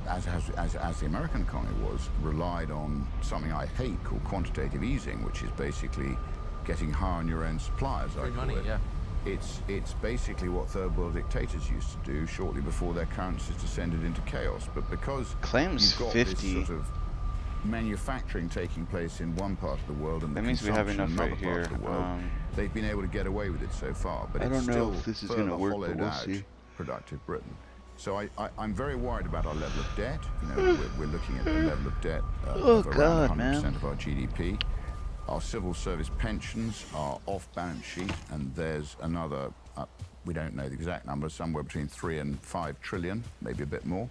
as the American economy was, relied on something I hate called quantitative easing, which is basically getting high on your own suppliers. Free money, yeah. It's basically what third world dictators used to do shortly before their currencies descended into chaos. But because claims you've got 50. this sort of manufacturing taking place in one part of the world and that the means we have consumption enough in another right part of the here. world, they've been able to get away with it so far. But I it's don't know still if this is further gonna work, but hollowed we'll out see. productive Britain. So I'm very worried about our level of debt. You know, we're looking at a level of debt of around 100% of our GDP. Our civil service pensions are off balance sheet, and there's another, we don't know the exact number, somewhere between 3 and 5 trillion, maybe a bit more,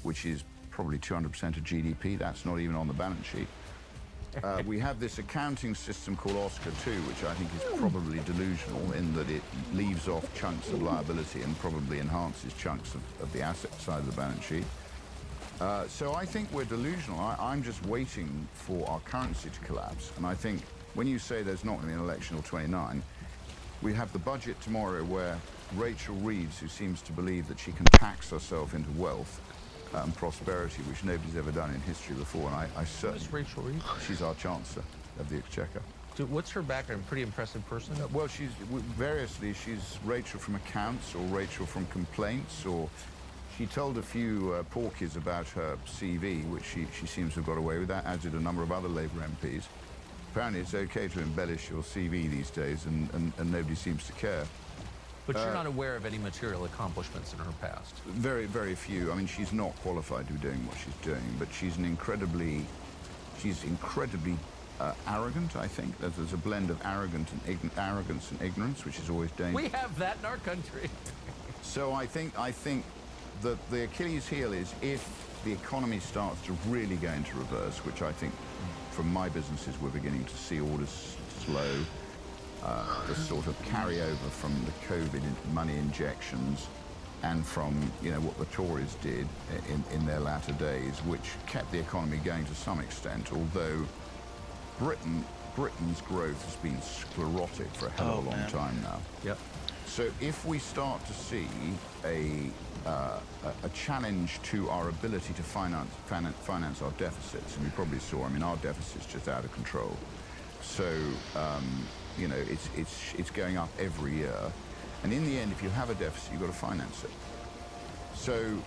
which is probably 200% of GDP. That's not even on the balance sheet. We have this accounting system called Oscar II, which I think is probably delusional in that it leaves off chunks of liability and probably enhances chunks of the asset side of the balance sheet. So I think we're delusional. I'm just waiting for our currency to collapse. And I think when you say there's not going to be an election till 29, we have the budget tomorrow where Rachel Reeves, who seems to believe that she can tax herself into wealth and prosperity, which nobody's ever done in history before, and I certainly... Who's Rachel Reeves? She's our Chancellor of the Exchequer. Dude, what's her background? Pretty impressive person? Well, variously, she's Rachel from accounts or Rachel from complaints, or she told a few porkies about her CV, which she seems to have got away with that, as did a number of other Labour MPs. Apparently it's okay to embellish your CV these days, and nobody seems to care. But you're not aware of any material accomplishments in her past? Very, very few. I mean, she's not qualified to be doing what she's doing, but she's incredibly arrogant, I think. There's a blend of arrogance and ignorance, which is always dangerous. We have that in our country. So I think that the Achilles heel is if the economy starts to really go into reverse, which I think from my businesses we're beginning to see orders slow, the sort of carryover from the COVID money injections and from, you know, what the Tories did in their latter days, which kept the economy going to some extent, although Britain's growth has been sclerotic for a hell of a long time now. Yep. So if we start to see a challenge to our ability to finance our deficits, and you probably saw, I mean, our deficit's just out of control. So, you know, it's going up every year. And in the end, if you have a deficit, you've got to finance it. So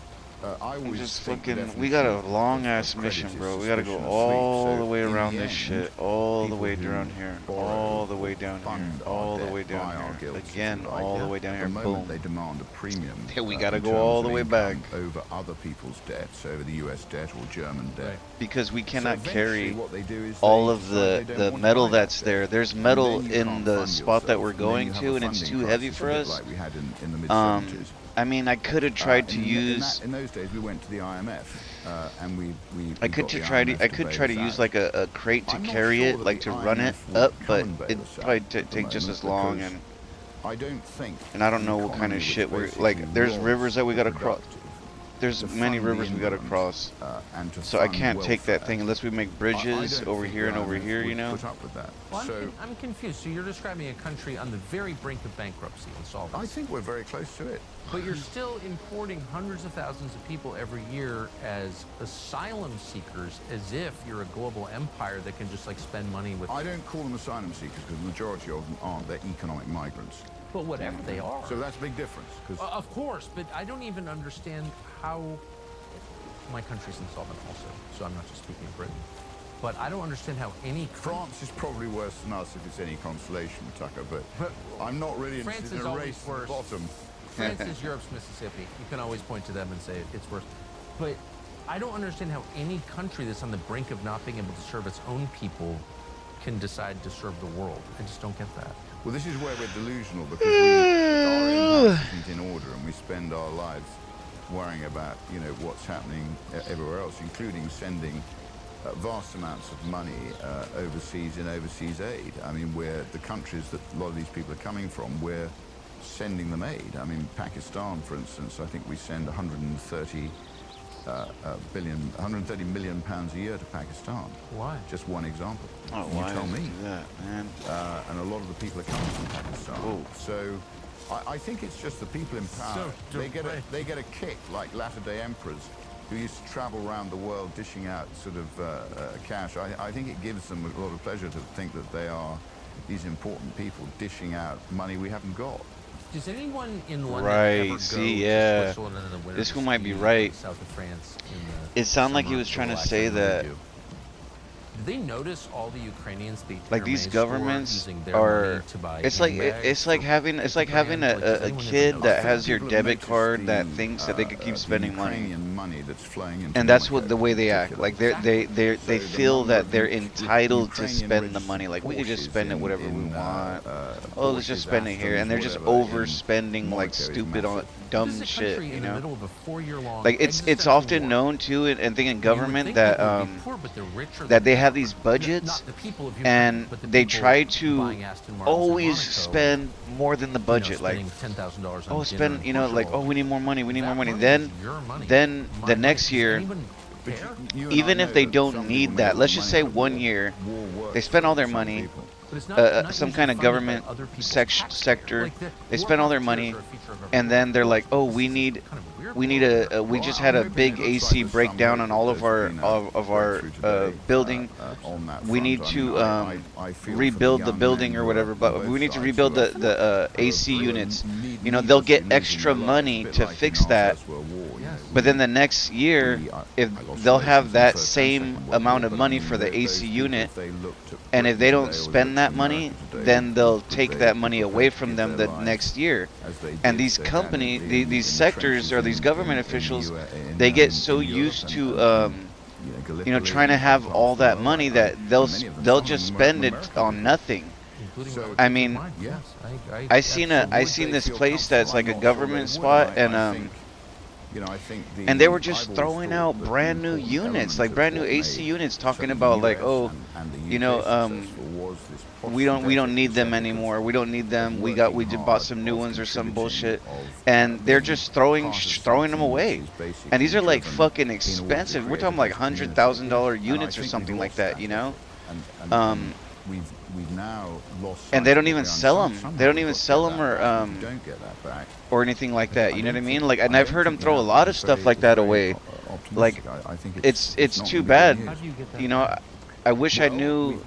I always just think fucking, we got a long ass mission, bro. We gotta go all the way around this shit, all the way down here, all the way down here, all the way down here, again, all the way down here. Boom. They demand a premium. Yeah, we gotta go all the way back over other people's debts, over the U.S. debt or German debt, because we cannot carry what they do is all of the metal that's there. There's metal in the spot that we're going to, and it's too heavy for us. Like we had in the mid-70s. I mean, I could have tried to use. In those days, we went to the IMF, and we I could try to use like a crate to carry it, like to run it up, but it'd probably take just as long, and I don't think. And I don't know what kind of shit we're like. There's rivers that we gotta cross. there's many rivers we gotta cross. So I can't take that thing unless we make bridges over here and over here, you know? Put up with that. Well, I'm confused. So you're describing a country on the very brink of bankruptcy and solvency. I think we're very close to it. But you're still importing hundreds of thousands of people every year as asylum seekers, as if you're a global empire that can just like spend money with. I don't call them asylum seekers because the majority of them aren't. They're economic migrants. But whatever they are. So that's a big difference. Of course, but I don't even understand how. My country's insolvent also, so I'm not just speaking of Britain. But I don't understand how any. France is probably worse than us if it's any consolation, Tucker. But I'm not really France interested is in a always race to the worse. bottom. France is Europe's Mississippi. You can always point to them and say it's worse. But I don't understand how any country that's on the brink of not being able to serve its own people can decide to serve the world. I just don't get that. Well, this is where we're delusional because our own house isn't in order and we spend our lives worrying about, you know, what's happening everywhere else, including sending vast amounts of money overseas in overseas aid. I mean, we're the countries that a lot of these people are coming from, we're sending them aid. I mean, Pakistan, for instance, I think we send 130 million pounds a year to Pakistan. Why? Just one example. Oh, you why tell is me. that, man? And a lot of the people are coming from Pakistan. Whoa. So I think it's just the people in power. So they get a kick like latter-day emperors who used to travel around the world dishing out sort of cash. I think it gives them a lot of pleasure to think that they are these important people dishing out money we haven't got. Does anyone in London Right, ever go see, to yeah. Switzerland in the winter This to one might ski be right. South of France in the It sounded like he summer was to trying to relax say and that do? Did they notice all the Ukrainians the like these Hermes governments store using their are money to buy it's like handbags it's like for having a 50 grand? Like, does a anyone ever kid notice that has your People have debit noticed card that the, thinks that they could keep spending money. Ukrainian money that's flowing into And that's Monaco what the way they in act. Like particular. they So the feel number that of they're the entitled to Ukrainian spend the registered money. Like we could just Porsches spend it whatever we in, want. Oh, let's just Porsches, spend it here, and they're Astons, just whatever, in overspending like Monaco is stupid on massive. dumb This is a shit. country You in the know, middle of a 4-year-long like it's existential often war. known too, and I think in You would government think that people would be poor, but they're richer that than they people. have these budgets, Not the people of Ukraine, and but the they people try to buying Aston Martins in always Monaco, spend more than the budget. Like spending $10,000 on oh, dinner spend in you know like Portugal. oh we need more money, we need That more money. money Then is your money. then My the money. next Does year. anyone care? Even if they don't need that, let's just say 1 year, they spend all their money, But it's not some usually kind of funded by government other people's sector, Like the they war spend all their volunteers money, are a feature of and then they're like, oh, we need we just had a big AC breakdown on all of our building. We need to rebuild the building or whatever, but we need to rebuild the AC units. You know, they'll get extra money to fix that. But then the next year, if they'll have that same amount of money for the AC unit, and if they don't spend that money, then they'll take that money away from them the next year. And these companies, these sectors or these government officials, they get so used to you know, trying to have all that money that they'll just spend it on nothing. I mean, I seen this place that's like a government spot, and and they were just throwing out brand new units, like brand new AC units, talking about like, oh, you know, we don't need them anymore. We don't need them. We just bought some new ones or some bullshit, and they're just throwing them away. And these are like fucking expensive. We're talking like $100,000 units or something like that, you know. We've now lost. And they don't even sell them. They don't even sell them or anything like that. You know what I mean? Like, and I've heard them throw a lot of stuff like that away. Like, it's too bad. You know, I wish I knew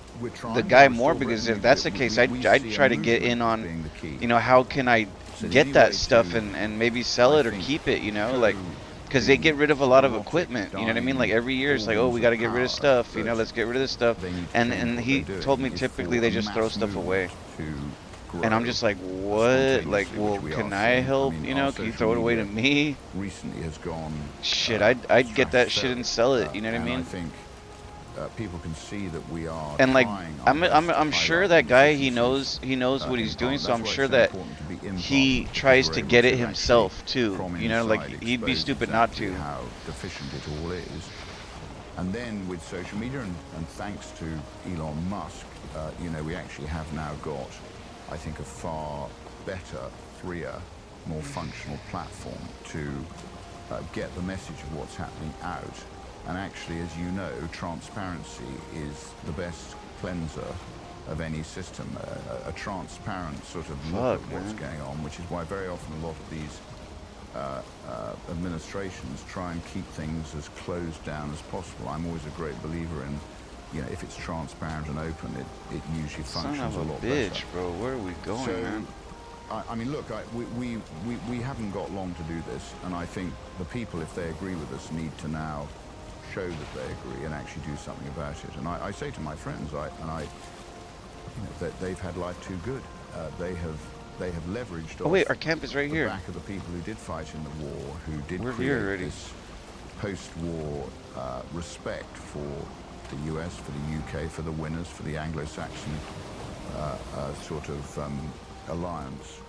the guy more, because if that's the case, I'd try to get in on, you know, how can I get that stuff and maybe sell it or keep it, you know, like, because they get rid of a lot of equipment, you know what I mean? Like every year it's like, oh, we got to get rid of stuff, you know, let's get rid of this stuff. And he told me typically they just throw stuff away. And I'm just like, what? Like, well, can I help? You know, can you throw it away to me? Recently has gone. Shit, I'd get that shit and sell it. You know what I mean? I think people can see that we are. And like, I'm sure that guy, he knows what he's doing. So I'm sure that he tries to get it himself too. You know, like he'd be stupid not to. How deficient it all is. And then with social media and thanks to Elon Musk, you know, we actually have now got, I think, a far better, freer, more functional platform to get the message of what's happening out. And actually, as you know, transparency is the best cleanser of any system. A transparent sort of look at what's going on, which is why very often a lot of these administrations try and keep things as closed down as possible. I'm always a great believer in, you know, if it's transparent and open, it usually functions a lot better. Son of a bitch, bro. Where are we going, man? I mean, look, we haven't got long to do this, and I think the people, if they agree with us, need to now show that they agree and actually do something about it. And I say to my friends, you know, that they've had life too good. They have leveraged. Oh wait, our camp is right the here. Back of the people who did fight in the war, who did We're create here already. this post-war respect for the US, for the UK, for the winners, for the Anglo-Saxon sort of alliance.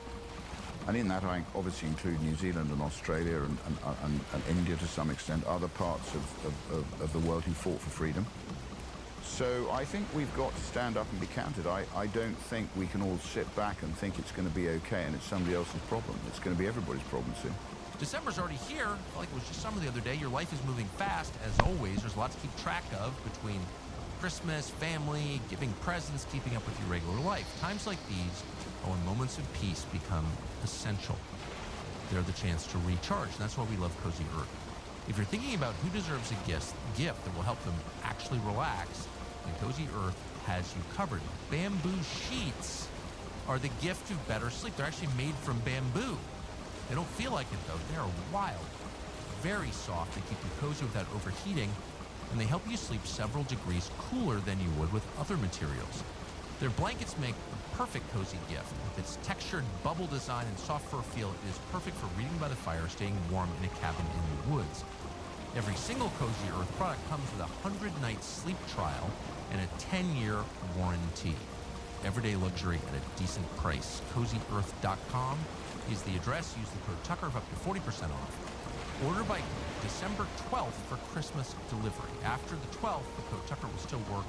And in that, I obviously include New Zealand and Australia and India to some extent, other parts of the world who fought for freedom. So I think we've got to stand up and be counted. I don't think we can all sit back and think it's going to be okay and it's somebody else's problem. It's going to be everybody's problem soon. December's already here. Like it was just summer the other day. Your life is moving fast, as always. There's a lot to keep track of between Christmas, family, giving presents, keeping up with your regular life. Times like these are when moments of peace become essential. They're the chance to recharge. And that's why we love Cozy Earth. If you're thinking about who deserves a gift that will help them actually relax, then Cozy Earth has you covered. Bamboo sheets are the gift of better sleep. They're actually made from bamboo. They don't feel like it though. They are wild, very soft. They keep you cozy without overheating, and they help you sleep several degrees cooler than you would with other materials. Their blankets make the perfect cozy gift. With its textured bubble design and soft fur feel, it is perfect for reading by the fire, staying warm in a cabin in the woods. Every single Cozy Earth product comes with a 100-night sleep trial and a 10-year warranty. Everyday luxury at a decent price. CozyEarth.com is the address. Use the code Tucker for up to 40% off. Order by December 12th for Christmas delivery. After the 12th, the code Tucker will still work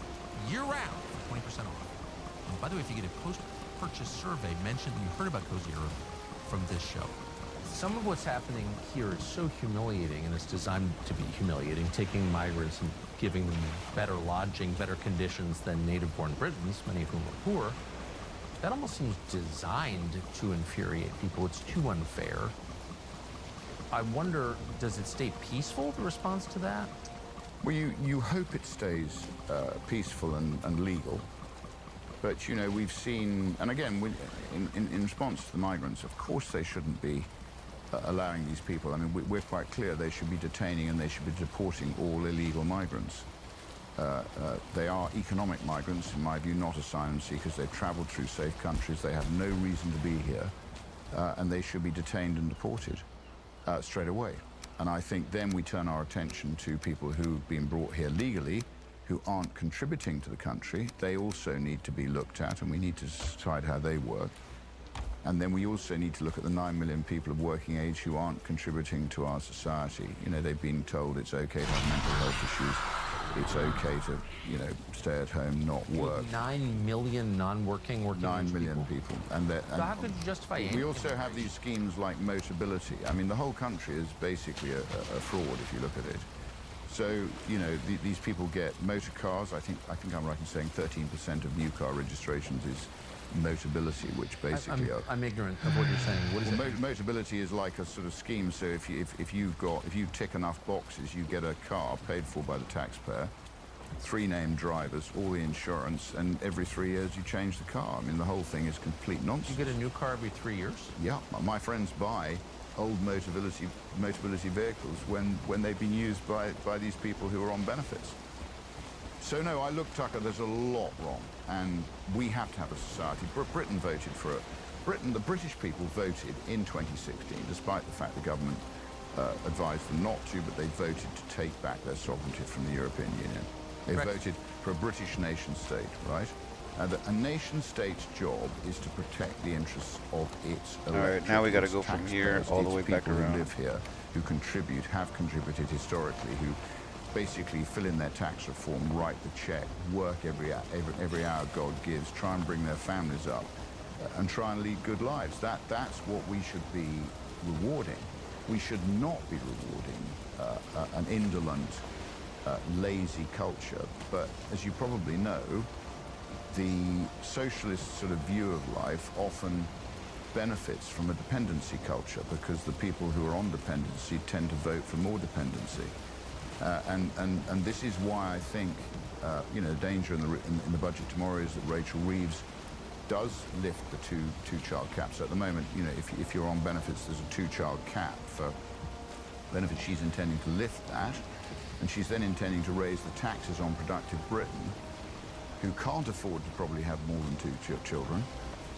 year-round for 20% off. And by the way, if you get a post-purchase survey, mention that you heard about Cozy Earth from this show. Some of what's happening here is so humiliating, and it's designed to be humiliating, taking migrants and giving them better lodging, better conditions than native-born Britons, many of whom are poor. That almost seems designed to infuriate people. It's too unfair. I wonder, does it stay peaceful, the response to that? Well, you hope it stays peaceful and legal. But, you know, we've seen, and again, in response to the migrants, of course they shouldn't be allowing these people. I mean, we're quite clear they should be detaining and they should be deporting all illegal migrants. They are economic migrants, in my view, not asylum seekers. They've traveled through safe countries. They have no reason to be here. And they should be detained and deported straight away. And I think then we turn our attention to people who've been brought here legally, who aren't contributing to the country. They also need to be looked at, and we need to decide how they work. And then we also need to look at the 9 million people of working age who aren't contributing to our society. You know, they've been told it's okay to have mental health issues. It's okay to, you know, stay at home, not work. 9 million non-working working 9 million people. And so how could you justify anything? We also have these schemes like Motability. I mean, the whole country is basically a fraud if you look at it. So, you know, these people get motor cars. I think I'm right in saying 13% of new car registrations is Motability, which basically I'm ignorant of what you're saying. What is it? Motability is like a sort of scheme. So if you tick enough boxes, you get a car paid for by the taxpayer, 3 named drivers, all the insurance, and every 3 years you change the car. I mean, the whole thing is complete nonsense. You get a new car every 3 years? Yeah, my friends buy old Motability vehicles when they've been used by these people who are on benefits. So no, I look, Tucker, there's a lot wrong, and we have to have a society. Britain voted for it. The British people voted in 2016, despite the fact the government advised them not to, but they voted to take back their sovereignty from the European Union. They voted for a British nation state, right? A nation-state's job is to protect the interests of its electorate. All right, now we got to go from here all the way back around. Who live here, who contribute, have contributed historically, who basically fill in their tax reform, write the check, work every hour God gives, try and bring their families up, and try and lead good lives. That's what we should be rewarding. we should not be rewarding an indolent, lazy culture. But as you probably know, the socialist sort of view of life often benefits from a dependency culture, because the people who are on dependency tend to vote for more dependency. And this is why I think, you know, the danger in the budget tomorrow is that Rachel Reeves does lift the two-child cap. So at the moment, you know, if you're on benefits, there's a two-child cap for benefits. She's intending to lift that, and she's then intending to raise the taxes on productive Britain, who can't afford to probably have more than two children,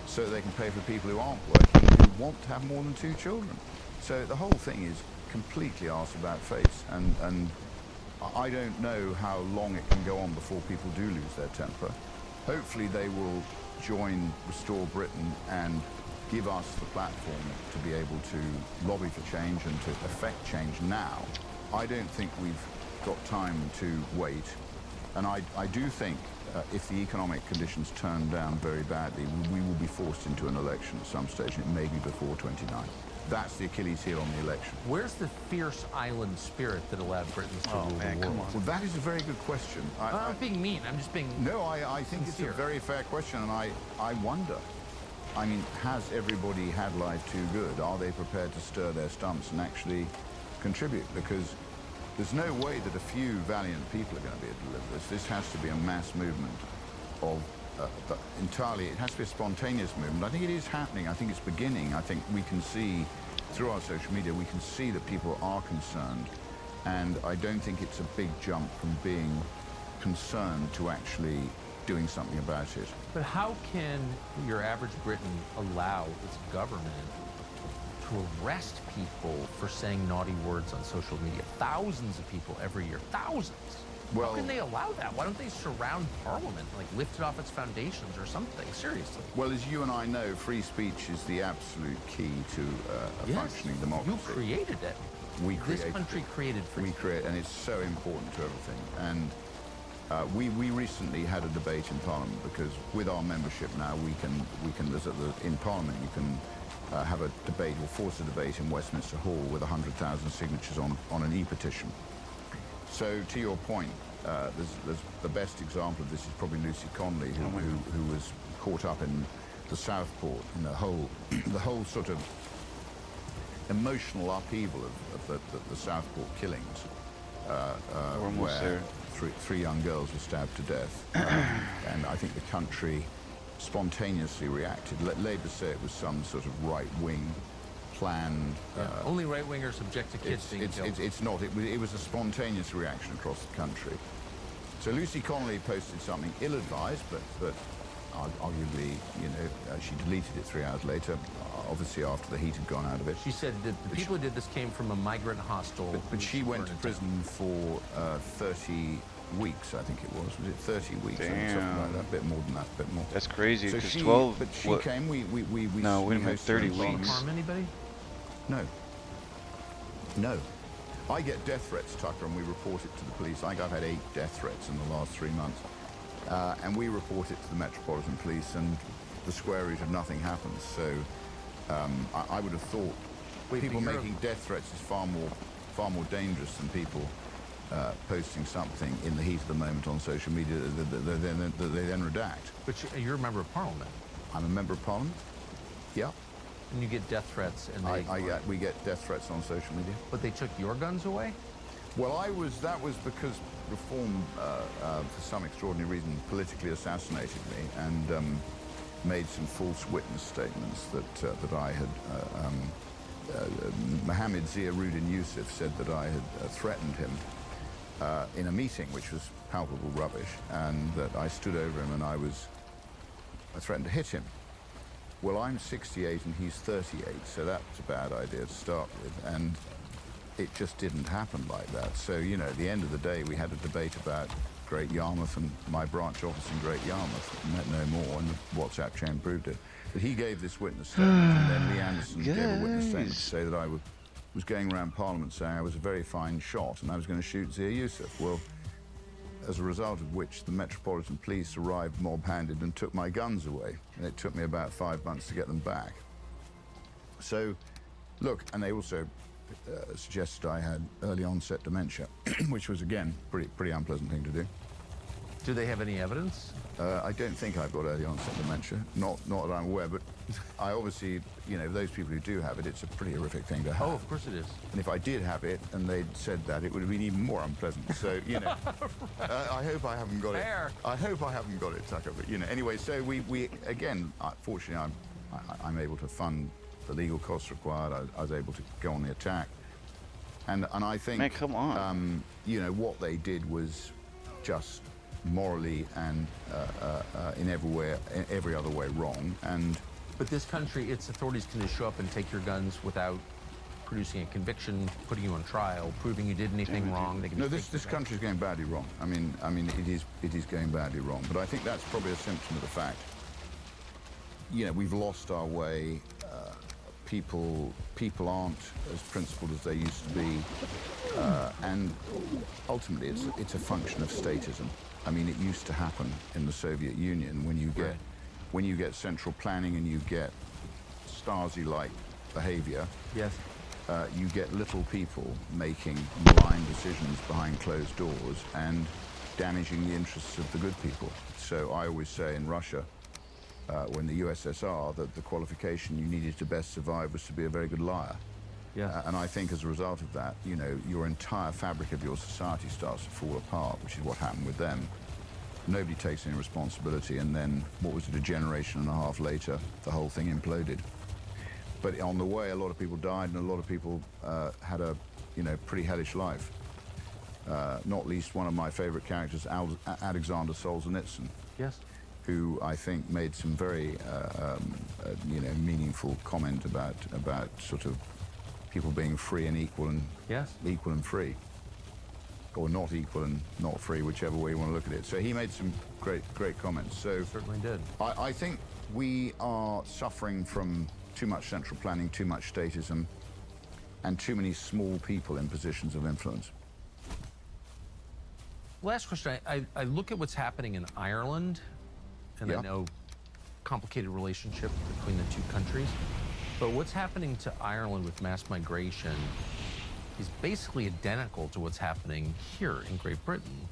so they can pay for people who aren't working, who want to have more than two children. So the whole thing is completely arse about face, and I don't know how long it can go on before people do lose their temper. Hopefully they will join Restore Britain and give us the platform to be able to lobby for change and to effect change now. I don't think we've got time to wait, and I do think if the economic conditions turn down very badly, we will be forced into an election at some stage, and it may be before 29. That's the Achilles heel on the election. Where's the fierce island spirit that allowed Britons to rule the world? Well, that is a very good question. I'm not being mean, I'm just being No, I think sincere. It's a very fair question, and I wonder. I mean, has everybody had life too good? Are they prepared to stir their stumps and actually contribute? Because there's no way that a few valiant people are going to be able to deliver this. This has to be a mass movement of entirely, it has to be a spontaneous movement. I think it is happening. I think it's beginning. I think we can see, through our social media, we can see that people are concerned. And I don't think it's a big jump from being concerned to actually doing something about it. But how can your average Briton allow its government to arrest people for saying naughty words on social media? Thousands of people every year, thousands. Well, how can they allow that? Why don't they surround Parliament, like lift it off its foundations or something? Seriously. Well, as you and I know, free speech is the absolute key to a functioning democracy. You created it. This country created free speech. And it's so important to everything. And we recently had a debate in Parliament, because with our membership now, we can in Parliament you can have a debate or force a debate in Westminster Hall with 100,000 signatures on an e-petition. So to your point, there's the best example of this is probably Lucy Connolly, who was caught up in the Southport, in the whole sort of emotional upheaval of the Southport killings, where three young girls were stabbed to death, and I think the country spontaneously reacted. Labour say it was some sort of right-wing planned. Only right-wingers object to kids being killed. It's not. It was a spontaneous reaction across the country. So Lucy Connolly posted something ill-advised, but arguably, you know, she deleted it 3 hours later, obviously after the heat had gone out of it. She said that the people who did this came from a migrant hostel. But she went to prison for 30 weeks, I think it was. Was it 30 weeks? Damn. Something like that. A bit more than that, a bit more. That's crazy, So because she, 12... But she what? came, No, wait a minute, hosted 30 her in Parliament. weeks. Harm anybody? No. No. I get death threats, Tucker, and we report it to the police. I think I've had 8 death threats in the last 3 months. And we report it to the Metropolitan Police, and the square root of nothing happens. So I would have thought people making death threats is far more dangerous than people posting something in the heat of the moment on social media that they then redact. But you're a member of Parliament. I'm a member of Parliament. Yeah. And you get death threats, and we get death threats on social media. But they took your guns away? Well, that was because Reform, for some extraordinary reason, politically assassinated me and made some false witness statements that I had. Mohammed Ziauddin Yusuf said that I had threatened him in a meeting, which was palpable rubbish, and that I stood over him and I threatened to hit him. Well, I'm 68 and he's 38, so that's a bad idea to start with, and it just didn't happen like that. So, you know, at the end of the day, we had a debate about Great Yarmouth and my branch office in Great Yarmouth. Met no more, and the WhatsApp chain proved it. But he gave this witness statement, and then Lee Anderson gave a witness statement to say that I was going around Parliament saying I was a very fine shot and I was going to shoot Zia Yusuf. Well, as a result of which the Metropolitan Police arrived mob-handed and took my guns away. And it took me about 5 months to get them back. So, look, and they also suggested I had early onset dementia, which was again pretty unpleasant thing to do. Do they have any evidence? I don't think I've got early onset dementia, not that I'm aware, but I obviously, you know, those people who do have it, it's a pretty horrific thing to have. Oh, of course it is. And if I did have it and they'd said that, it would have been even more unpleasant. So, you know, I hope I haven't got Fair. it. I hope I haven't got it, Tucker. But, you know, anyway, so we again, fortunately, I'm able to fund the legal costs required. I was able to go on the attack. And I think, man, come on. You know, what they did was just morally and in every other way wrong. But this country, its authorities can just show up and take your guns without producing a conviction, putting you on trial, proving you did anything wrong. They can No, this country is going badly wrong. I mean, it is going badly wrong. But I think that's probably a symptom of the fact. You know, we've lost our way. People aren't as principled as they used to be, and ultimately, it's a function of statism. I mean, it used to happen in the Soviet Union when you get central planning and you get Stasi-like behavior. Yes. You get little people making malign decisions behind closed doors and damaging the interests of the good people. So I always say in Russia, when the USSR, that the qualification you needed to best survive was to be a very good liar. Yeah. And I think as a result of that, you know, your entire fabric of your society starts to fall apart, which is what happened with them. Nobody takes any responsibility, and then, what was it, a generation and a half later, the whole thing imploded. But on the way, a lot of people died, and a lot of people had a, you know, pretty hellish life. Not least one of my favorite characters, Alexander Solzhenitsyn. Yes. Who I think made some very, you know, meaningful comment about sort of people being free and equal and equal and free, or not equal and not free, whichever way you want to look at it. So he made some great comments. So certainly did. I think we are suffering from too much central planning, too much statism, and too many small people in positions of influence. Last question. I look at what's happening in Ireland. And I know complicated relationship between the two countries. But what's happening to Ireland with mass migration is basically identical to what's happening here in Great Britain.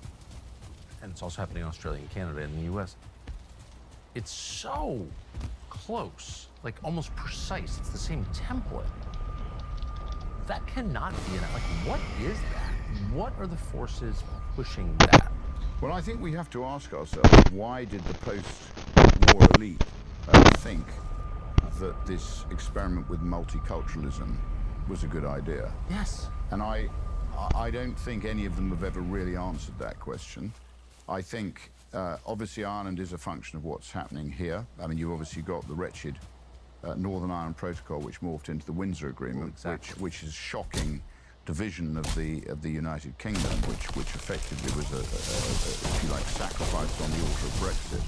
And it's also happening in Australia and Canada and the US. It's so close, like almost precise. It's the same template. That cannot be enough. Like, what is that? What are the forces pushing that? Well, I think we have to ask ourselves, why did the post-war elite think that this experiment with multiculturalism was a good idea? Yes. And I don't think any of them have ever really answered that question. I think, obviously, Ireland is a function of what's happening here. I mean, you've obviously got the wretched Northern Ireland Protocol, which morphed into the Windsor Agreement, which is shocking division of the United Kingdom, which effectively was a if you like, sacrifice on the altar of Brexit.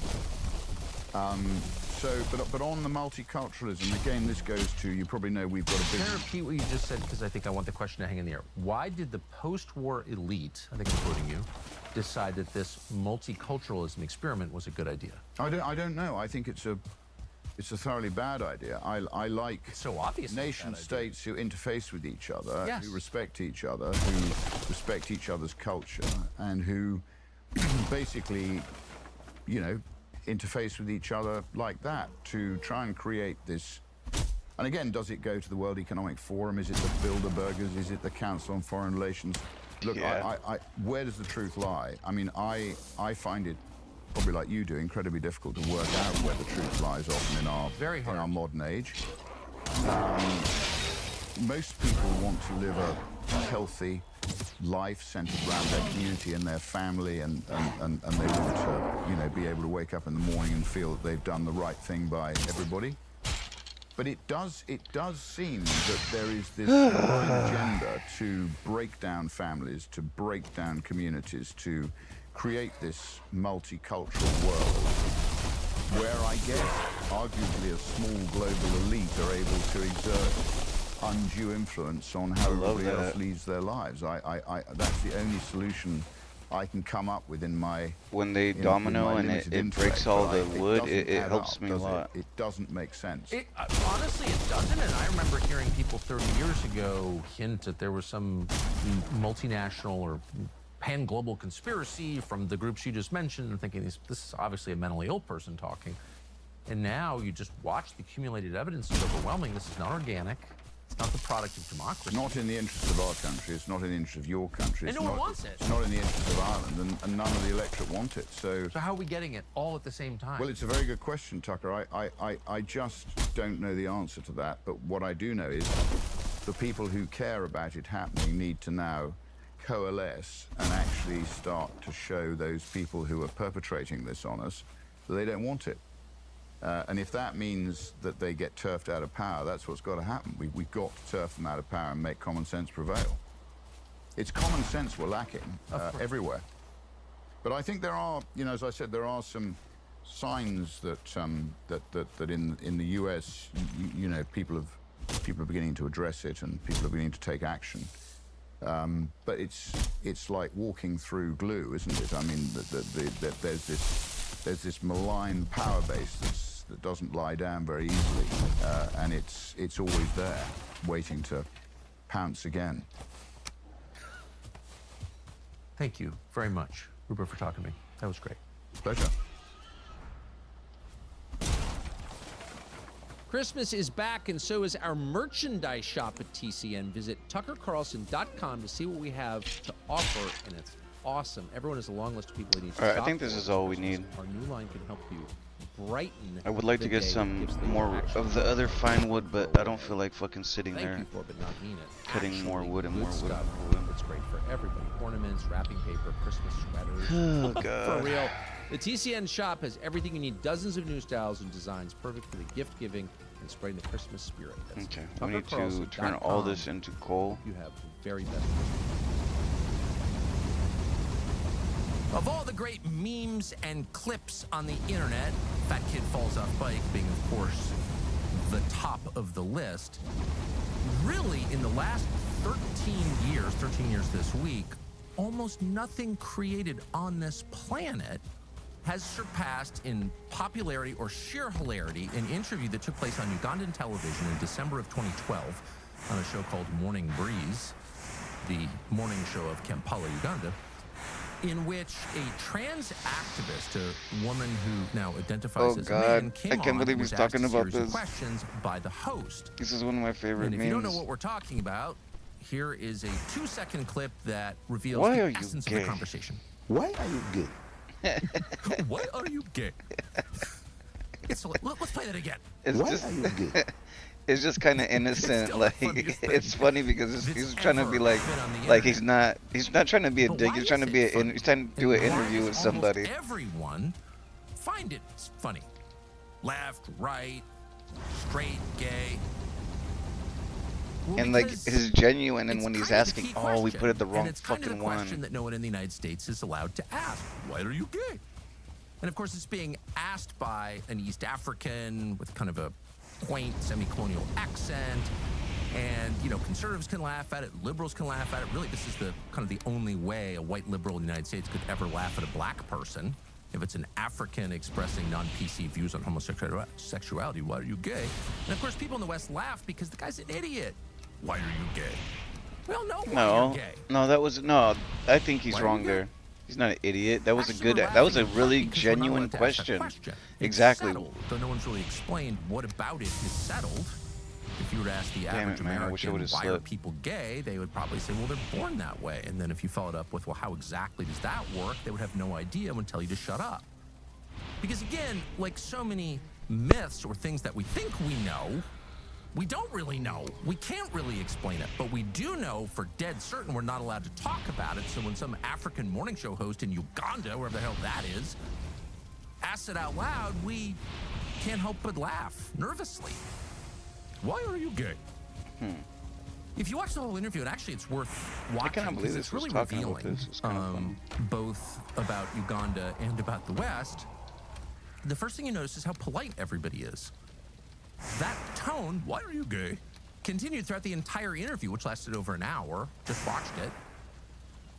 But on the multiculturalism, again, this goes to, you probably know we've got a big... Can I repeat what you just said, because I think I want the question to hang in the air. Why did the post-war elite, I think I'm quoting you, decide that this multiculturalism experiment was a good idea? I don't know. I think it's a thoroughly bad idea. I like so nation states who interface with each other, who respect each other, who respect each other's culture, and who basically, you know, interface with each other like that to try and create this. And again, does it go to the World Economic Forum? Is it the Bilderbergers? Is it the Council on Foreign Relations? Look, where does the truth lie? I mean, I find it, probably like you do, incredibly difficult to work out where the truth lies often in our modern age. Most people want to live a healthy life centered around their community and their family, and they want to, you know, be able to wake up in the morning and feel that they've done the right thing by everybody. But it does seem that there is this agenda to break down families, to break down communities, to create this multicultural world where, I guess, arguably a small global elite are able to exert undue influence on how everybody else leads their lives. That's the only solution I can come up with in my... When they domino and it breaks all the wood, it helps me a lot. It doesn't make sense. Honestly, it doesn't, and I remember hearing hearing people 30 years ago hint that there was some multinational or pan-global conspiracy from the groups you just mentioned, and thinking this is obviously a mentally ill person talking. And now you just watch the accumulated evidence is overwhelming. This is not organic. It's not the product of democracy. Not in the interest of our country. It's not in the interest of your country. And no one wants it. It's not in the interest of Ireland, and none of the electorate want it. So how are we getting it all at the same time? Well, it's a very good question, Tucker. I just don't know the answer to that. But what I do know is the people who care about it happening need to now coalesce and actually start to show those people who are perpetrating this on us that they don't want it. And if that means that they get turfed out of power, that's what's got to happen. We've got to turf them out of power and make common sense prevail. It's common sense we're lacking everywhere. But I think there are, you know, as I said, there are some signs that that in the US, you know, people are beginning to address it and people are beginning to take action. But it's like walking through glue, isn't it? I mean, there's this malign power base that doesn't lie down very easily, and it's always there, waiting to pounce again. Thank you very much, Rupert, for talking to me. That was great. Pleasure. Christmas is back, and so is our merchandise shop at TCN. Visit tuckercarlson.com to see what we have to offer, and it's awesome. Everyone has a long list of people who need to shop. I think this is all we need. Our new line can help you brighten. I would like to get some more of the other fine wood, but I don't feel like fucking sitting there cutting more wood and more wood. It's great for everybody. Ornaments, wrapping paper, Christmas sweaters. Oh, God. For real. The TCN shop has everything you need. Dozens of new styles and designs, perfect for the gift giving and spreading the Christmas spirit. That's okay, we need to turn all this into coal. You have the very best. Of all the great memes and clips on the internet, Fat Kid Falls Off Bike being, of course, the top of the list, really in the last 13 years this week, almost nothing created on this planet has surpassed in popularity or sheer hilarity an interview that took place on Ugandan television in December of 2012 on a show called Morning Breeze, the morning show of Kampala, Uganda, in which a trans activist, a woman who now identifies as a man, came I can't believe he's talking about this. Questions by the host. This is one of my favorite memes. And if you don't know what we're talking about, here is a 2-second clip that reveals Why the are you essence gay? of the conversation. Why are you gay? Why are you gay? Let's play that again. It's Why just, are you gay? It's just kind of innocent. Like it's funny because he's trying to be like he's not trying to be a dick. He's trying to be he's trying to do an interview with somebody. Everyone find it funny. Left, right, straight, gay. And like it's genuine, and when he's asking, oh, we put it the wrong and it's kind fucking of the question one. that no one in the United States is allowed to ask. Why are you gay? And of course, it's being asked by an East African with kind of a quaint semi-colonial accent. And, you know, conservatives can laugh at it, liberals can laugh at it. Really, this is the kind of the only way a white liberal in the United States could ever laugh at a black person. If it's an African expressing non-PC views on homosexuality, why are you gay? And of course, people in the West laugh because the guy's an idiot. Why are you gay? We all know why you're gay. No, I think he's wrong there. He's not an idiot. That was that was a really genuine question. Exactly. Settled, though no one's really explained what about it is settled. If you were to ask the average American, why are people gay, they would probably say, well, they're born that way. And then if you followed up with, well, how exactly does that work? They would have no idea and would tell you to shut up. Because again, like so many myths or things that we think we know, we don't really know. We can't really explain it, but we do know for dead certain we're not allowed to talk about it. So when some African morning show host in Uganda, wherever the hell that is, asks it out loud, we can't help but laugh nervously. Why are you gay? If you watch the whole interview, and actually it's worth watching because it's really revealing, both about Uganda and about the West. The first thing you notice is how polite everybody is. That tone, why are you gay, continued throughout the entire interview, which lasted over an hour. Just watched it.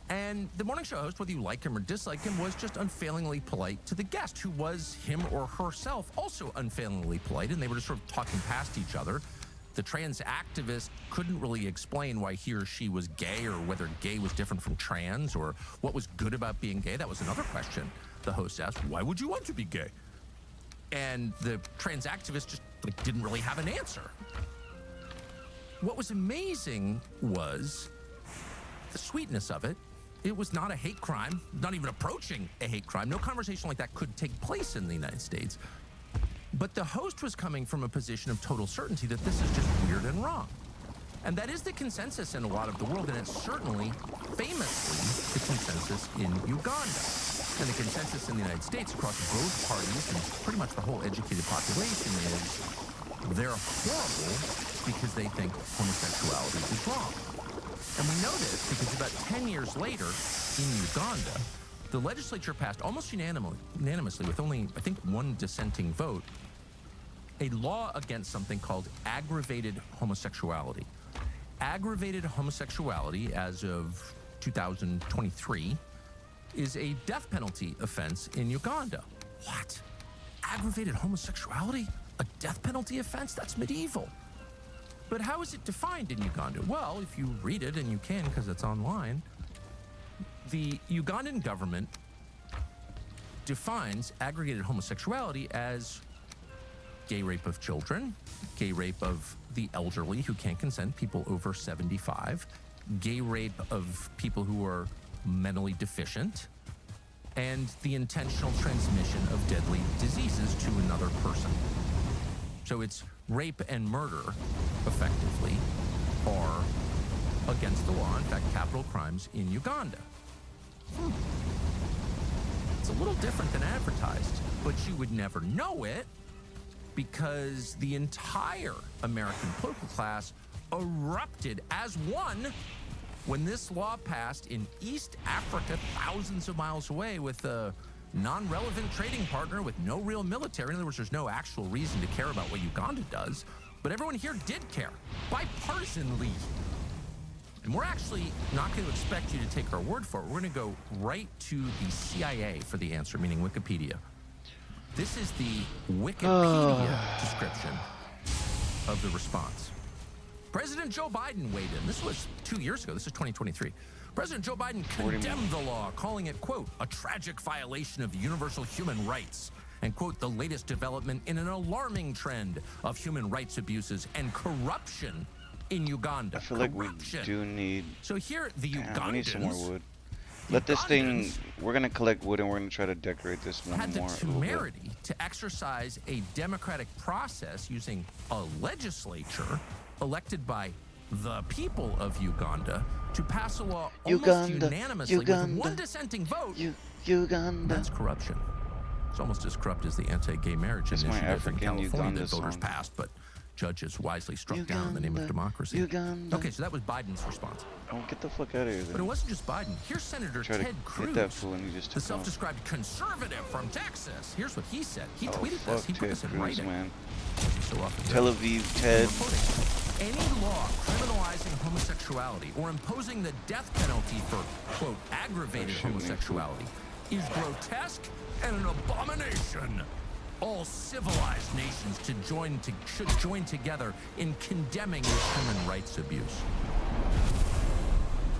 And the morning show host, whether you like him or dislike him, was just unfailingly polite to the guest, who was him or herself also unfailingly polite, and they were just sort of talking past each other. The trans activist couldn't really explain why he or she was gay, or whether gay was different from trans, or what was good about being gay. That was another question the host asked. Why would you want to be gay? And the trans activist just didn't really have an answer. What was amazing was the sweetness of it. It was not a hate crime, not even approaching a hate crime. No conversation like that could take place in the United States. But the host was coming from a position of total certainty that this is just weird and wrong. And that is the consensus in a lot of the world, and it's certainly, famously, the consensus in Uganda. And the consensus in the United States across both parties and pretty much the whole educated population is they're horrible because they think homosexuality is wrong. And we know this because about 10 years later in Uganda, the legislature passed almost unanimously, with only, I think, one dissenting vote, a law against something called aggravated homosexuality. Aggravated homosexuality, as of 2023, is a death penalty offense in Uganda. What? Aggravated homosexuality? A death penalty offense? That's medieval. But how is it defined in Uganda? Well, if you read it, and you can because it's online, the Ugandan government defines aggravated homosexuality as gay rape of children, gay rape of the elderly who can't consent, people over 75, gay rape of people who are mentally deficient, and the intentional transmission of deadly diseases to another person. So it's rape and murder, effectively, are against the law. In fact, capital crimes in Uganda. It's a little different than advertised, but you would never know it because the entire American political class erupted as one when this law passed in East Africa, thousands of miles away, with a non-relevant trading partner with no real military. In other words, there's no actual reason to care about what Uganda does, but everyone here did care, bipartisanly. And we're actually not going to expect you to take our word for it. We're going to go right to the CIA for the answer, meaning Wikipedia. This is the Wikipedia description of the response. President Joe Biden weighed in. This was 2 years ago. This is 2023. President Joe Biden condemned the law, calling it, quote, a tragic violation of universal human rights, and, quote, the latest development in an alarming trend of human rights abuses and corruption inUganda. I feel like we do need... So here, the Ugandans... we need some more wood. Let this thing... We're going to collect wood and we're going to try to decorate this one had more. the temerity to exercise a democratic process using a legislature elected by the people of Uganda to pass a law almost unanimously with one dissenting vote. Uganda. That's corruption. It's almost as corrupt as the anti-gay marriage initiative in California that voters passed, but judges wisely struck down in the name of democracy. Okay, so that was Biden's response. Oh, get the fuck out of here. But it wasn't just Biden. Here's Senator Ted Cruz, that fool and he just the self-described conservative from Texas. Here's what he said. He tweeted this. He put Ted this in Cruz, writing. man. So often Tel Aviv, Ted. Any law criminalizing homosexuality or imposing the death penalty for, quote, aggravated homosexuality is grotesque and an abomination. All civilized nations should join together in condemning this human rights abuse.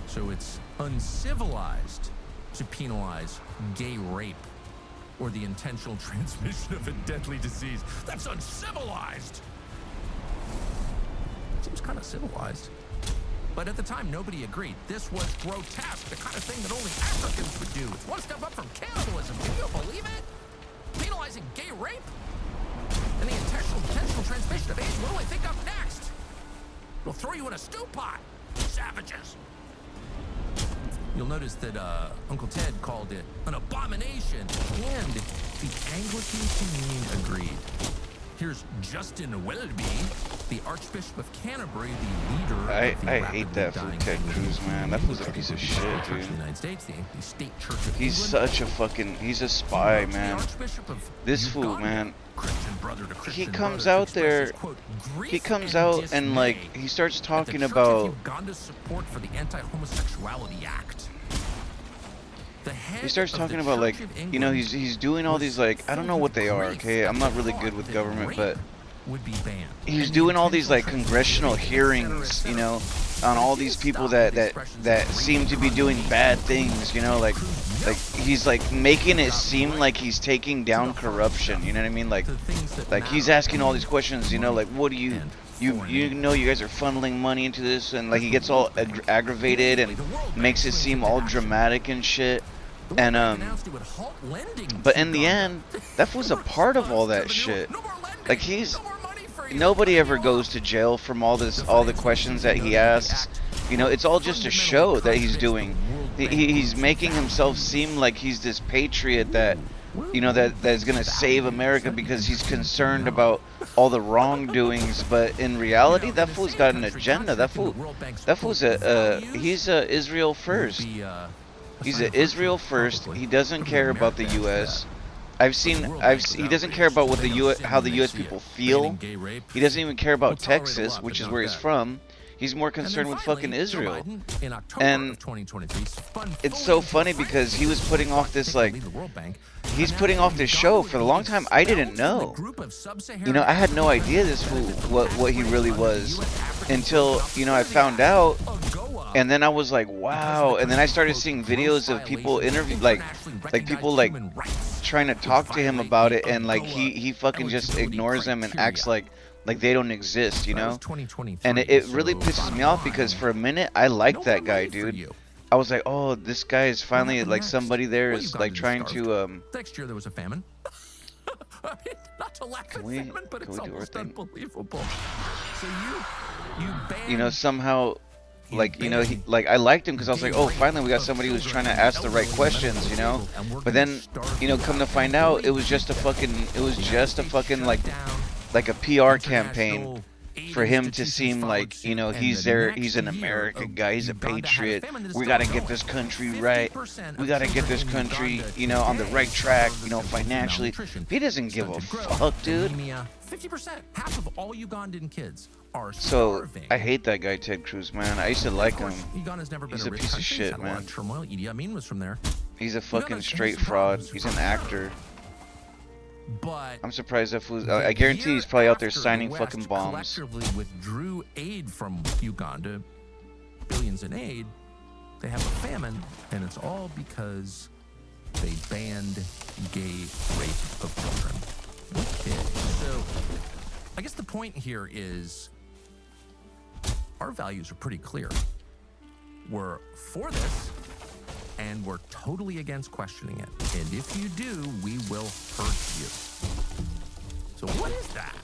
So it's uncivilized to penalize gay rape or the intentional transmission of a deadly disease. That's uncivilized. Seems kind of civilized. But at the time, nobody agreed. This was grotesque, the kind of thing that only Africans would do. It's one step up from cannibalism. Can you believe it? Penalizing gay rape? And the intentional transmission of AIDS? What do I think of next? We'll throw you in a stew pot. Savages. You'll notice that Uncle Ted called it an abomination, and the Anglican Communion agreed. Here's Justin Welby, the Archbishop of Canterbury, the leader of the I hate that for Ted Cruz, man. That was a piece of shit, dude. The state church of he's England. such a fucking... He's a spy, man. This fool, man. He comes out there... He comes out and, like, he starts talking about... Uganda's support for the Anti-Homosexuality Act. He starts talking about, like, you know, he's doing all these, like, I don't know what they are, okay? I'm not really good with government, but would be banned. He was doing all these like congressional hearings, you know, on all these people that seem to be doing bad things, you know, like he's like making it seem like he's taking down corruption, you know what I mean? Like he's asking all these questions, you know, like what do you know you guys are funneling money into this, and like he gets all aggravated and makes it seem all dramatic and shit. And but in the end, that was a part of all that shit. Like nobody ever goes to jail from all the questions that he asks. You know, it's all just a show that he's doing. He's making himself seem like he's this patriot that, you know, that is gonna save America because he's concerned about all the wrongdoings. But in reality, that fool's got an agenda. That fool's he's Israel first. He's an Israel first. He doesn't care about the U.S. He doesn't care about what how the U.S. people feel. He doesn't even care about Texas, which is where he's from. He's more concerned with fucking Israel. And it's so funny because he was putting off this he's putting off this show for a long time. I didn't know. You know, I had no idea what he really was until, you know, I found out. And then I was like, wow. And then I started seeing videos of people people trying to talk to him about it, and like he fucking just ignores them and acts like they don't exist, you know? And it really pisses me off because for a minute I liked that guy, dude. I was like, oh, this guy is finally like somebody there is like trying to Next year there was a famine. I mean, not to lack of famine, but it's almost unbelievable. So you know, somehow, like, you know, I liked him because I was like, oh, finally we got somebody who's trying to ask the right questions, you know? But then, you know, come to find out, it was just a fucking like a PR campaign for him to seem like, you know, he's an American guy, he's a patriot. We gotta get this country right. We gotta get this country, you know, on the right track, you know, financially. He doesn't give a fuck, dude. 50%, half of all Ugandan kids are starving. So I hate that guy Ted Cruz, man. I used to like him. Uganda's never been He's a piece of shit, man. Turmoil. Idi Amin was from there. He's a fucking straight fraud. He's an actor. But I'm surprised that fool. I guarantee he's probably out there signing fucking bombs. Collectively withdrew aid from Uganda, billions in aid. They have a famine, and it's all because they banned gay rape of children. Okay, so I guess the point here is our values are pretty clear. We're for this, and we're totally against questioning it. And if you do, we will hurt you. So what is that?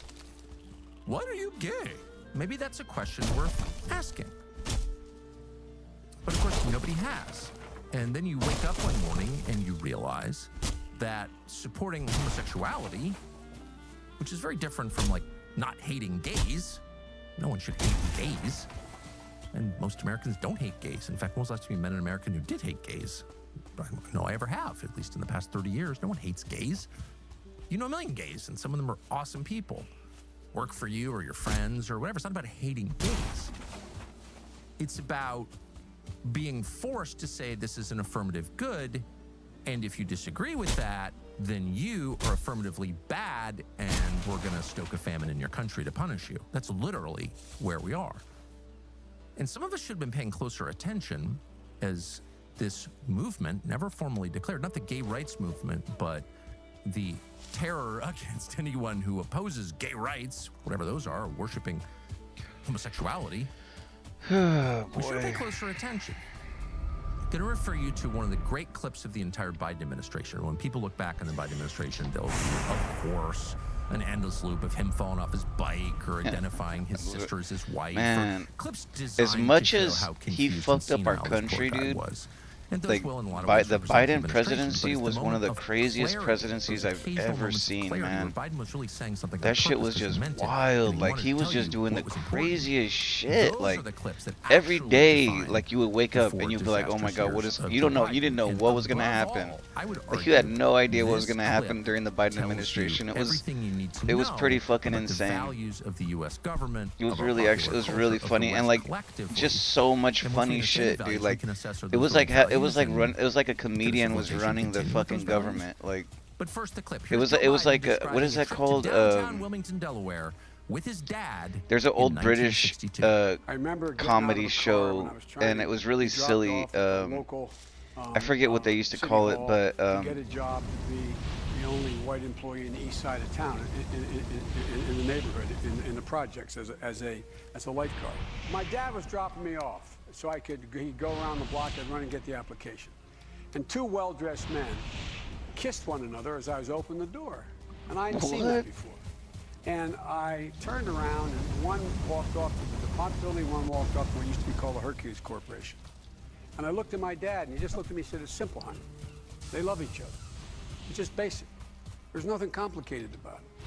Why are you gay? Maybe that's a question worth asking. But of course, nobody has. And then you wake up one morning and you realize that supporting homosexuality, which is very different from like not hating gays. No one should hate gays. And most Americans don't hate gays. In fact, when was the last time you met an American who did hate gays? I don't know I ever have, at least in the past 30 years. No one hates gays. You know a million gays, and some of them are awesome people. Work for you or your friends or whatever. It's not about hating gays. It's about being forced to say this is an affirmative good, and if you disagree with that, then you are affirmatively bad, and we're going to stoke a famine in your country to punish you. That's literally where we are. And some of us should have been paying closer attention as this movement, never formally declared, not the gay rights movement, but the terror against anyone who opposes gay rights, whatever those are, worshiping homosexuality. We should pay closer attention. I'm going to refer you to one of the great clips of the entire Biden administration. When people look back on the Biden administration, they'll see, of course, an endless loop of him falling off his bike or identifying his sister as his wife. Man, clips as much as he fucked up our country, dude, like, the Biden presidency was one of the craziest presidencies I've ever seen, man. That shit was just wild. Like, he was just doing the craziest shit. Like, every day, like, you would wake up and you'd be like, oh my god, what is, you didn't know what was gonna happen. Like, you had no idea what was gonna happen during the Biden administration. It was pretty fucking insane. It was really funny, and like, just so much funny shit, dude. Like, it was like a comedian was running the fucking government. Like, but first the clip. It was like what is that called? Downtown Wilmington, Delaware, with his dad. There's an in old British 1962. comedy show, and it was really silly. I forget what they used to call it, but to get a job to be the only white employee in the east side of town, in the neighborhood, in the projects as a lifeguard. My dad was dropping me off so he'd go around the block and run and get the application. And two well-dressed men kissed one another as I was opening the door, and I hadn't seen that before. And I turned around, and one walked off to the DuPont building, one walked off to what used to be called the Hercules Corporation. And I looked at my dad, and he just looked at me and said, "It's simple, honey. They love each other. It's just basic. There's nothing complicated about it."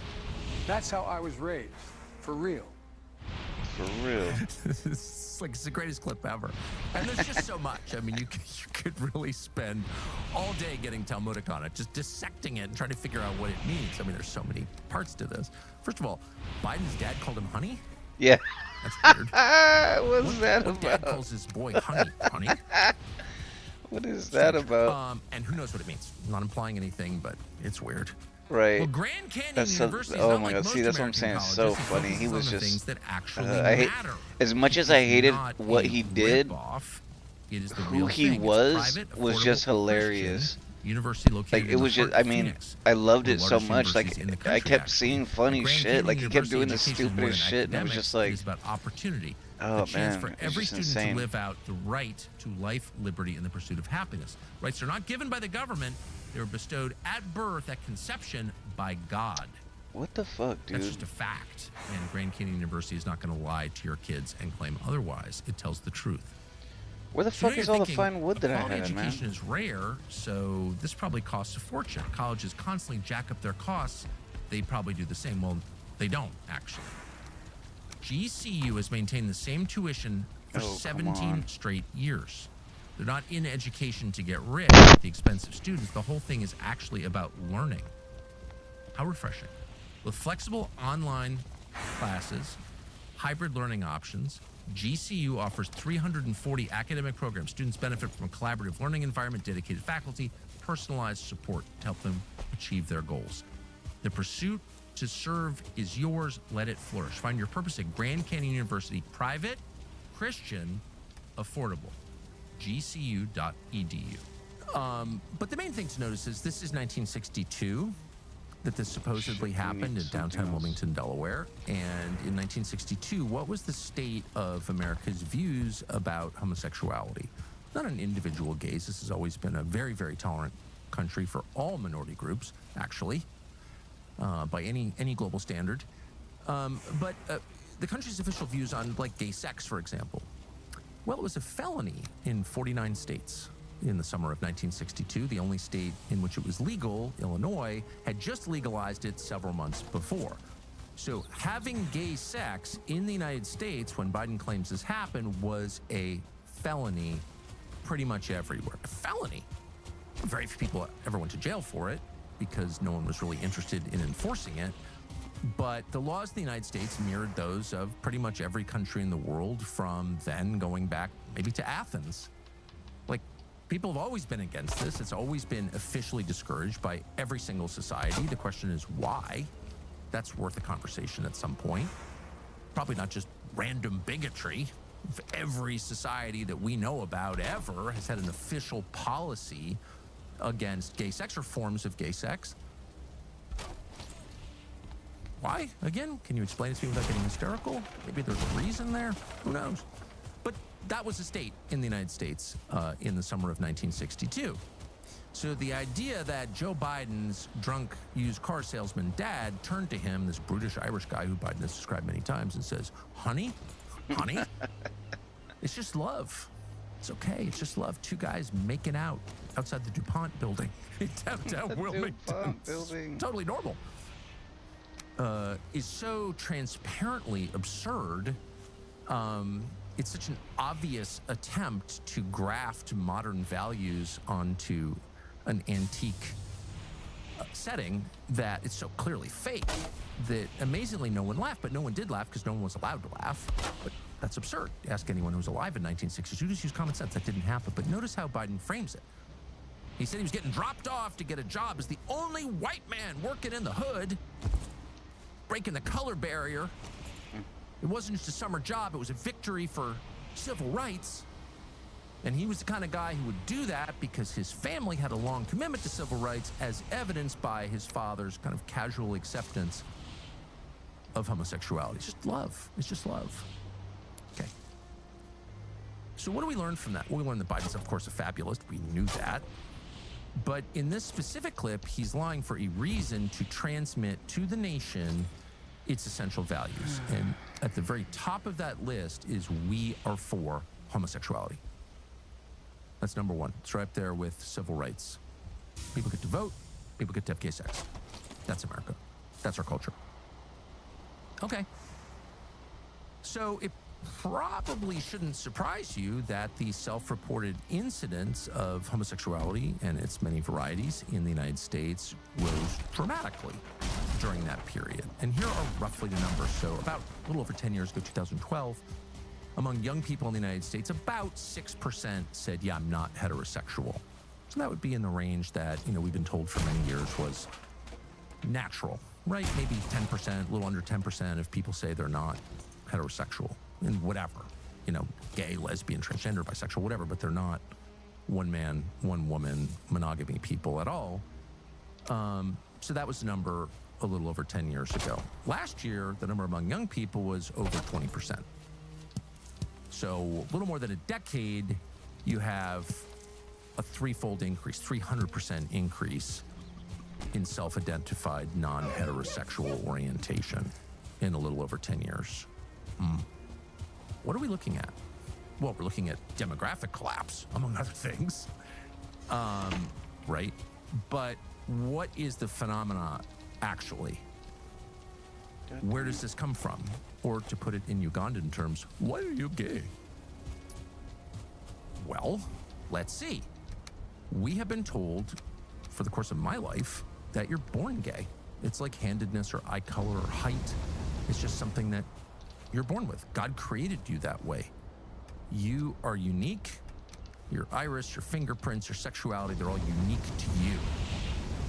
That's how I was raised, for real. For real. It's like it's the greatest clip ever. And there's just so much. I mean, you could really spend all day getting Talmudic on it, just dissecting it and trying to figure out what it means. I mean, there's so many parts to this. First of all, Biden's dad called him honey? Yeah. That's weird. What's that what about? Dad calls his boy honey. Honey? What is that about? And who knows what it means? I'm not implying anything, but it's weird. Right. Well, Grand Canyon That's University is oh not my like god! most See, that's what I'm American saying. It's colleges. so It funny. focuses He on was the just. things that actually I hate, matter. as much as I hated Not what a he did, rip-off. It is the who real he thing. It's was private, just affordable, hilarious. Christian university located Like it in the was just. heart I of mean, Phoenix, I loved one it of the so largest much. Like universities in the I country, kept actually. seeing funny Grand shit. Canyon Like he kept University doing the education more stupidest than shit, and it was academics, just like. it is about opportunity. Oh, the chance man, for it's every just student insane. to live out the right to life, liberty, and the pursuit of happiness. Rights are not given by the government; they were bestowed at birth, at conception, by God. What the fuck, dude? That's just a fact. And Grand Canyon University is not going to lie to your kids and claim otherwise. It tells the truth. Where the So fuck now is you're all the thinking, fine wood that I quality had, man? education is rare, so this probably costs a fortune. Colleges constantly jack up their costs. They probably do the same. Well, they don't, actually. GCU has maintained the same tuition for 17 straight years. They're not in education to get rich at the expense of students. The whole thing is actually about learning. How refreshing. With flexible online classes, hybrid learning options, GCU offers 340 academic programs. Students benefit from a collaborative learning environment, dedicated faculty, personalized support to help them achieve their goals. The pursuit to serve is yours. Let it flourish. Find your purpose at Grand Canyon University. Private, Christian, affordable. GCU.edu. But the main thing to notice is this is 1962 that this supposedly happened in downtown Wilmington, Delaware. And in 1962, what was the state of America's views about homosexuality? Not an individual gaze. This has always been a very, very tolerant country for all minority groups, actually, by any global standard. But the country's official views on, like, gay sex, for example. Well, it was a felony in 49 states in the summer of 1962. The only state in which it was legal, Illinois, had just legalized it several months before. So having gay sex in the United States when Biden claims this happened was a felony pretty much everywhere. A felony. Very few people ever went to jail for it because no one was really interested in enforcing it. But the laws in the United States mirrored those of pretty much every country in the world from then going back maybe to Athens. Like, people have always been against this. It's always been officially discouraged by every single society. The question is why? That's worth a conversation at some point. Probably not just random bigotry. If every society that we know about ever has had an official policy against gay sex or forms of gay sex. Why? Again, can you explain it to me without getting hysterical? Maybe there's a reason there. Who knows? But that was a state in the United States in the summer of 1962. So the idea that Joe Biden's drunk used car salesman dad turned to him, this brutish Irish guy who Biden has described many times, and says, honey, honey, it's just love. It's okay. It's just love. Two guys making out outside the DuPont building in downtown Wilmington. Totally normal. Is so transparently absurd. It's such an obvious attempt to graft modern values onto an antique setting that it's so clearly fake that amazingly no one laughed. But no one did laugh because no one was allowed to laugh. But that's absurd. Ask anyone who was alive in 1962. Just use common sense. That didn't happen. But notice how Biden frames it. He said he was getting dropped off to get a job as the only white man working in the hood. breaking the color barrier. It wasn't just a summer job, it was a victory for civil rights. And he was the kind of guy who would do that because his family had a long commitment to civil rights, as evidenced by his father's kind of casual acceptance of homosexuality. It's just love. It's just love. Okay. So what do we learn from that? Well, we learned that Biden's, of course, a fabulist. We knew that. But in this specific clip, he's lying for a reason to transmit to the nation its essential values. And at the very top of that list is we are for homosexuality. That's number one. It's right up there with civil rights. People get to vote. People get to have gay sex. That's America. That's our culture. Okay. So it probably shouldn't surprise you that the self-reported incidence of homosexuality and its many varieties in the United States rose dramatically during that period. And here are roughly the numbers. So about a little over 10 years ago, 2012, among young people in the United States, about 6% said, yeah, I'm not heterosexual. So that would be in the range that, we've been told for many years was natural, right? Maybe 10%, a little under 10% of people say they're not heterosexual and whatever, gay, lesbian, transgender, bisexual, whatever, but they're not one man, one woman, monogamy people at all. So that was the number a little over 10 years ago. Last year, the number among young people was over 20%. So a little more than a decade, you have a threefold increase, 300% increase in self-identified non-heterosexual orientation in a little over 10 years. What are we looking at? Well, we're looking at demographic collapse, among other things, right? But what is the phenomena actually? Where does this come from? Or to put it in Ugandan terms, why are you gay? Well, let's see. We have been told for the course of my life that you're born gay. It's like handedness or eye color or height. It's just something that you're born with. God created you that way. You are unique. Your iris, your fingerprints, your sexuality, they're all unique to you.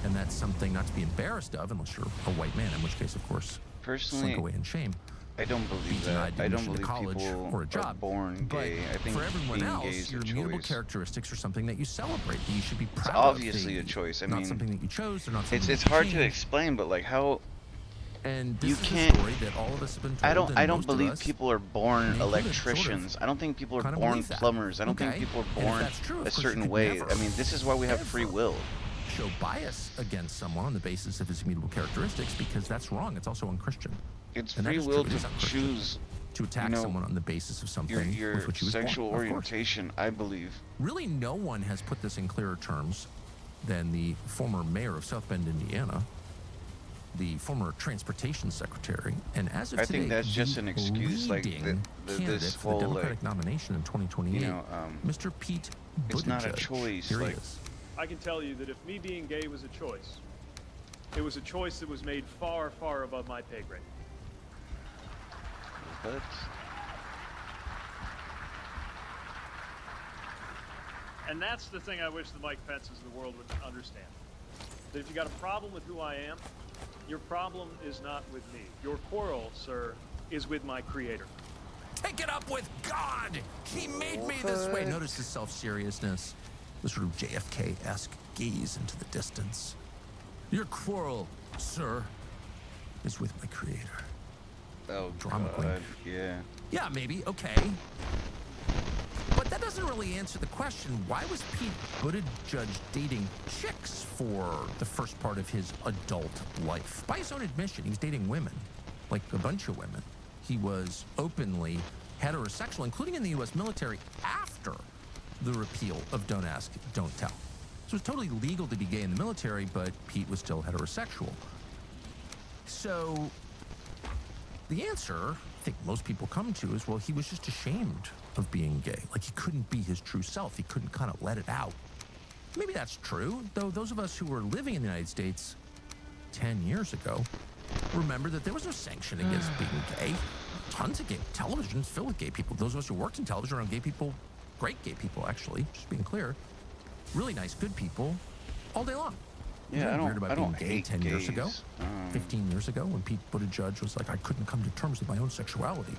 And that's something not to be embarrassed of unless you're a white man, in which case, of course, personally, slink away in shame. I don't believe that. I don't believe people or a job. are born gay. I think for everyone being else, gay is your a immutable choice. characteristics are something that you celebrate, that you should be proud It's of. obviously a choice. I not mean, something that you chose. They're not something it's that you hard to changed. explain, but like how And you this is can't. a story that all of us have been told. I and don't most of believe us, people are born included, electricians. I don't think people are kind of born believe that. plumbers. I don't think Okay. people are And if born that's true, of a course, you certain could way. never, I mean, this is why we have free will. show bias against someone on the basis of his immutable characteristics, because that's wrong. It's also unchristian. It's And that free is true. will It is to unchristian choose to attack someone on the basis of something your with which he was born, sexual of course. orientation. I believe. Really, no one has put this in clearer terms than the former mayor of South Bend, Indiana, the former transportation secretary, and as of I today, think that's just the an excuse, like leading this candidate for whole the Democratic like, nomination in 2028, Mr. Pete Buttigieg. it's not a choice. Here he Like, is. I can tell you that if me being gay was a choice, it was a choice that was made far, far above my pay grade. but And that's the thing I wish the Mike Pences of the world would understand. That if you got a problem with who I am, your problem is not with me. Your quarrel, sir, is with my creator. Take it up with God. He made me this way. Notice the self-seriousness, the sort of JFK-esque gaze into the distance. Your quarrel, sir, is with my creator. Oh, Drama queen. God, yeah. Yeah, maybe. Okay. But that doesn't really answer the question, why was Pete Buttigieg dating chicks for the first part of his adult life? By his own admission, he was dating women, like a bunch of women. He was openly heterosexual, including in the U.S. military after the repeal of Don't Ask, Don't Tell. So it was totally legal to be gay in the military, but Pete was still heterosexual. So the answer I think most people come to is, well, he was just ashamed of being gay. Like he couldn't be his true self. He couldn't kind of let it out. Maybe that's true, though those of us who were living in the United States 10 years ago remember that there was no sanction against being gay. Tons of gay television's filled with gay people. Those of us who worked in television around gay people, great gay people actually, just being clear, really nice, good people, all day long. Yeah, Isn't I it don't- weird about I being don't gay hate 10 years ago, gays. 15 years ago, when Pete Buttigieg was like, I couldn't come to terms with my own sexuality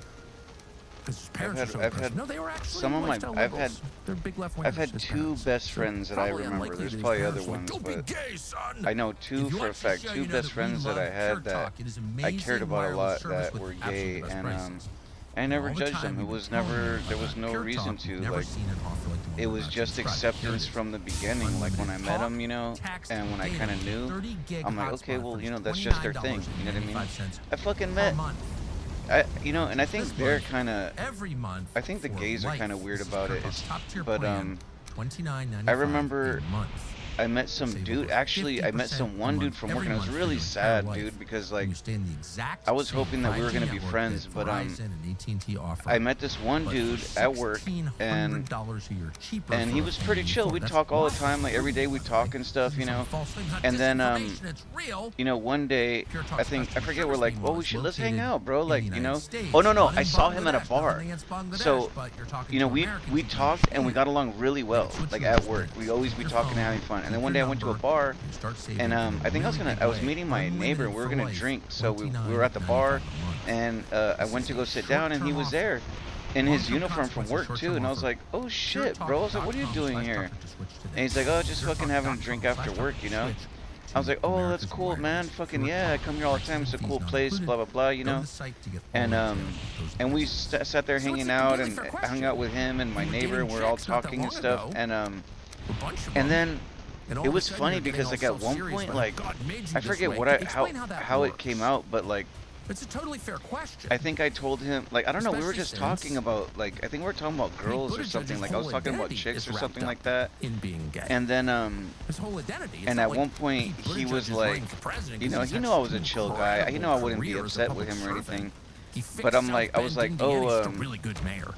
because his parents are so aggressive. No, they were actually some of my lifestyle liberals. They're big left wingers. I've had his two parents. best friends that I Probably remember. unlikely There's that his probably other parents were like, ones, "Don't be but gay, son." I know If two you for a want to fact. show, Two you know, best that we friends that love I had Pure that Talk, it is I amazing cared about a wireless lot service that with were absolutely gay, best and prices. I never All the judged time them. It you've was been telling never. me There was about no Pure reason Talk, to you've never like. seen an offer like the one It we're was about to just describe. acceptance Here it is. from the beginning. Like when I met them, you know, and when I kind of knew, I'm like, okay, well, you know, that's just their thing. You know what I mean? I fucking met. You know, and I think they're kind of. Every month. I think the gays are kind of weird about it. It's, but $29.95 I remember a month. I met some dude. Actually, I met some one dude from work, and it was really sad, dude, because like I was hoping that we were gonna be friends, but I met this one dude at work, and he was pretty chill. We'd talk all the time, like every day we'd talk and stuff, you know. And then you know, one day I forget, we're like, well, let's hang out, bro, like, you know. Oh no, I saw him at a bar. So you know, we talked and we got along really well, like at work. We always be talking and having fun. And then one day I went to a bar, and I think I was meeting my neighbor, and we were gonna drink. So we were at the bar, and I went to go sit down, and he was there in his uniform from work too. And I was like, oh shit, bro. I was like, what are you doing here? And he's like, oh, just fucking having a drink after work, you know. I was like, oh, that's cool, man. Fucking yeah, I come here all the time. It's a cool place, blah blah blah, you know. And we sat there hanging out, and I hung out with him and my neighbor, and we're all talking and stuff. And then it was funny because like at one point, like I forget how it came out, but like it's a totally fair question. I think I told him, like, I don't know, we were just talking about, like, I think we were talking about girls or something, like I was talking about chicks or something like that. In being gay. And then his whole identity. And at one point he was like, you know, he knew I was a chill guy. He knew I wouldn't be upset with him or anything. But I was like, oh, really good mayor.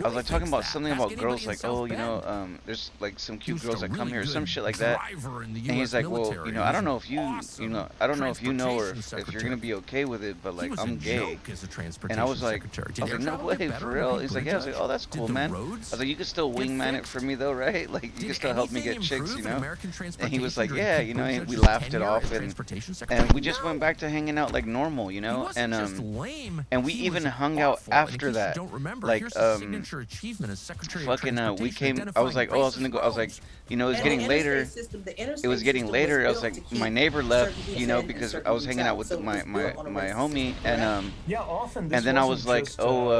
I was like talking about something about girls, like, oh, you know, there's like some cute girls that come here, or some shit like that. And he's like, well, you know, I don't know if you know, or if you're gonna be okay with it, but like, I'm gay. And I was like, no way, for real. He's like, yeah. I was like, oh, that's cool, man. I was like, you can still wingman it for me though, right? Like, you can still help me get chicks, you know. And he was like, yeah, you know. And we laughed it off, and we just went back to hanging out like normal, you know. And we even hung out after that, like achievement as Secretary fucking we came. I was like, oh, I was gonna go. I was like, you know, it was getting later. It was getting later. I was like, my neighbor left, you know, because I was hanging out with my homie, and and then I was like, oh,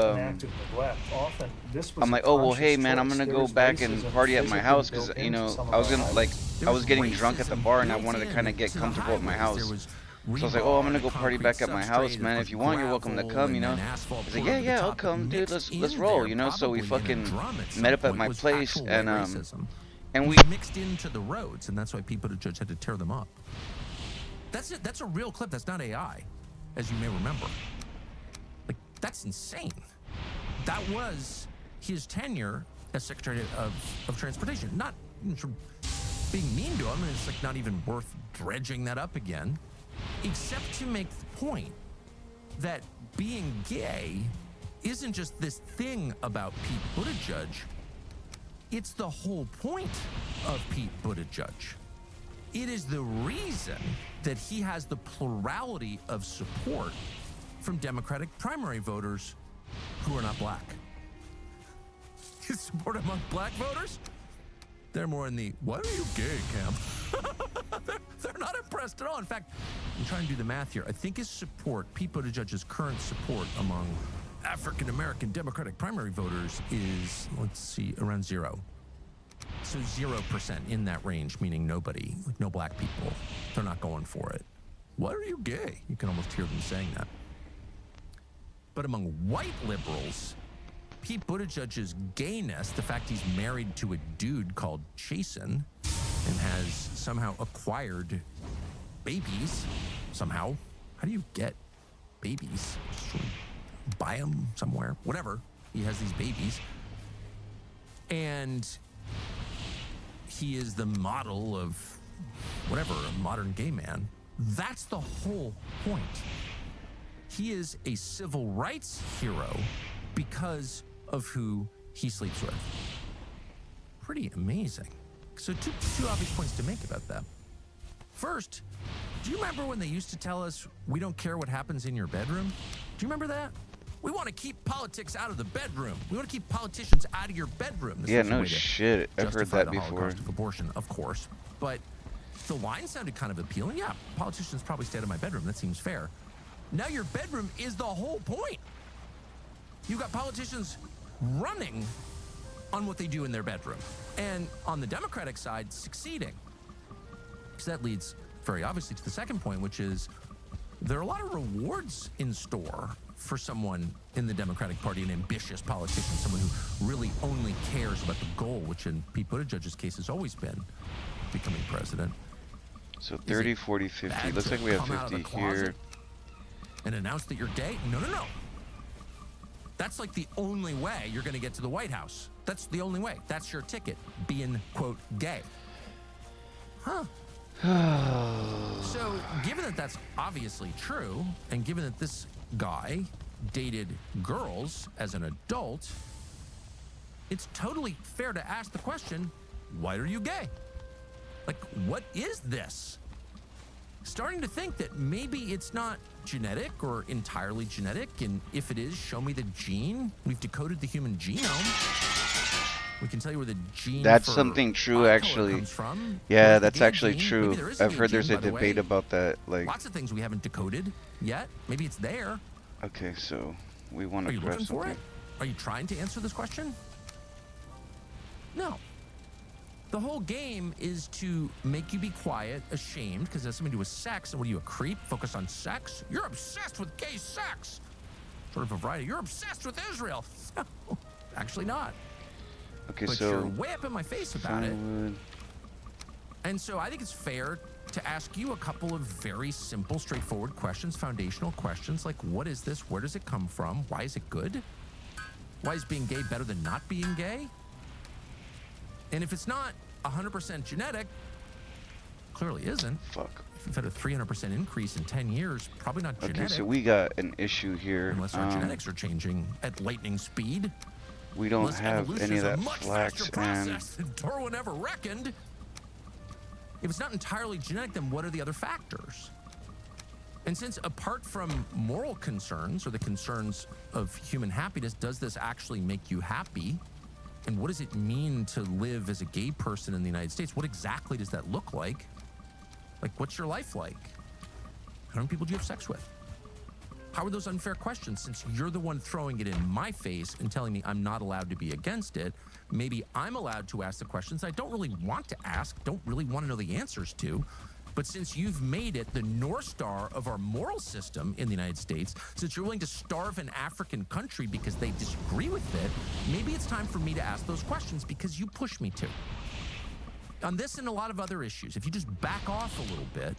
I'm like, oh well, hey man, I'm gonna go back and party at my house because you know I was getting drunk at the bar and I wanted to kind of get comfortable at my house. So I was like, oh, I'm gonna go party back at my house, man. If you want, you're welcome to come, you know. He's like, yeah, I'll come, dude. Let's roll, you know. So we fucking met up at my place, and we mixed into the roads, and that's why Pete Buttigieg had to tear them up. That's it. That's a real clip. That's not AI, as you may remember. Like, that's insane. That was his tenure as Secretary of Transportation. Not being mean to him, and it's like not even worth dredging that up again. Except to make the point that being gay isn't just this thing about Pete Buttigieg. It's the whole point of Pete Buttigieg. It is the reason that he has the plurality of support from Democratic primary voters who are not black. His support among black voters? They're more in the, why are you gay camp? They're not impressed at all. In fact, I'm trying to do the math here. I think his support, Pete Buttigieg's current support among African-American Democratic primary voters is, let's see, around 0. So 0% in that range, meaning nobody, like no black people. They're not going for it. Why are you gay? You can almost hear them saying that. But among white liberals, Pete Buttigieg's gayness, the fact he's married to a dude called Jason and has somehow acquired babies, somehow. How do you get babies? Buy them somewhere, whatever. He has these babies. And he is the model of whatever, a modern gay man. That's the whole point. He is a civil rights hero because of who he sleeps with. Pretty amazing. So two obvious points to make about that. First, do you remember when they used to tell us we don't care what happens in your bedroom? Do you remember that? We want to keep politics out of the bedroom. We want to keep politicians out of your bedroom. Yeah, no shit. I've heard that before. Holocaust of abortion, of course. But the line sounded kind of appealing. Yeah, politicians probably stay out of my bedroom. That seems fair. Now your bedroom is the whole point. You got politicians running on what they do in their bedroom. And on the Democratic side, succeeding. So that leads very obviously to the second point, which is there are a lot of rewards in store for someone in the Democratic Party, an ambitious politician, someone who really only cares about the goal, which in Pete Buttigieg's case has always been becoming president. So 30, 40, 50. Looks like we have 50 here. And announce that you're gay? No, no, no. That's like the only way you're going to get to the White House. That's the only way. That's your ticket, being, quote, gay. Huh. So, given that that's obviously true, and given that this guy dated girls as an adult, it's totally fair to ask the question, why are you gay? Like, what is this? Starting to think that maybe it's not genetic or entirely genetic, and if it is, show me the gene. We've decoded the human genome. We can tell you where the gene That's for something true, actually. comes from. Yeah, that's actually gene. true. Maybe there is a I've gay heard there's gene, a by the debate way. about that. Like, Lots of things we haven't decoded yet. Maybe it's there. okay, so we want Are to you press looking for something. it? Are you trying to answer this question? No. The whole game is to make you be quiet, ashamed, because it has something to do with sex. And what are you, a creep? Focused on sex? You're obsessed with gay sex. Sort of a variety. You're obsessed with Israel. No, actually not. Okay, But so you're way up in my face about it. firewood. And so I think it's fair to ask you a couple of very simple, straightforward questions, foundational questions, like what is this? Where does it come from? Why is it good? Why is being gay better than not being gay? And if it's not 100% genetic, clearly isn't. Fuck. If you've had a 300% increase in 10 years, probably not genetic. Okay, so we got an issue here. Unless our genetics are changing at lightning speed. We don't Unless have evolution any of is a that much flax faster and process than Darwin ever reckoned. If it's not entirely genetic, then what are the other factors? And since apart from moral concerns or the concerns of human happiness, does this actually make you happy? And what does it mean to live as a gay person in the United States? What exactly does that look like? Like, what's your life like? How many people do you have sex with? How are those unfair questions? Since you're the one throwing it in my face and telling me I'm not allowed to be against it, maybe I'm allowed to ask the questions I don't really want to ask, don't really want to know the answers to. But since you've made it the North Star of our moral system in the United States, since you're willing to starve an African country because they disagree with it, maybe it's time for me to ask those questions because you push me to. On this and a lot of other issues, if you just back off a little bit,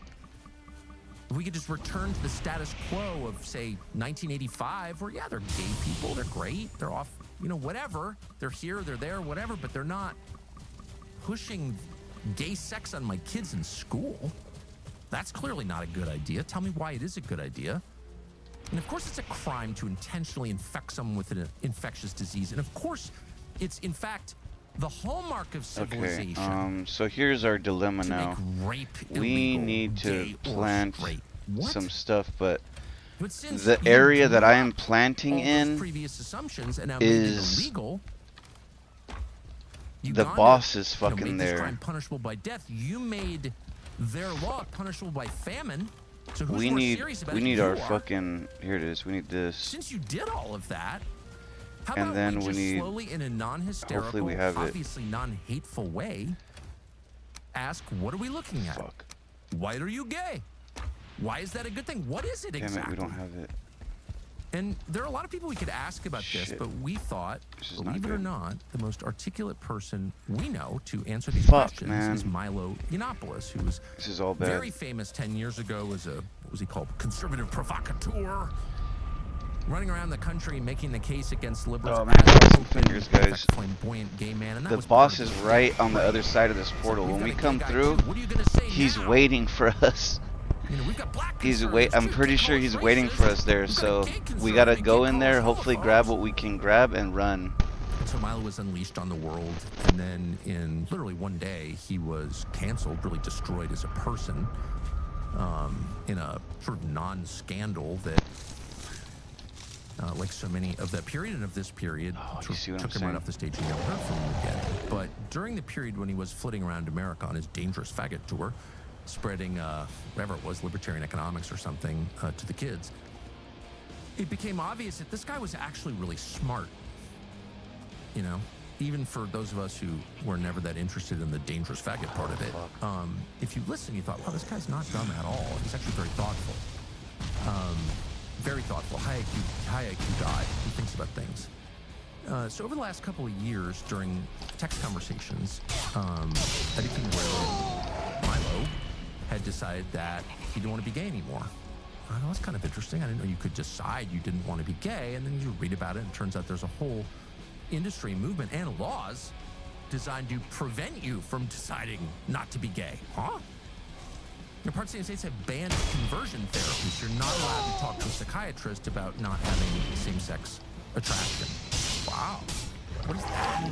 if we could just return to the status quo of, say, 1985, where, yeah, they're gay people, they're great, they're off, you know, whatever. They're here, they're there, whatever, but they're not pushing gay sex on my kids in school. That's clearly not a good idea. Tell me why it is a good idea. And of course, it's a crime to intentionally infect someone with an infectious disease. And of course, it's, in fact, the hallmark of civilization. Okay, so here's our dilemma to now. make rape We illegal, need to gay or plant straight. What? some stuff, but since the you area that I am dropped planting all those in previous assumptions and now made it is illegal, the boss is fucking made this there. crime punishable by death. You made their law punishable by famine. So who's We more need serious about we it? need You our are. fucking, here it is. We need this. Since you did all of that, how And about then we we just need- slowly, in a non-hysterical, hopefully we have it. obviously non-hateful way, ask, what are we looking at? Why are you gay? Why is that a good thing? What is it Damn exactly? it, we don't have it. And there are a lot of people we could ask about this, but we thought, is not believe it or good. not, the most articulate person we know to answer these Fuck, questions man. is Milo Yiannopoulos, who was This is all bad. very famous 10 years ago as a, what was he called, conservative provocateur, running around the country making the case against liberals. Oh, man, cross some fingers, in fact, guys. flamboyant gay man, and that The was boss part is of it. right on the other side of this portal. When we come through, he's waiting for us. You know, we've got black I'm pretty sure he's waiting for us there, so we gotta go in there, hopefully grab what we can grab and run. And so Milo was unleashed on the world, and then in literally one day, he was canceled, really destroyed as a person, in a sort of non-scandal that, like so many of that period and of this period, took him right off the stage and never heard from him again. But during the period when he was flitting around America on his dangerous faggot tour, spreading whatever it was, libertarian economics or something, to the kids, it became obvious that this guy was actually really smart. You know, even for those of us who were never that interested in the dangerous faggot part of it, if you listen, you thought, wow, this guy's not dumb at all. He's actually very thoughtful. Very thoughtful, high IQ guy who thinks about things. So over the last couple of years, during text conversations, I became aware that Milo had decided that he didn't want to be gay anymore. I know, that's kind of interesting. I didn't know you could decide you didn't want to be gay, and then you read about it, and it turns out there's a whole industry, movement, and laws designed to prevent you from deciding not to be gay. Huh? Parts of the United States have banned conversion therapies. You're not allowed to talk to a psychiatrist about not having same-sex attraction. Wow. What is that?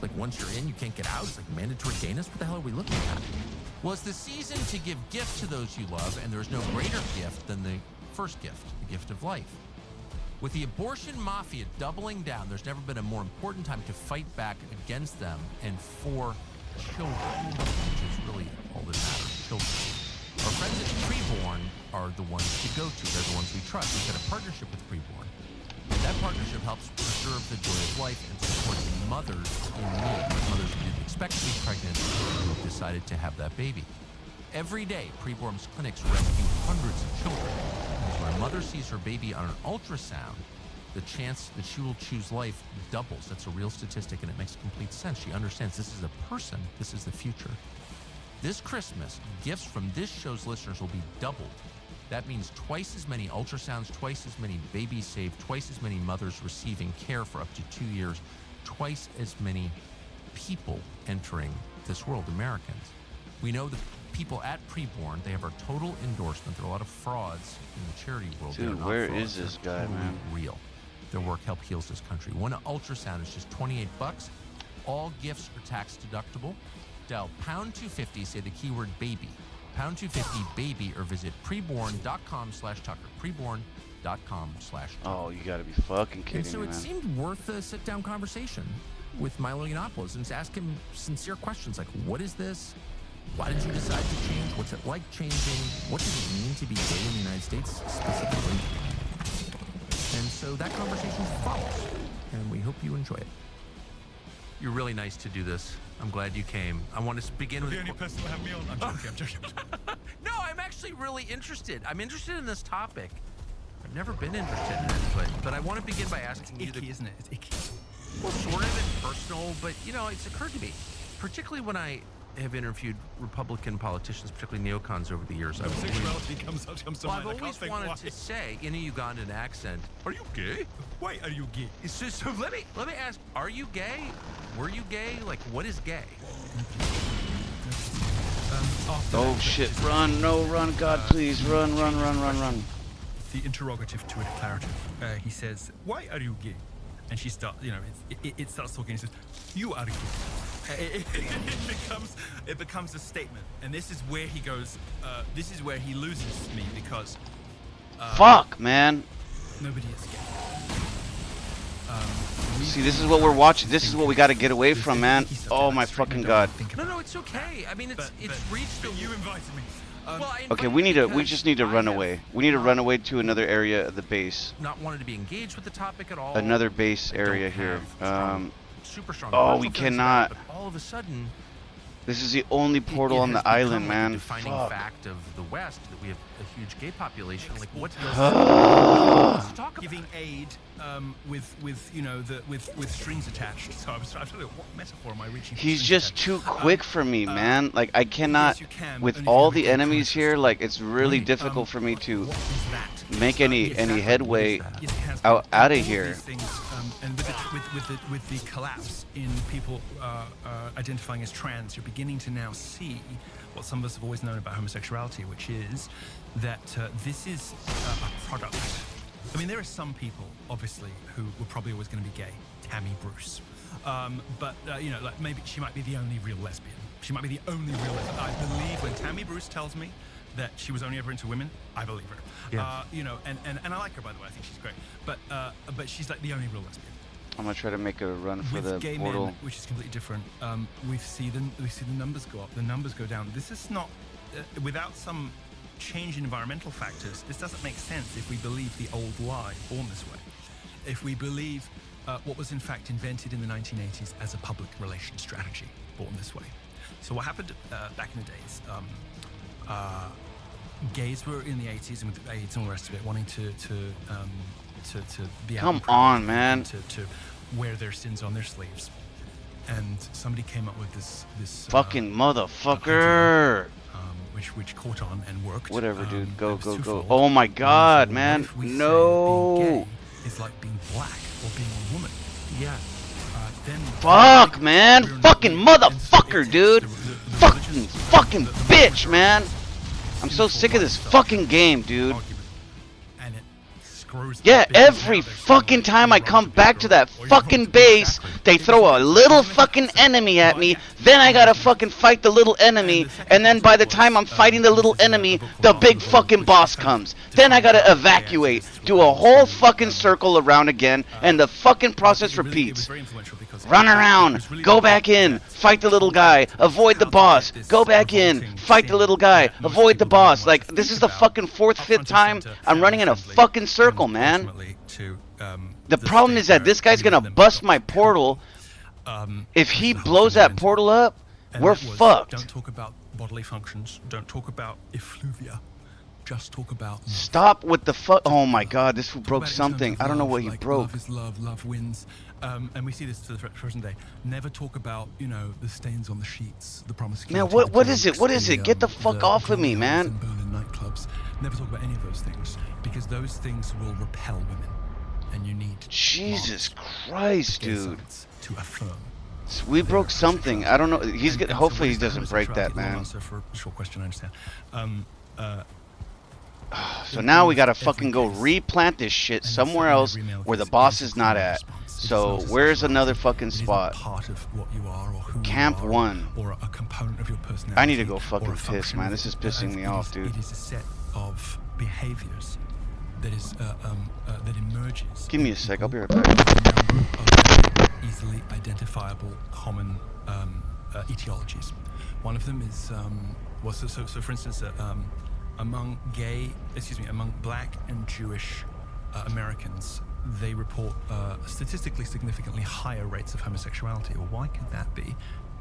Like, once you're in, you can't get out? It's like mandatory gayness? What the hell are we looking at? Well, it's the season to give gifts to those you love, and there's no greater gift than the first gift, the gift of life. With the abortion mafia doubling down, there's never been a more important time to fight back against them and for children, which is really all that matters, children. Our friends at Preborn are the ones to go to. They're the ones we trust. We've got a partnership with Preborn. That partnership helps preserve the joy of life and supports mothers in need, mothers who didn't expect to be pregnant who have decided to have that baby. Every day, Preborn's clinics rescue hundreds of children. Because when a mother sees her baby on an ultrasound, the chance that she will choose life doubles. That's a real statistic, and it makes complete sense. She understands this is a person, this is the future. This Christmas, gifts from this show's listeners will be doubled. That means twice as many ultrasounds, twice as many babies saved, twice as many mothers receiving care for up to 2 years, twice as many people entering this world, Americans. We know the people at Preborn, they have our total endorsement. There are a lot of frauds in the charity world. Dude, where is this guy, man? Real. Their work help heals this country. One ultrasound is just $28. All gifts are tax deductible. Dial pound 250, say the keyword baby. Pound 250 baby, or visit preborn.com/Tucker. Preborn.com/Tucker. Oh, you gotta be fucking kidding me, And so me, it man. seemed worth a sit-down conversation with Milo Yiannopoulos and just ask him sincere questions like, what is this? Why did you decide to change? What's it like changing? What does it mean to be gay in the United States specifically? And so that conversation follows, and we hope you enjoy it. You're really nice to do this. I'm glad you came. I want to begin with... The only person to have me on. I'm joking. No, I'm actually really interested. I'm interested in this topic. I've never been interested in it, but I want to begin by asking you... It's icky, isn't it? It's icky. Well, sort of and personal, but, you know, it's occurred to me, particularly when I have interviewed Republican politicians, particularly neocons, over the years. Sexuality comes to mind. I've always wanted to say, in a Ugandan accent, are you gay? Why are you gay? So let me ask, are you gay? Were you gay? Like, what is gay? Oh shit, run, no, run, God, please, run. The interrogative to a declarative. He says, why are you gay? And she starts, you know, it starts talking. He says, you are gay. It becomes a statement, and this is where he goes. This is where he loses me because. Fuck, man. Nobody is gay. See, this is what we're watching. This is what we got to get away from, man. Oh my fucking God. No, it's okay. I mean, it's reached. But you invited me. Okay, we just need to run away. We need to run away to another area of the base. Not wanted to be engaged with the topic at all. Another base area here. Super strong. Oh, we cannot. But all of a sudden, this is the only portal on the island, man. The defining fact of the West that we have a huge gay population. Like, what does giving aid with you know with strings attached? So I was trying to what metaphor am I reaching? He's just too quick for me, man. Like I cannot, with all the enemies here. Like it's really difficult for me to make any headway out of here. And with the collapse in people identifying as trans, you're beginning to now see what some of us have always known about homosexuality, which is that this is a product I mean, there are some people, obviously, who were probably always going to be gay. Tammy Bruce. But, you know, like maybe she might be the only real lesbian. She might be the only real lesbian. I believe when Tammy Bruce tells me that she was only ever into women, I believe her. Yeah. You know, and I like her, by the way. I think she's great. But she's like the only real lesbian. I'm gonna try to make a run for With the gay portal. men, which is completely different, we see the numbers go up, the numbers go down. This is not without some change in environmental factors. This doesn't make sense if we believe the old lie, born this way. If we believe what was in fact invented in the 1980s as a public relations strategy, born this way. So what happened back in the days? Gays were in the 80s and with AIDS and all the rest of it, wanting to be out. Come in private on, man. To wear their sins on their sleeves, and somebody came up with this Fucking motherfucker. Which caught on and worked. Whatever, dude. Go, it was go, go. twofold. Oh my God, So man. if we say No. being gay is like being black or being a woman. Yeah. Then Fuck, man. Fucking motherfucker, dude. Fucking bitch, man. I'm so sick of this fucking game, dude. Yeah, every fucking time I come back to that fucking base, they throw a little fucking enemy at me, then I gotta fucking fight the little enemy, and then by the time I'm fighting the little enemy, the big fucking boss comes. Then I gotta evacuate, do a whole fucking circle around again, and the fucking process repeats. Run around, go back in, fight the little guy, avoid the boss, go back in, fight the little guy, avoid the boss. Like, this is the fucking fourth, fifth time I'm running in a fucking circle, man. The problem is that this guy's gonna bust my portal. If he blows that portal up, we're fucked. Don't talk about bodily functions. Don't talk about effluvia. Just talk about love. Stop with the fuck. Oh my God, this broke something. I don't know what he broke. Love is love. Love wins. And we see this to the present day. Never talk about, you know, the stains on the sheets, the promiscuity. Man, what is it? What is it? Get the fuck off of me, man. In Berlin nightclubs. Never talk about any of those things because those things will repel women, and you need. Jesus Christ, dude. To affirm. So we broke something. I don't know. He's gonna. Hopefully he doesn't break that, man. Answer for a short question, I understand. So now we gotta fucking go replant this shit somewhere else where the boss is not at. So where's another fucking spot? Camp 1. Or a component of your personality. I need to go fucking piss, man. This is pissing me off, dude. It is a set of behaviors that is that emerges. Give me a sec. I'll be right back. Easily identifiable common etiologies. One of them is so for instance among black and Jewish Americans, they report statistically significantly higher rates of homosexuality. Well, why could that be?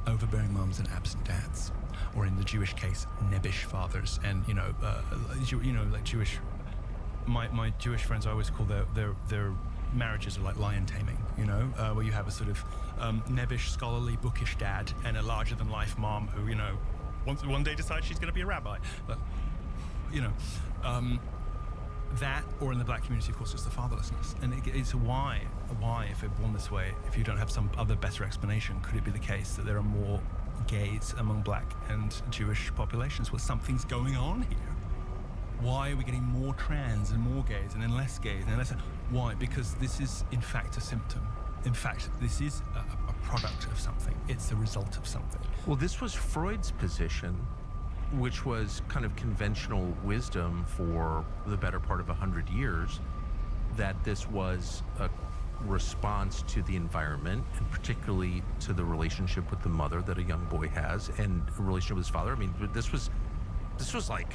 Overbearing mums and absent dads, or in the Jewish case, nebbish fathers, and like Jewish. My Jewish friends, I always call their marriages are like lion taming. You know, where you have a sort of nebbish, scholarly, bookish dad and a larger-than-life mom who, you know, one day decides she's going to be a rabbi. But you know, that, or in the black community, of course, it's the fatherlessness. And it's why, if they're born this way, if you don't have some other better explanation, could it be the case that there are more gays among black and Jewish populations? Well, something's going on here. Why are we getting more trans and more gays and then less gays and less? Why? Because this is, in fact, a symptom. In fact, this is a product of something. It's the result of something. Well, this was Freud's position, which was kind of conventional wisdom for the better part of 100 years, that this was a response to the environment, and particularly to the relationship with the mother that a young boy has, and a relationship with his father. I mean, this was like,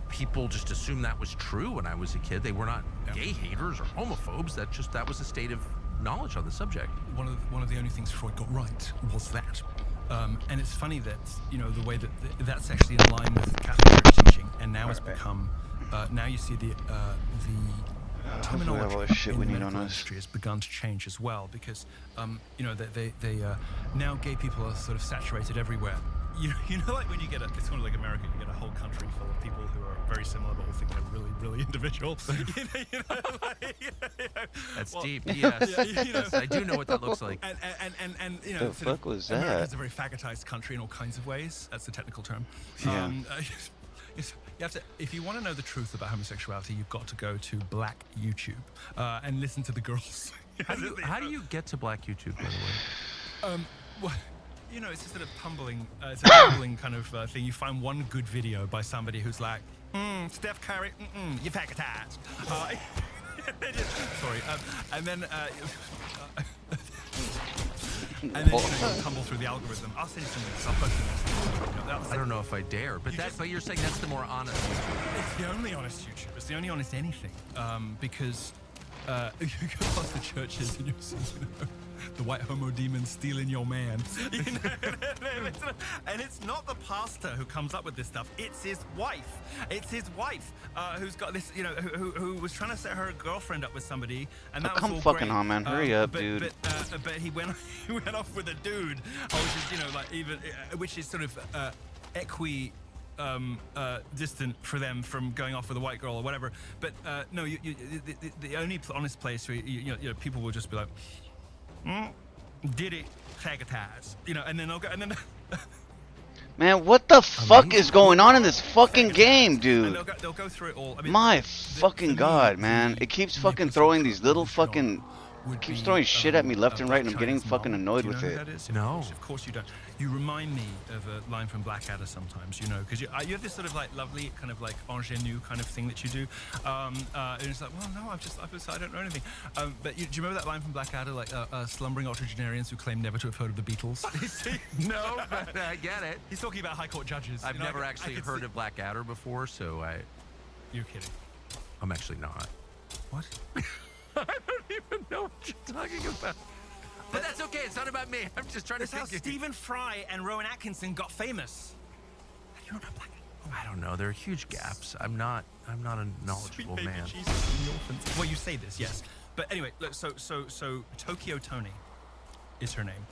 people just assumed that was true when I was a kid. They were not gay haters or homophobes. That was a state of knowledge on the subject. One of the only things Freud got right was that. And it's funny that, you know, the way that that's actually in line with Catholic Church teaching, and now it's become, now you see the terminology all the shit in we the need medical on us. industry has begun to change as well, because, you know, they now gay people are sort of saturated everywhere. You know, like when you get it's kind of like America, you get a whole country full of people who are very similar, but all think they're really, really individual. That's deep. Yes. Yes, I do know what that looks like. And you know, The fuck was America's that? a very fagotized country in all kinds of ways. That's the technical term. Yeah. You have to, if you want to know the truth about homosexuality, you've got to go to Black YouTube and listen to the girls. How do you get to Black YouTube, by the way? Well, you know, it's a sort of tumbling, it's a tumbling kind of thing. You find one good video by somebody who's like, Steph Curry, you packetized. Sorry, and then. And then you tumble through the algorithm. I'll send you some links. I'll post them. I don't know if I dare, but but you're saying that's the more honest YouTube. It's the only honest YouTube. It's the only honest anything. Because you go past the churches and you see, you know, the white homo demon stealing your man. You know? And it's not the pastor who comes up with this stuff. It's his wife. It's his wife who's got this, you know, who was trying to set her girlfriend up with somebody. And that was come all fucking great. on, man. Hurry up, dude. But he went off with a dude, which is, you know, like even, which is sort of distant for them from going off with a white girl or whatever. But no, the only honest place where you know people will just be like, did it fagotize, you know, and then they'll go and then. Man, what the fuck is going on in this fucking game, dude? They'll go through it all. I mean, my fucking god, man! It keeps fucking throwing these little fucking. It keeps throwing shit at me left and right, and I'm getting fucking annoyed with it. No, of course you don't. You remind me of a line from Blackadder sometimes, you know, because you have this sort of like lovely kind of like ingenue kind of thing that you do, and it's like, well, no, I don't know anything. But do you remember that line from Blackadder, like slumbering octogenarians who claim never to have heard of the Beatles? No, but I get it. He's talking about high court judges. I've never actually heard of Blackadder before, so You're kidding. I'm actually not. What? I don't even know what you're talking about. But that's okay. It's not about me. I'm just trying That's to how think. Stephen Fry and Rowan Atkinson got famous. You don't know Black. I don't know. There are huge gaps. I'm not a knowledgeable Sweet baby man. Jesus and the orphans. Well, you say this, yes. But anyway, look. So Tokyo Tony is her name,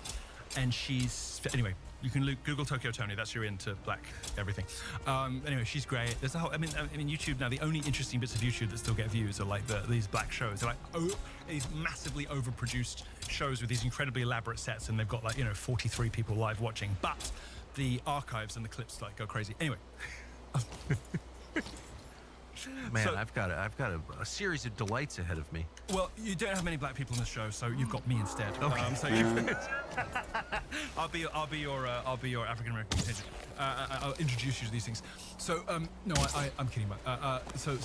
and she's anyway. You can Google Tokyo Tony. That's you're into Black everything. Anyway, she's great. There's a whole. I mean, YouTube now. The only interesting bits of YouTube that still get views are like these Black shows. They're like these massively overproduced shows with these incredibly elaborate sets, and they've got 43 people live watching. But the archives and the clips go crazy. Anyway. Man, so, I've got a series of delights ahead of me. Well, you don't have many Black people in the show, so you've got me instead. Okay. So I'll be your African American contingent. I'll introduce you to these things. So no, I'm kidding about. So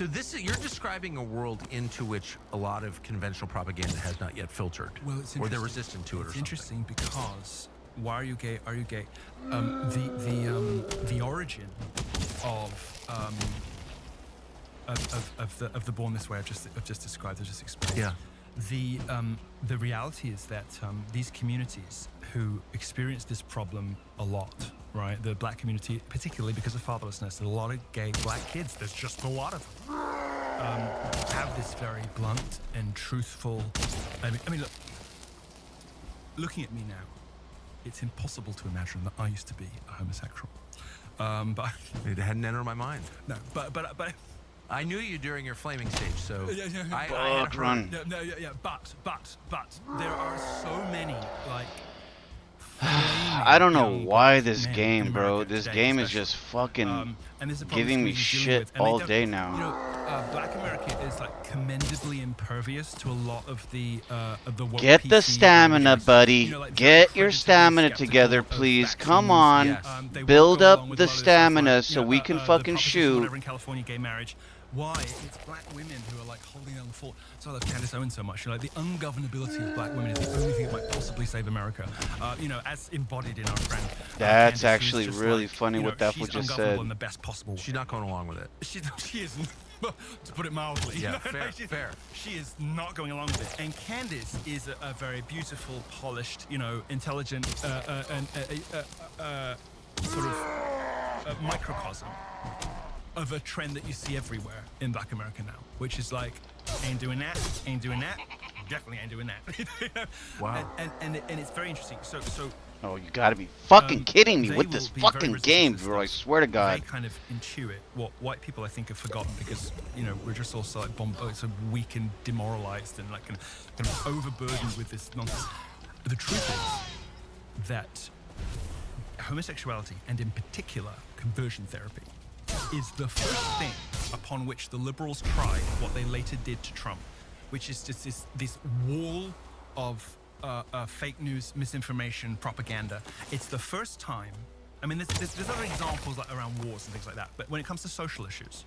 this you're describing a world into which a lot of conventional propaganda has not yet filtered. Well, it's or they're resistant to it. It's interesting because why are you gay? Are you gay? The origin of the Born This Way I've just described, I've just explained. Yeah. The reality is that these communities who experience this problem a lot, right? The Black community, particularly because of fatherlessness, a lot of gay Black kids. There's just a lot of them. Have this very blunt and truthful. I mean, look. Looking at me now, it's impossible to imagine that I used to be a homosexual. But it hadn't entered my mind. No, but I knew you during your flaming stage, so I had run. But there are so many I don't know why this game, bro. This game is just fucking giving me shit all day now. You know, Black America is commendably impervious to a lot of the woke Get the PC stamina, buddy. Get your stamina together, please. Come on. Build up the stamina so we can fucking shoot. In California, gay marriage. Why? It's Black women who are holding down the fort. So I love Candace Owens so much. The ungovernability of Black women is the only thing that might possibly save America. As embodied in our friend. That's Candace, actually really funny what that she's just ungovernable said. in the best possible way. She's not going along with it. She isn't. To put it mildly. Yeah, fair. She is not going along with it. And Candace is a very beautiful, polished, intelligent, sort of microcosm of a trend that you see everywhere in Black America now, which is ain't doing that, definitely ain't doing that. Wow. And it's very interesting. So. Oh, you gotta be fucking kidding me with this fucking game, bro! I swear to God. They kind of intuit what white people, I think, have forgotten because we're just all so so weak and demoralized and kind of overburdened with this nonsense. The truth is that homosexuality, and in particular conversion therapy is the first thing upon which the liberals tried what they later did to Trump, which is just this wall of fake news, misinformation, propaganda. It's the first time. I mean, there's other examples like around wars and things like that, but when it comes to social issues,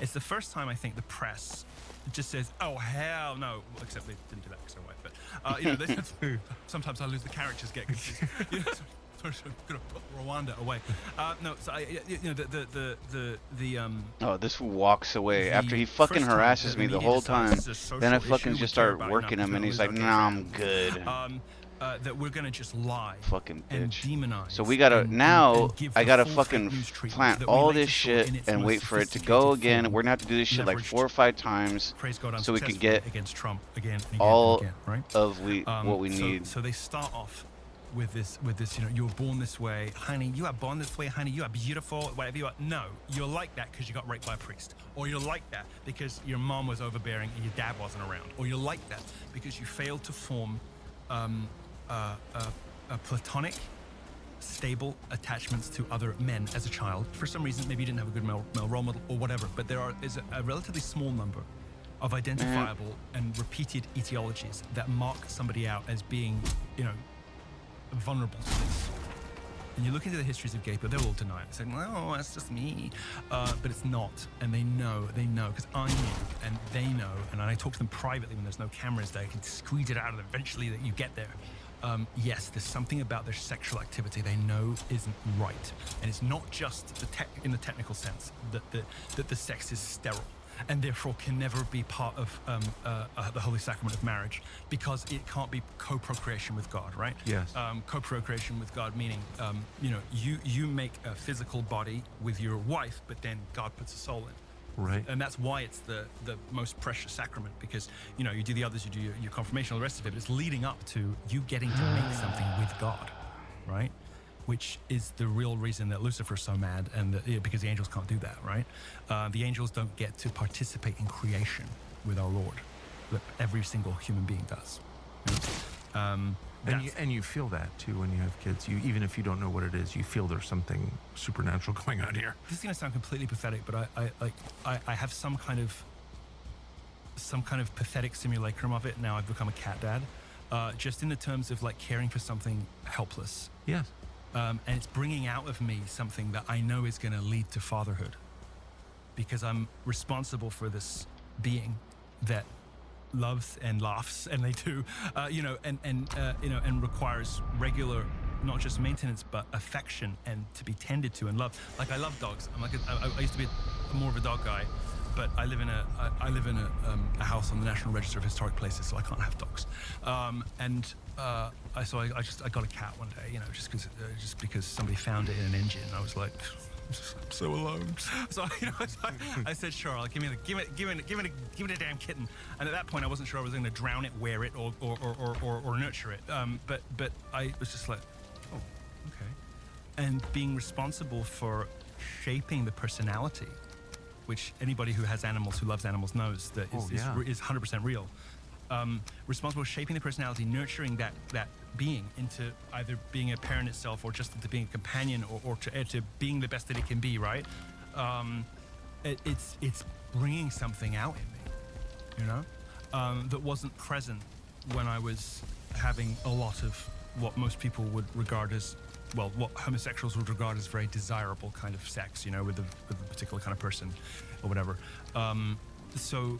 it's the first time I think the press just says, "Oh hell no!" Well, except they didn't do that because they're white. But sometimes I lose the characters, get confused. I'm gonna put Rwanda away. No, so Oh, this walks away after he fucking harasses me the whole time. Then I fucking just start working him, and he's like, "Nah, I'm good." That we're gonna just lie, fucking and bitch. demonize. So we gotta I gotta fucking plant all this shit and wait for it to go again. We're gonna have to do this shit like 4 or 5 times so we can get against Trump again, all right? of what we need. So they start off with this, you know, you were born this way, honey. You are born this way, honey. You are beautiful, whatever you are. No, you're like that because you got raped by a priest, or you're like that because your mom was overbearing and your dad wasn't around, or you're like that because you failed to form a platonic, stable attachments to other men as a child. For some reason, maybe you didn't have a good male role model or whatever, but there is a relatively small number of identifiable and repeated etiologies that mark somebody out as being, you know, vulnerable to this. And you look into the histories of gay people, they'll all deny it, saying, "Well, that's just me," but it's not, and they know, because I knew, and they know, and I talk to them privately when there's no cameras. They can squeeze it out of them eventually that you get there. Yes, there's something about their sexual activity they know isn't right, and it's not just in the technical sense that the sex is sterile and therefore can never be part of the holy sacrament of marriage, because it can't be co-procreation with God, right? Yes. Co-procreation with God meaning, you know, you make a physical body with your wife, but then God puts a soul in. Right. And that's why it's the most precious sacrament, because, you know, you do the others, you do your confirmation, all the rest of it, but it's leading up to you getting to make something with God, right? Which is the real reason that Lucifer's so mad, and because the angels can't do that, right? The angels don't get to participate in creation with our Lord, but every single human being does. And you feel that too when you have kids. You, even if you don't know what it is, you feel there's something supernatural going on here. This is gonna sound completely pathetic, but I have some kind of pathetic simulacrum of it. Now I've become a cat dad, just in the terms of like caring for something helpless. Yes. And it's bringing out of me something that I know is going to lead to fatherhood, because I'm responsible for this being that loves and laughs, and they do, you know, and requires regular, not just maintenance, but affection and to be tended to and loved. Like, I love dogs. I used to be more of a dog guy, but I live in a house on the National Register of Historic Places, so I can't have dogs. I got a cat one day, you know, just because somebody found it in an engine. I was like, I'm so alone. So, you know, I said, "Sure, I'll give me the damn kitten." And at that point, I wasn't sure I was going to drown it, wear it, or nurture it. But I was just like, oh, okay. And being responsible for shaping the personality, which anybody who has animals, who loves animals, knows that is 100% real. Responsible for shaping the personality, nurturing that being into either being a parent itself, or just into being a companion, or to being the best that it can be, right? It's bringing something out in me, you know, that wasn't present when I was having a lot of what most people would regard as, well, what homosexuals would regard as very desirable kind of sex, you know, with a particular kind of person or whatever. So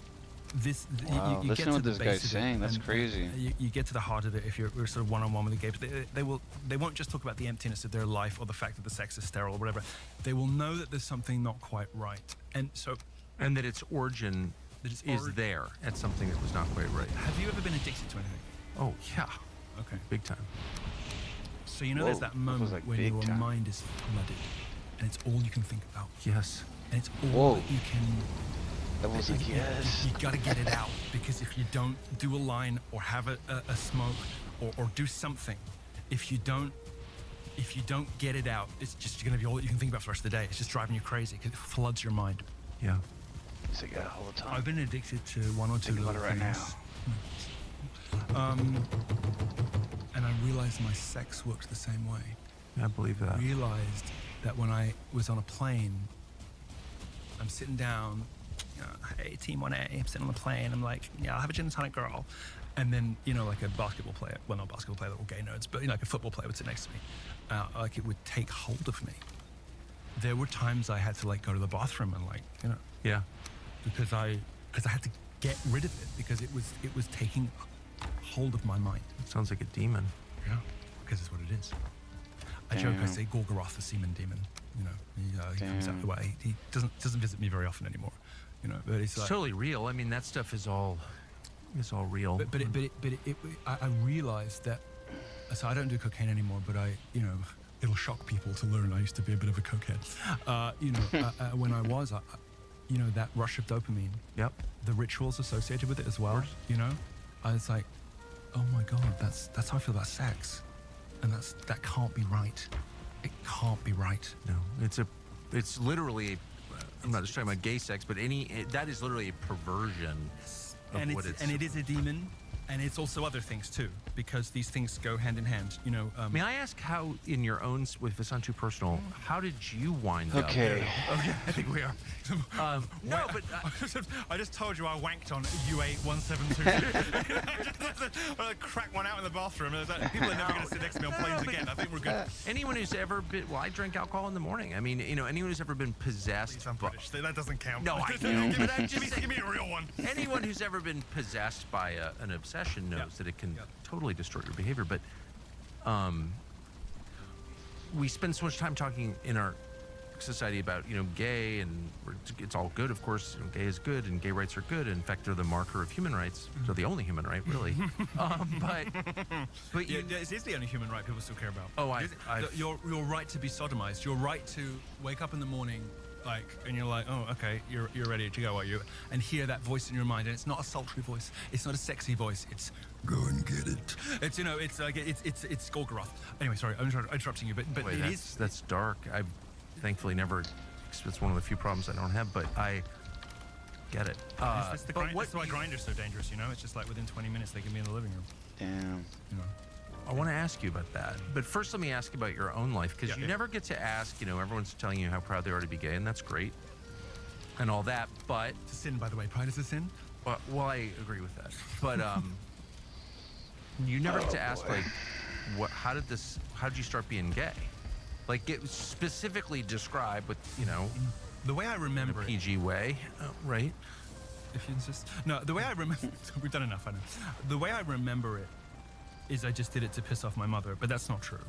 this, wow, you listen get to to the this base guy's of it, saying. That's and, crazy. You get to the heart of it if you're sort of one-on-one with the gays. They won't just talk about the emptiness of their life or the fact that the sex is sterile or whatever. They will know that there's something not quite right, and that its origin is there at something that was not quite right. Have you ever been addicted to anything? Oh yeah. Okay. Big time. So you know, there's that moment when your mind is flooded, and it's all you can think about. Yes. And it's all that you can. That was like, yes. You gotta get it out, because if you don't do a line or have a smoke or do something, if you don't get it out, it's just gonna be all that you can think about for the rest of the day. It's just driving you crazy because it floods your mind. Yeah. It's like all the time. I've been addicted to one or two little things. Right now. And I realized my sex works the same way. I believe that. Realized that when I was on a plane, I'm sitting down, hey, Team 1A, I'm sitting on the plane, I'm like, yeah, I'll have a gin and tonic, girl. And then, like a basketball player, well, not basketball player, they're all gay nerds, but like a football player would sit next to me. Like it would take hold of me. There were times I had to like go to the bathroom and yeah, because I had to get rid of it because it was taking hold of my mind. It sounds like a demon. Yeah, because it's what it is. I joke, I say Gorgoroth, the semen demon. He comes out the way. He doesn't visit me very often anymore. But it's like, totally real. I mean, that stuff is all real. But I realized that. So I don't do cocaine anymore, but it'll shock people to learn I used to be a bit of a cokehead. When I was, that rush of dopamine. Yep. The rituals associated with it as well. I was like, oh my God, that's how I feel about sex, and that can't be right. It can't be right. No, it's literally. I'm not just talking about gay sex, but that is literally a perversion of what it's. And it is a demon. And it's also other things too, because these things go hand in hand. May I ask how, in your own, if it's not too personal, how did you wind up? Okay, I think we are. No, but I just told you I wanked on U8172. I cracked one out in the bathroom. People are never going to sit next to me on planes again. I think we're good. Anyone who's ever been, I drink alcohol in the morning. I mean, anyone who's ever been possessed. That doesn't count. No, I know. But I'm just give me a real one. Anyone who's ever been possessed by an obsession knows that it can totally destroy your behavior. But we spend so much time talking in our society about gay, and it's all good, of course. Gay is good and gay rights are good. In fact, they're the marker of human rights. They're the only human right, really. But it is the only human right people still care about. Oh, your right to be sodomized, your right to wake up in the morning and you're like, oh, okay, you're ready to go, are you? And hear that voice in your mind, and it's not a sultry voice, it's not a sexy voice, it's go and get it. It's it's like it's Gorgoroth. Anyway, sorry, I'm interrupting you, but Wait, that's dark. I've thankfully never. It's one of the few problems I don't have, but I get it. That's why Grindr's so dangerous, It's just like within 20 minutes they can be in the living room. Damn. I want to ask you about that. But first, let me ask you about your own life, because you never get to ask, everyone's telling you how proud they are to be gay, and that's great, and all that, but... It's a sin, by the way. Pride is a sin? Well, I agree with that. But you never get to ask, how did you start being gay? Specifically describe with, The way I remember in a PG way, right? If you insist. No, the way I remember... We've done enough, I know. The way I remember it is I just did it to piss off my mother, but that's not true.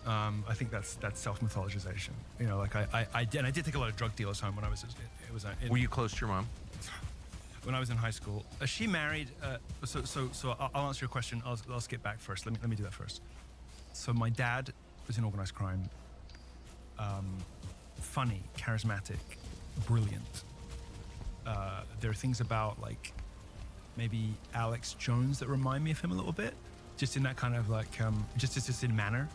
I think that's self-mythologization. I did take a lot of drug dealers home when I was. Were you close to your mom? When I was in high school, she married. So I'll answer your question. I'll skip back first. Let me do that first. So my dad was in organized crime. Funny, charismatic, brilliant. There are things about maybe Alex Jones that remind me of him a little bit. Just in that kind of just in manner,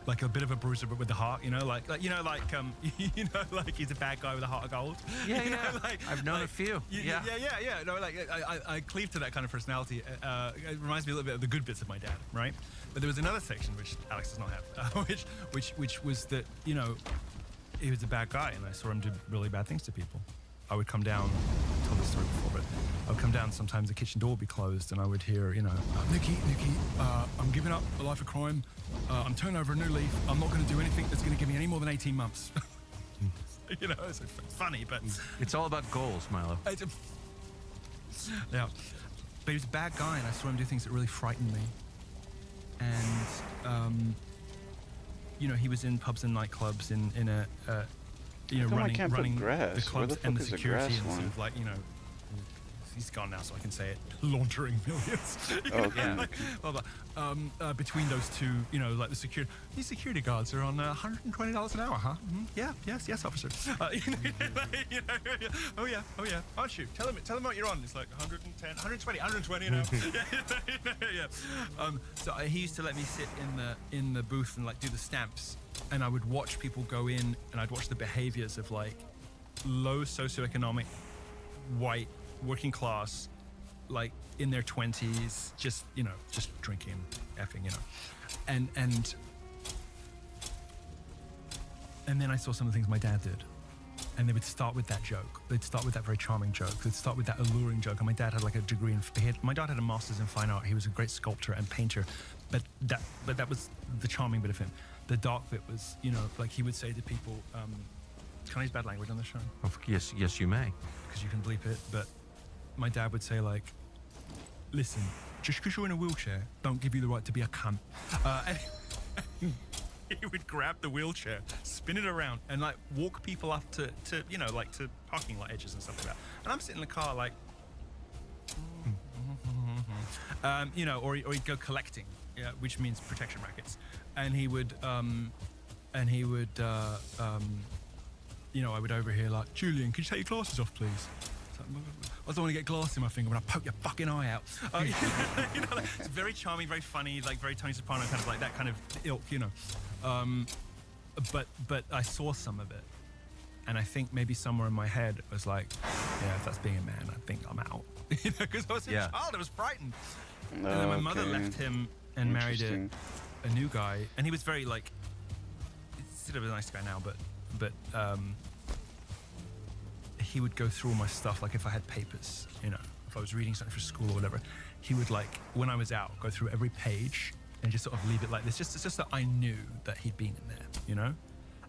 like a bit of a bruiser but with the heart, like he's a bad guy with a heart of gold. Yeah, I've known a few. Yeah. No, I cleave to that kind of personality. It reminds me a little bit of the good bits of my dad, right? But there was another section which Alex does not have, which was that he was a bad guy, and I saw him do really bad things to people. I would come down, I've told this story before, but I would come down, sometimes the kitchen door would be closed, and I would hear, Nikki, I'm giving up a life of crime. I'm turning over a new leaf. I'm not going to do anything that's going to give me any more than 18 months. It's funny, but... It's all about goals, Milo. Yeah. But he was a bad guy, and I saw him do things that really frightened me. And, he was in pubs and nightclubs in a... running the clubs and the security and sort of he's gone now, so I can say it. Laundering millions. Between those two, these security guards are on $120 an hour, huh? Mm-hmm. Yeah, yes, officer. Oh yeah. Aren't you? Tell them what you're on. It's like 110, 120, 120 an hour. Yeah. So he used to let me sit in the booth and do the stamps. And I would watch people go in, and I'd watch the behaviors of low socioeconomic, white, working class, in their 20s, just drinking, effing, and And then I saw some of the things my dad did. And they would start with that joke. They'd start with that very charming joke. They'd start with that alluring joke. And my dad had like a degree in, my dad had a master's in fine art. He was a great sculptor and painter. But that was the charming bit of him. The dark bit was, you know, like he would say to people, can I use bad language on the show? Oh, yes, you may. Because you can bleep it. But my dad would say like, listen, just because you're in a wheelchair, don't give you the right to be a cunt. And he would grab the wheelchair, spin it around, and like walk people up to you know, like to parking lot edges and stuff like that. And I'm sitting in the car like, you know, or he'd go collecting, yeah, which means protection rackets. And he would, you know, I would overhear like, Julian, could you take your glasses off, please? I don't want to get glass in my finger when I poke your fucking eye out. You know, like, it's very charming, very funny, like very Tony Soprano, kind of like that kind of ilk, you know. But I saw some of it, and I think maybe somewhere in my head I was like, yeah, if that's being a man, I think I'm out. You know, because I was a child, I was frightened. And then my mother left him and married a new guy, and he was very like, he's sort of a nice guy now, but he would go through all my stuff, like if I had papers, you know, if I was reading something for school or whatever, he would like, when I was out, go through every page and just sort of leave it like this, just that I knew that he'd been in there, you know?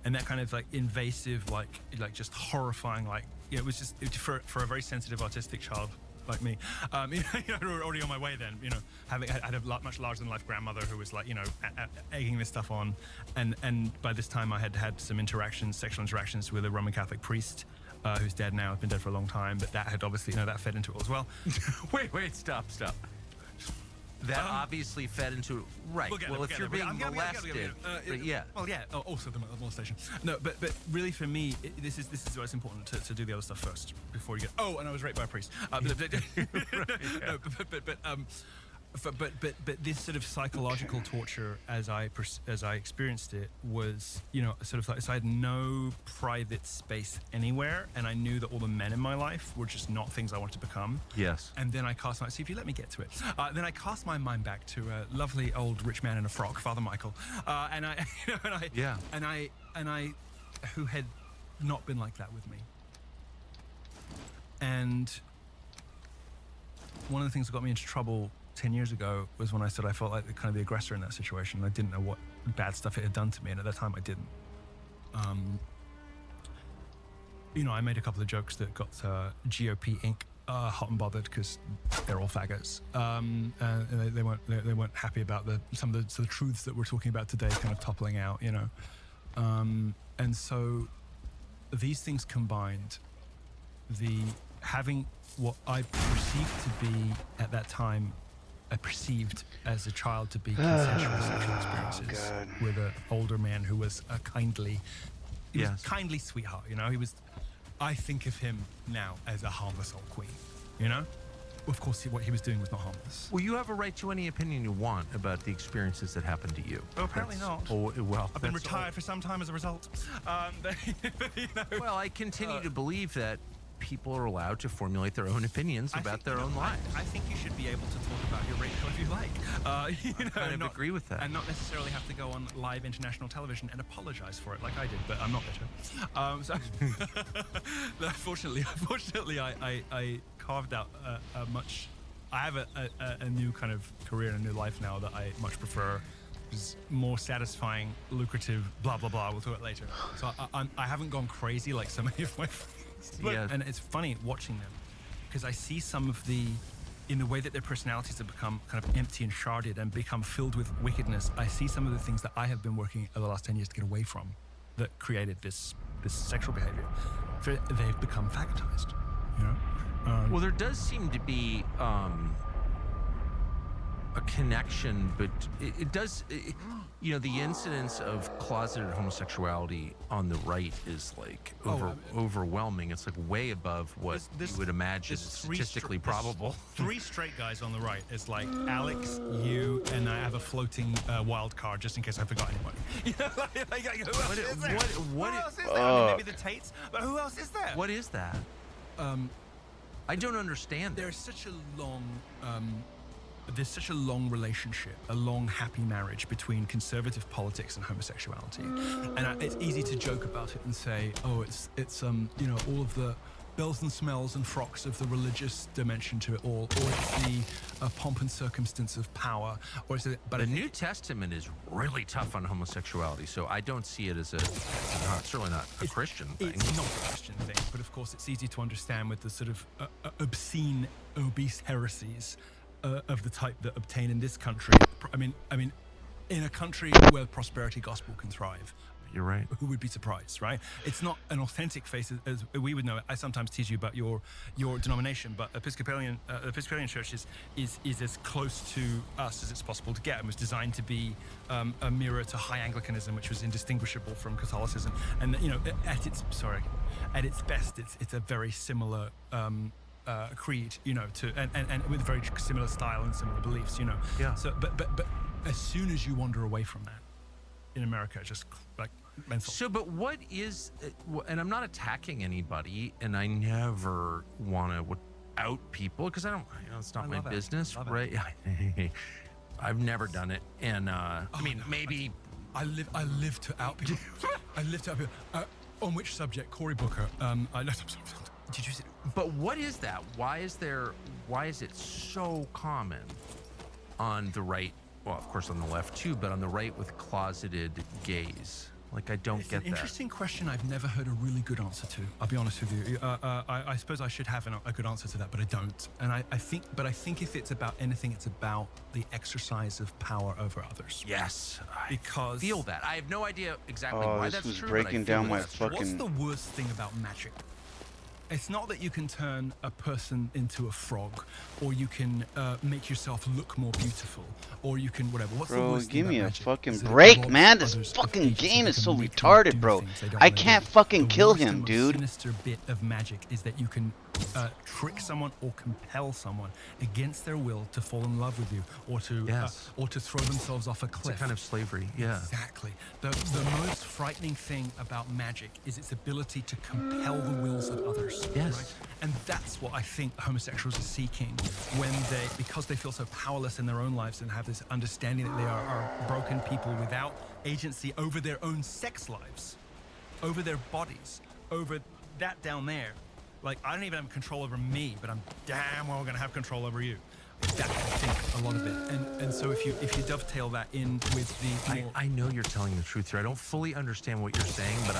And that kind of like invasive, like just horrifying, like, yeah, it was just, for a very sensitive autistic child like me, you know, already on my way then, you know, I had a much larger than life grandmother who was like, you know, egging this stuff on. And by this time I had had some sexual interactions with a Roman Catholic priest, who's dead now, been dead for a long time, but that had obviously, you know, that fed into it as well. Wait, stop. That obviously fed into it. Right. Well, if you're being molested, yeah. Well, yeah. Also the molestation. No, but really for me, this is why it's important to do the other stuff first before you get. Oh, and I was raped by a priest. But this sort of psychological torture, as I experienced it, was, you know, sort of like, so I had no private space anywhere, and I knew that all the men in my life were just not things I wanted to become. Yes. And then I cast my, see if you let me get to it. Then I cast my mind back to a lovely old rich man in a frock, Father Michael, and I, who had not been like that with me. And one of the things that got me into trouble 10 years ago was when I said I felt like kind of the aggressor in that situation. I didn't know what bad stuff it had done to me, and at that time I didn't. You know, I made a couple of jokes that got GOP Inc. Hot and bothered because they're all faggots. And they weren't happy about some of the truths that we're talking about today kind of toppling out, you know. And so these things combined, having what I perceived to be at that time, I perceived as a child to be consensual sexual experiences with an older man who was a kindly sweetheart, you know. I think of him now as a harmless old queen, you know. Of course, what he was doing was not harmless. Well, you have a right to any opinion you want about the experiences that happened to you. Well, apparently not. Oh, well, I've been retired for some time as a result. You know, well, I continue to believe that people are allowed to formulate their own opinions about their own lives. I think you should be able to talk about your rape if you like. You know, I kind of agree with that. And not necessarily have to go on live international television and apologize for it like I did, but I'm not bitter. Fortunately, I carved out a much... I have a new kind of career and a new life now that I much prefer. It's more satisfying, lucrative, blah, blah, blah. We'll talk about it later. So I haven't gone crazy like so many of my friends. Yeah. And it's funny watching them because I see some of in the way that their personalities have become kind of empty and sharded and become filled with wickedness, I see some of the things that I have been working over the last 10 years to get away from that created this sexual behavior. They've become faggotized, you know? Well, there does seem to be a connection, but it does, you know, the incidence of closeted homosexuality on the right is like overwhelming. It's like way above what you would imagine is statistically probable. 3 straight guys on the right. It's like Alex, you, and I have a floating wild card just in case I forgot anybody. You know, like, who else is there? Who else is there? I mean, maybe the Tates, but who else is there? What is that? I don't understand. There's such a long there's such a long relationship, a long happy marriage between conservative politics and homosexuality, and it's easy to joke about it and say, oh, it's you know, all of the bells and smells and frocks of the religious dimension to it all, or it's the pomp and circumstance of power, or it's but the New Testament is really tough on homosexuality, so I don't see it as certainly not a Christian thing. It's not a Christian thing, but of course it's easy to understand with the sort of obscene, obese heresies of the type that obtain in this country. I mean, in a country where prosperity gospel can thrive. You're right. Who would be surprised, right? It's not an authentic faith as we would know it. I sometimes tease you about your denomination, but Episcopalian Church is as close to us as it's possible to get, and was designed to be a mirror to High Anglicanism, which was indistinguishable from Catholicism. And you know, at its best, it's a very similar creed, you know, and with very similar style and similar beliefs, you know. Yeah. So, but as soon as you wander away from that, in America, just like mental. So, but what is, and I'm not attacking anybody, and I never want to out people because I don't, you know, it's not my business, right? I've never done it, and I mean, maybe I live to out people. I live to out people. On which subject? Cory Booker. Did you see? But what is that? Why is it so common on the right? Well, of course on the left too, but on the right with closeted gays. Like, I don't get that. Interesting question I've never heard a really good answer to. I'll be honest with you. I suppose I should have a good answer to that, but I don't. And I think if it's about anything, it's about the exercise of power over others. Yes. Because I feel that. I have no idea exactly Oh, why this that's was true. breaking down my What's fucking. the worst thing about magic? It's not that you can turn a person into a frog, or you can make yourself look more beautiful, or you can whatever. What's the Bro, worst give thing me about a magic? fucking Is that it break, robs man. This others of fucking agency. game They is can so make them retarded, do bro. things they don't I wanna can't do. fucking The kill worst him, and most dude. Sinister bit of magic is that you can trick someone or compel someone against their will to fall in love with you, or to throw themselves off a cliff. It's a kind of slavery, yeah. Exactly. The most frightening thing about magic is its ability to compel the wills of others. Yes. Right? And that's what I think homosexuals are seeking because they feel so powerless in their own lives and have this understanding that they are broken people without agency over their own sex lives, over their bodies, over that down there. Like, I don't even have control over me, but I'm damn well gonna have control over you. That's, I think, a lot of it. And so if you dovetail that in with the I know you're telling the truth here. I don't fully understand what you're saying, but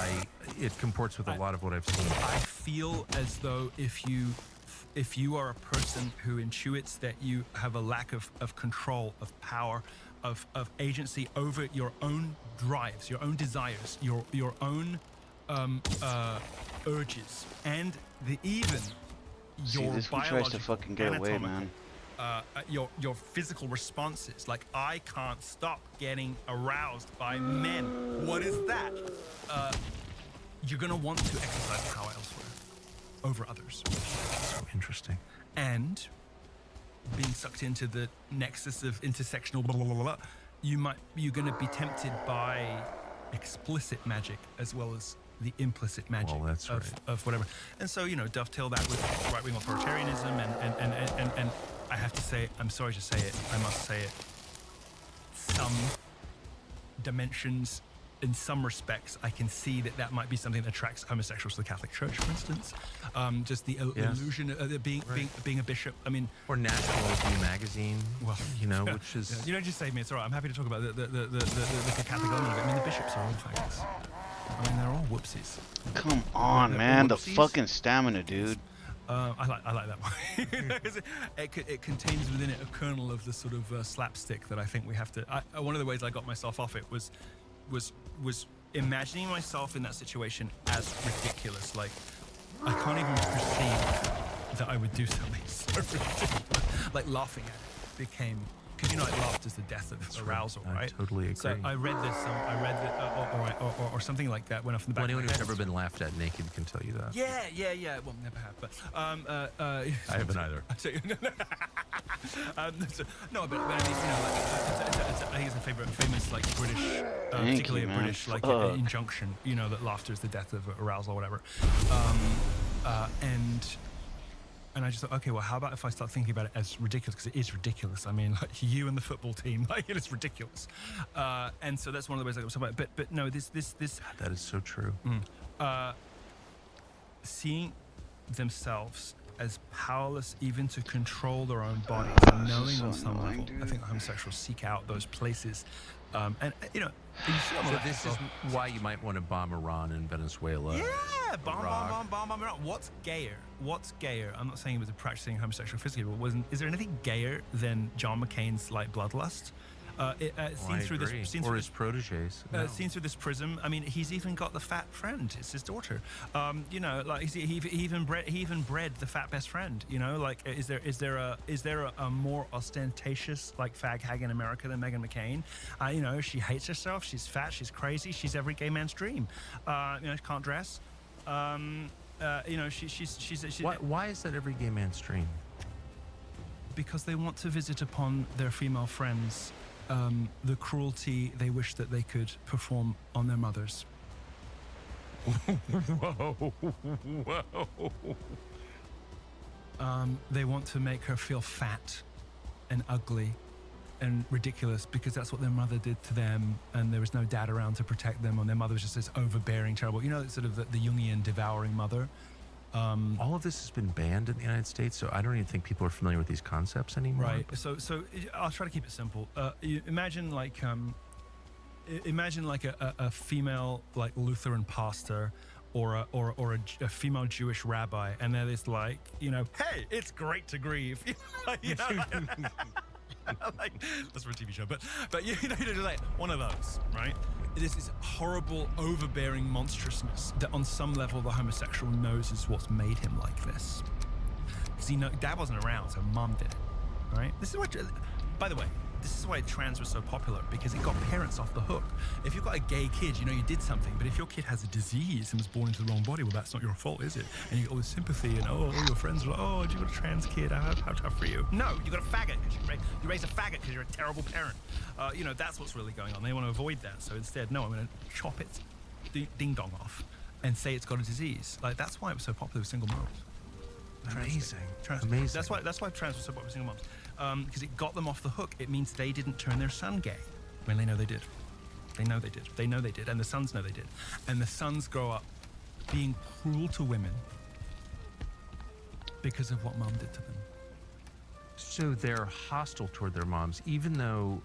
it comports with a lot of what I've seen. I feel as though if you are a person who intuits that you have a lack of control, of power, of agency over your own drives, your own desires, your own urges, and even your this one tries to biological, fucking get away, anatomical, man. your physical responses. Like, I can't stop getting aroused by men. What is that? You're gonna want to exercise power elsewhere over others. So interesting. And being sucked into the nexus of intersectional blah, blah, blah, blah, you're gonna be tempted by explicit magic as well as the implicit magic of whatever. And so, you know, dovetail that with right-wing authoritarianism and I have to say, I'm sorry to say it, I must say it, some dimensions, in some respects, I can see that might be something that attracts homosexuals to the Catholic Church, for instance. Just the illusion of being a bishop. I mean, or National Review magazine. Well, you know, which is you don't just save me. It's all right. I'm happy to talk about the Catholic element of it. I mean, the bishops are all faggots. I mean, they're all whoopsies. Come on, man. The fucking stamina, dude. I like that one. It contains within it a kernel of the sort of slapstick that I think we have to. One of the ways I got myself off it was imagining myself in that situation as ridiculous. Like, I can't even perceive that I would do something so ridiculous. Like, laughing at it became, because you know, like, laughter is the death of arousal, right? I totally agree. So I read this, or something like that went off in the back. Anyone of my who's head. never been laughed at naked can tell you that. Yeah. Well, never have, but I haven't either. No, but I mean, you know, like, I think it's a famous like British, particularly a British like injunction. You know, that laughter is the death of arousal or whatever. And And I just thought, okay, well, how about if I start thinking about it as ridiculous? Because it is ridiculous. I mean, like you and the football team, like it is ridiculous. And so that's one of the ways I got about it. But no, this. That is so true. Seeing themselves as powerless even to control their own bodies, and knowing on some level, I think homosexuals seek out those places. And you know, so this is why you might want to bomb Iran and Venezuela. Yeah, bomb Iran. What's gayer? What's gayer? I'm not saying he was practicing homosexual physically, but is there anything gayer than John McCain's like bloodlust? Seen through this, or his proteges. Seen through this prism. I mean, he's even got the fat friend. It's his daughter. You know, like he even bred the fat best friend. You know, like is there a more ostentatious like fag hag in America than Meghan McCain? You know, she hates herself. She's fat. She's crazy. She's every gay man's dream. You know, she can't dress. You know, she's Why is that every gay man's dream? Because they want to visit upon their female friends the cruelty they wish that they could perform on their mothers. Whoa. They want to make her feel fat and ugly and ridiculous because that's what their mother did to them, and there was no dad around to protect them, and their mother was just this overbearing, terrible, you know, sort of the Jungian devouring mother. All of this has been banned in the United States, so I don't even think people are familiar with these concepts anymore. Right. So I'll try to keep it simple. You imagine like a female like Lutheran pastor or a female Jewish rabbi, and they're this like, you know, hey, it's great to grieve. You know, like, that's for a TV show, but you know, like one of those, right? It is this horrible, overbearing monstrousness that on some level the homosexual knows is what's made him like this. Because dad wasn't around, so mom did it, right? This is what, by the way, this is why trans was so popular, because it got parents off the hook. If you've got a gay kid, you know you did something, but if your kid has a disease and was born into the wrong body, well, that's not your fault, is it? And you get all this sympathy, and all your friends are like, oh, you got a trans kid, how tough for you? No, you got a faggot, because you raised a faggot because you're a terrible parent. You know, that's what's really going on. They want to avoid that, so instead, no, I'm going to chop its ding-dong off and say it's got a disease. Like, that's why it was so popular with single moms. Amazing. Amazing. That's why trans was so popular with single moms. Because it got them off the hook. It means they didn't turn their son gay when they know they did. They know they did. They know they did. And the sons know they did. And the sons grow up being cruel to women because of what mom did to them. So they're hostile toward their moms, even though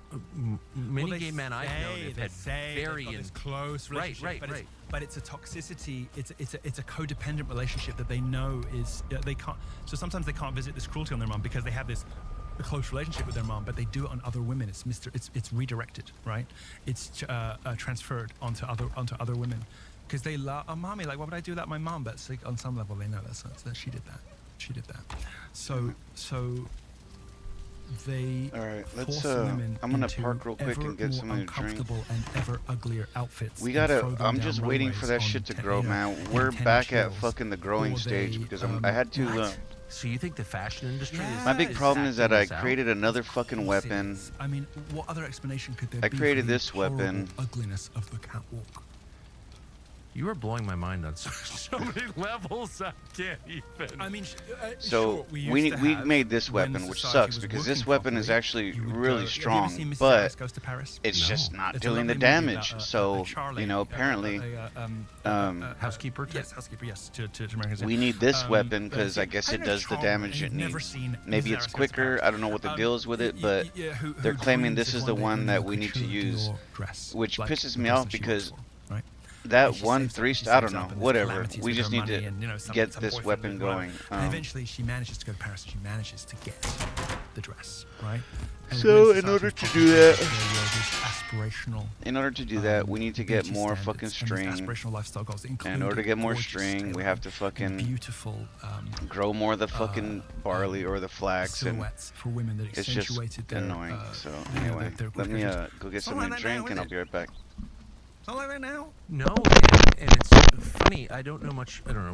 many gay men I've known have had very close relationship. Right. But it's a toxicity. It's a codependent relationship that they know is they can't. So sometimes they can't visit this cruelty on their mom because they have this a close relationship with their mom, but they do it on other women. It's redirected, right? It's transferred onto other women because they love. Oh, mommy, like, why would I do that to my mom? But like, on some level, they know that she did that. She did that. So they all right, let's I'm gonna park real quick and get something to drink. And ever uglier outfits. We gotta. I'm just waiting for that shit to grow, man. We're back at fucking the growing stage because I had to. So you think the fashion industry? My big problem is that I created another fucking weapon. I mean, what other explanation could there be? I created this weapon. Ugliness of the catwalk. You are blowing my mind on so many levels. I can't even. I mean, so we made this weapon, which sucks because this weapon is actually really strong, but it's just not doing the damage. So you know, apparently, housekeeper. Yes, housekeeper. Yes, to we need this weapon because I guess it does the damage it needs. Maybe it's quicker. I don't know what the deal is with it, but they're claiming this is the one that we need to use, which pisses me off because. That 1 3-star, I don't know, whatever. We just need to get this weapon going. And eventually she manages to go to Paris and she manages to get the dress, right? So in order to do that, we need to get more fucking string. And in order to get more string, we have to fucking grow more of the fucking barley or the flax, and it's just annoying. So anyway, let me go get something to drink and I'll be right back. Right now? No, and it's funny. I don't know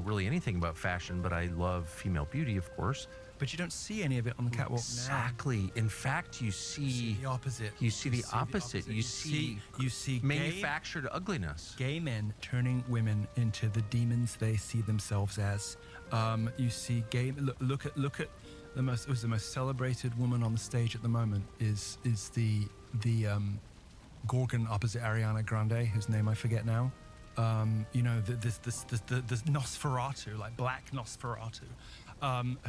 really anything about fashion, but I love female beauty, of course. but you don't see any of it on the catwalk Exactly. In fact, you see the opposite. You see the opposite. You see manufactured ugliness. Gay men turning women into the demons they see themselves as. You see gay. Look at the most celebrated woman on the stage at the moment is the Gorgon opposite Ariana Grande, whose name I forget now. You know, this Nosferatu, like black Nosferatu,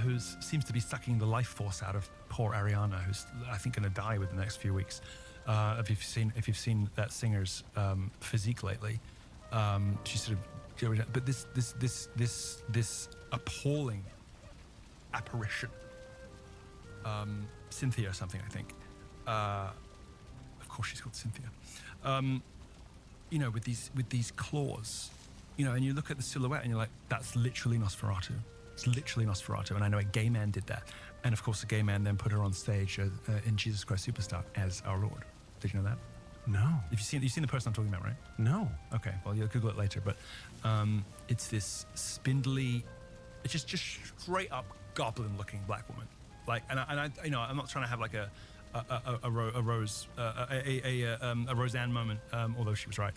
who seems to be sucking the life force out of poor Ariana, who's I think going to die within the next few weeks. If you've seen that singer's physique lately, she's sort of. But this appalling apparition, Cynthia or something, I think. Of course, she's called Cynthia. You know, with these claws, you know, and you look at the silhouette and you're like, that's literally Nosferatu. It's literally Nosferatu, and I know a gay man did that. And of course, the gay man then put her on stage in Jesus Christ Superstar as our Lord. Did you know that? No. You've seen the person I'm talking about, right? No. Okay, well, you'll Google it later. But it's this spindly, it's just straight up goblin-looking black woman. Like, and I you know, I'm not trying to have like a Roseanne moment, although she was right,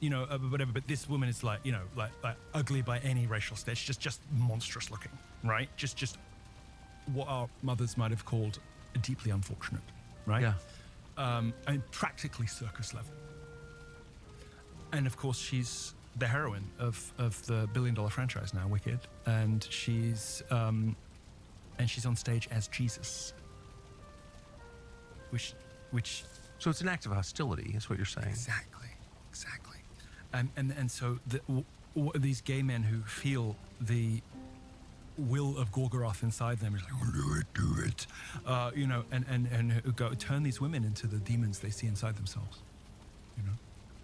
you know, whatever. But this woman is like, you know, like ugly by any racial stage, just monstrous looking, right? Just what our mothers might have called deeply unfortunate, right? Yeah. And practically circus level. And of course, she's the heroine of the billion-dollar franchise now, Wicked, and she's on stage as Jesus. Which so it's an act of hostility, is what you're saying. Exactly. And so these gay men who feel the will of Gorgoroth inside them is like, do it, you know, and who go turn these women into the demons they see inside themselves, you know.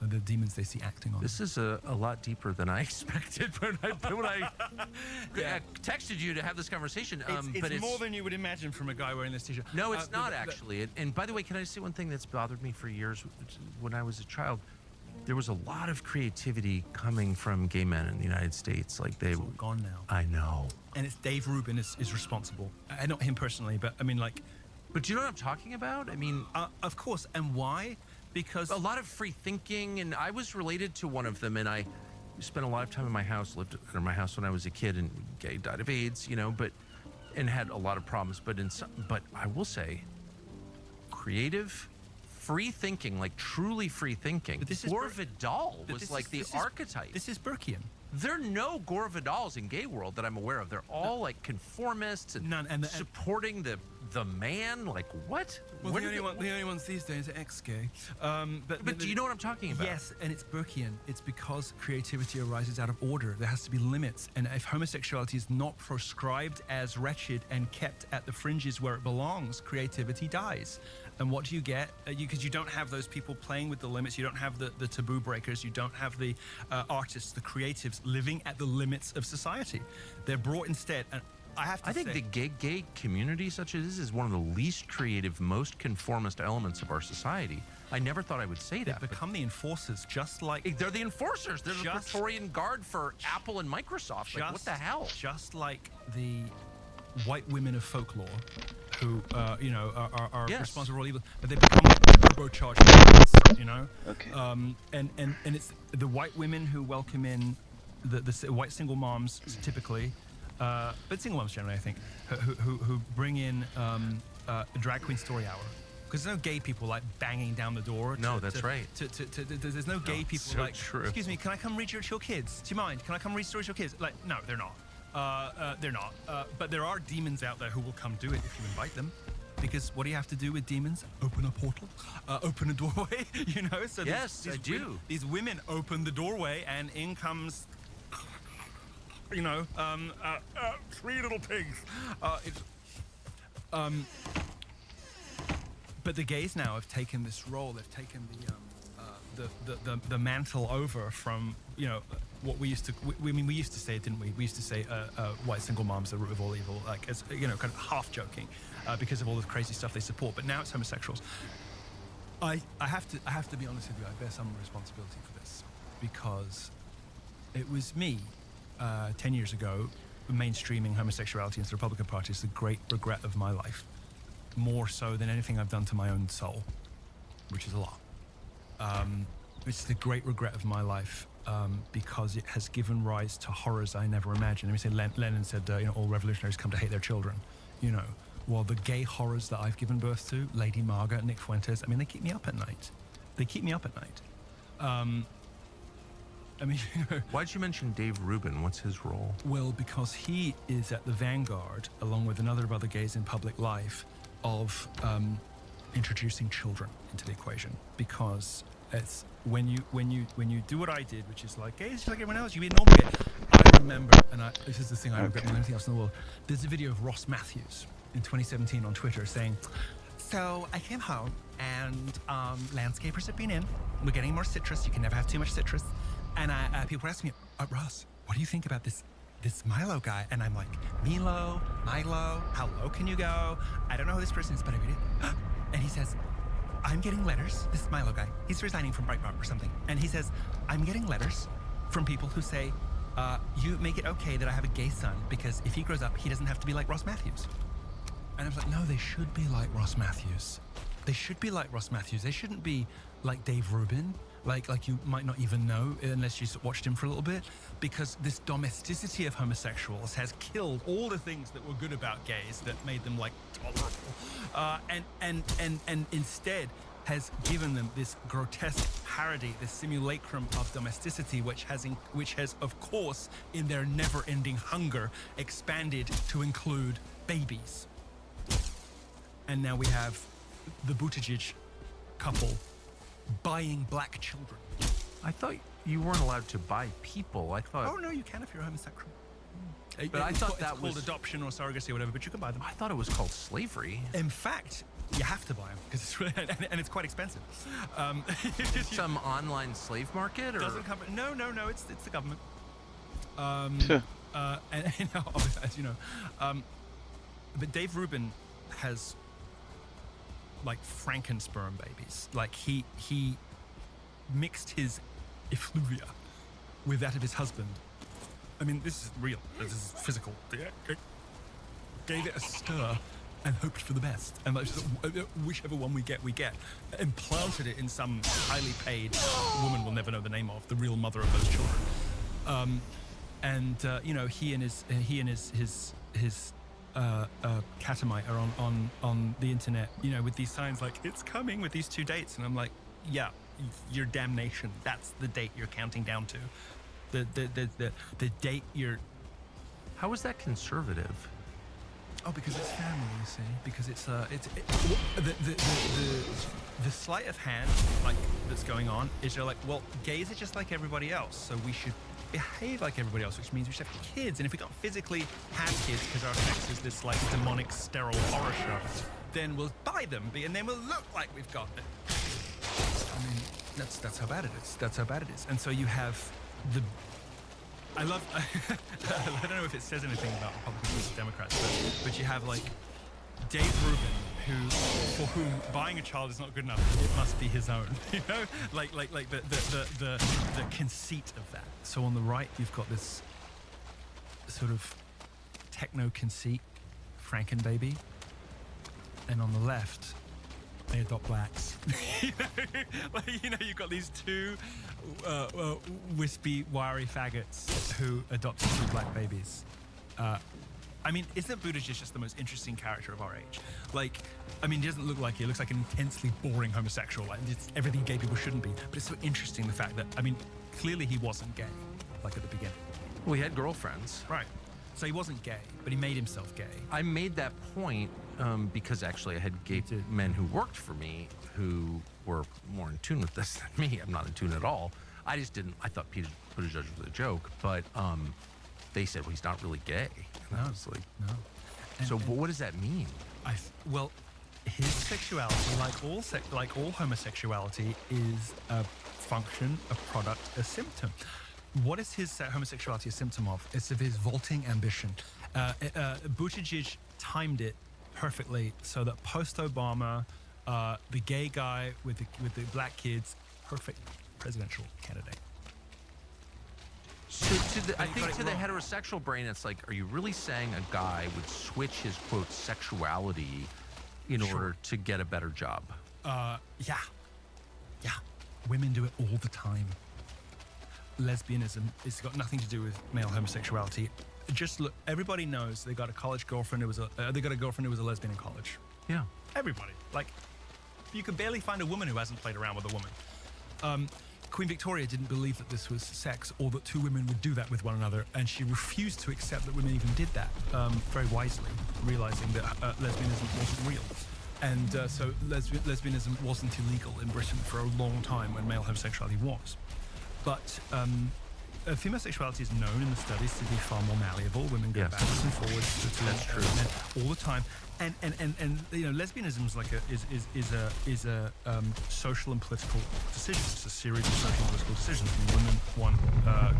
The demons they see acting on. This is a lot deeper than I expected when I texted you to have this conversation. It's more than you would imagine from a guy wearing this t-shirt. No, it's not actually. And by the way, can I say one thing that's bothered me for years? When I was a child, there was a lot of creativity coming from gay men in the United States. Like they it's all gone now. I know. And it's Dave Rubin is responsible. Not him personally, but I mean like. But do you know what I'm talking about? I mean, of course. And why? Because a lot of free thinking, and I was related to one of them, and I spent a lot of time in my house, lived in my house when I was a kid, and gay, died of AIDS, you know, and had a lot of problems. But I will say, creative, free thinking, like truly free thinking. Gore Vidal was like the archetype. This is Burkean. There are no Gore Vidals in gay world that I'm aware of. They're all like conformists and supporting the man. Like what? Well, the only ones these days are ex-gay. But do you know what I'm talking about? Yes, and it's Burkean. It's because creativity arises out of order. There has to be limits, and if homosexuality is not proscribed as wretched and kept at the fringes where it belongs, creativity dies. And what do you get? Because you don't have those people playing with the limits. You don't have the taboo breakers. You don't have the artists, the creatives living at the limits of society. They're brought instead. And I think the gay community, such as this, is one of the least creative, most conformist elements of our society. I never thought I would say that. They've become the enforcers, just like... They're the enforcers. They're the Praetorian Guard for Apple and Microsoft. Like, what the hell? Just like the white women of folklore who, you know, are responsible for all evil, but they become turbocharged, you know? Okay. And it's the white women who welcome in the white single moms, typically, but single moms generally, I think, who bring in a drag queen story hour. Because there's no gay people like banging down the door. That's right. There's no gay people so like, true. Excuse me, can I come read to your kids? Do you mind? Can I come read stories to your kids? Like, no, they're not. They're not. But there are demons out there who will come do it if you invite them. Because what do you have to do with demons? Open a portal, open a doorway, you know? So yes, I do. These women open the doorway and in comes, you know, 3 little pigs. But the gays now have taken this role. They've taken the mantle over from, you know, what we used to. We used to say it, didn't we? We used to say white single moms are the root of all evil, like as you know, kind of half joking, because of all the crazy stuff they support. But now it's homosexuals. I have to be honest with you. I bear some responsibility for this because it was me 10 years ago mainstreaming homosexuality into the Republican Party is the great regret of my life, more so than anything I've done to my own soul, which is a lot. It's the great regret of my life because it has given rise to horrors I never imagined. Let me say, Lenin said, all revolutionaries come to hate their children. Well, the gay horrors that I've given birth to, Lady Marga, Nick Fuentes, they keep me up at night. They keep me up at night. Why'd you mention Dave Rubin? What's his role? Well, because he is at the vanguard, along with another of other gays in public life, of introducing children into the equation. Because it's when you do what I did, which is like gays just like everyone else, you be a normal gay. I remember, and this is the thing I regret more than anything else in the world. There's a video of Ross Matthews in 2017 on Twitter saying, "So I came home and landscapers have been in. We're getting more citrus. You can never have too much citrus." And people were asking me, "Ross, what do you think about this Milo guy?" And I'm like, Milo, how low can you go? I don't know who this person is, but I read it. And he says, "I'm getting letters." This is Milo guy. He's resigning from Breitbart or something. And he says, "I'm getting letters from people who say, you make it okay that I have a gay son because if he grows up, he doesn't have to be like Ross Matthews." And I was like, no, they should be like Ross Matthews. They should be like Ross Matthews. They shouldn't be like Dave Rubin. Like you might not even know unless you watched him for a little bit, because this domesticity of homosexuals has killed all the things that were good about gays that made them like tolerable, and instead has given them this grotesque parody, this simulacrum of domesticity, which has of course in their never-ending hunger expanded to include babies. And now we have the Buttigieg couple buying black children. I thought you weren't allowed to buy people. I thought. Oh no, you can if you're homosexual. But I thought that was called adoption or surrogacy or whatever. But you can buy them. I thought it was called slavery. In fact, you have to buy them because it's really, and it's quite expensive. Some online slave market, or doesn't cover? No. It's the government. And as you know, but Dave Rubin has like Frankensperm babies. Like he mixed his effluvia with that of his husband. I mean, this is real. This is physical. Gave it a stir and hoped for the best. And like, whichever one we get. Implanted it in some highly paid woman we'll never know the name of, the real mother of those children. He and his catamite are on the internet, with these signs like "it's coming" with these two dates, and I'm like, yeah, your damnation. That's the date you're counting down to. The date you're. How is that conservative? Oh, because it's family, you see. Because the sleight of hand like that's going on is you're like, well, gays are just like everybody else, so we should behave like everybody else, which means we should have kids. And if we can't physically have kids because our sex is this like demonic, sterile horror show, then we'll buy them, and then we'll look like we've got it. I mean, that's how bad it is. That's how bad it is. And so you have the. I don't know if it says anything about Republicans versus Democrats, but you have like Dave Rubin, for whom buying a child is not good enough. It must be his own, like the conceit of that. So on the right, you've got this sort of techno conceit, Frankenbaby, and on the left, they adopt blacks. You've got these two wispy, wiry faggots who adopted two black babies. I mean, isn't Buttigieg just the most interesting character of our age? He doesn't look like he looks like an intensely boring homosexual, like it's everything gay people shouldn't be. But it's so interesting the fact that, clearly he wasn't gay, like at the beginning. Well, he had girlfriends. Right. So he wasn't gay, but he made himself gay. I made that point because actually I had gay men who worked for me who were more in tune with this than me. I'm not in tune at all. I thought Buttigieg was a joke, but they said, well, he's not really gay. And I was like, no. So what does that mean? Well, his sexuality, like all homosexuality, is a function, a product, a symptom. What is his homosexuality a symptom of? It's of his vaulting ambition. Buttigieg timed it perfectly so that post-Obama, the gay guy with the black kids, perfect presidential candidate. So I think to the heterosexual brain, it's like, are you really saying a guy would switch his, quote, sexuality in order to get a better job? Yeah. Yeah. Women do it all the time. Lesbianism, it's got nothing to do with male homosexuality. Just look, everybody knows they got a college girlfriend who was they got a girlfriend who was a lesbian in college. Yeah. Everybody. Like, you can barely find a woman who hasn't played around with a woman. Queen Victoria didn't believe that this was sex or that two women would do that with one another, and she refused to accept that women even did that, very wisely, realizing that lesbianism wasn't real. And so lesbianism wasn't illegal in Britain for a long time when male homosexuality was. But female sexuality is known in the studies to be far more malleable. Women go backwards and forwards to men all the time. And you know, lesbianism is like is a social and political decision. It's a series of social and political decisions. And women want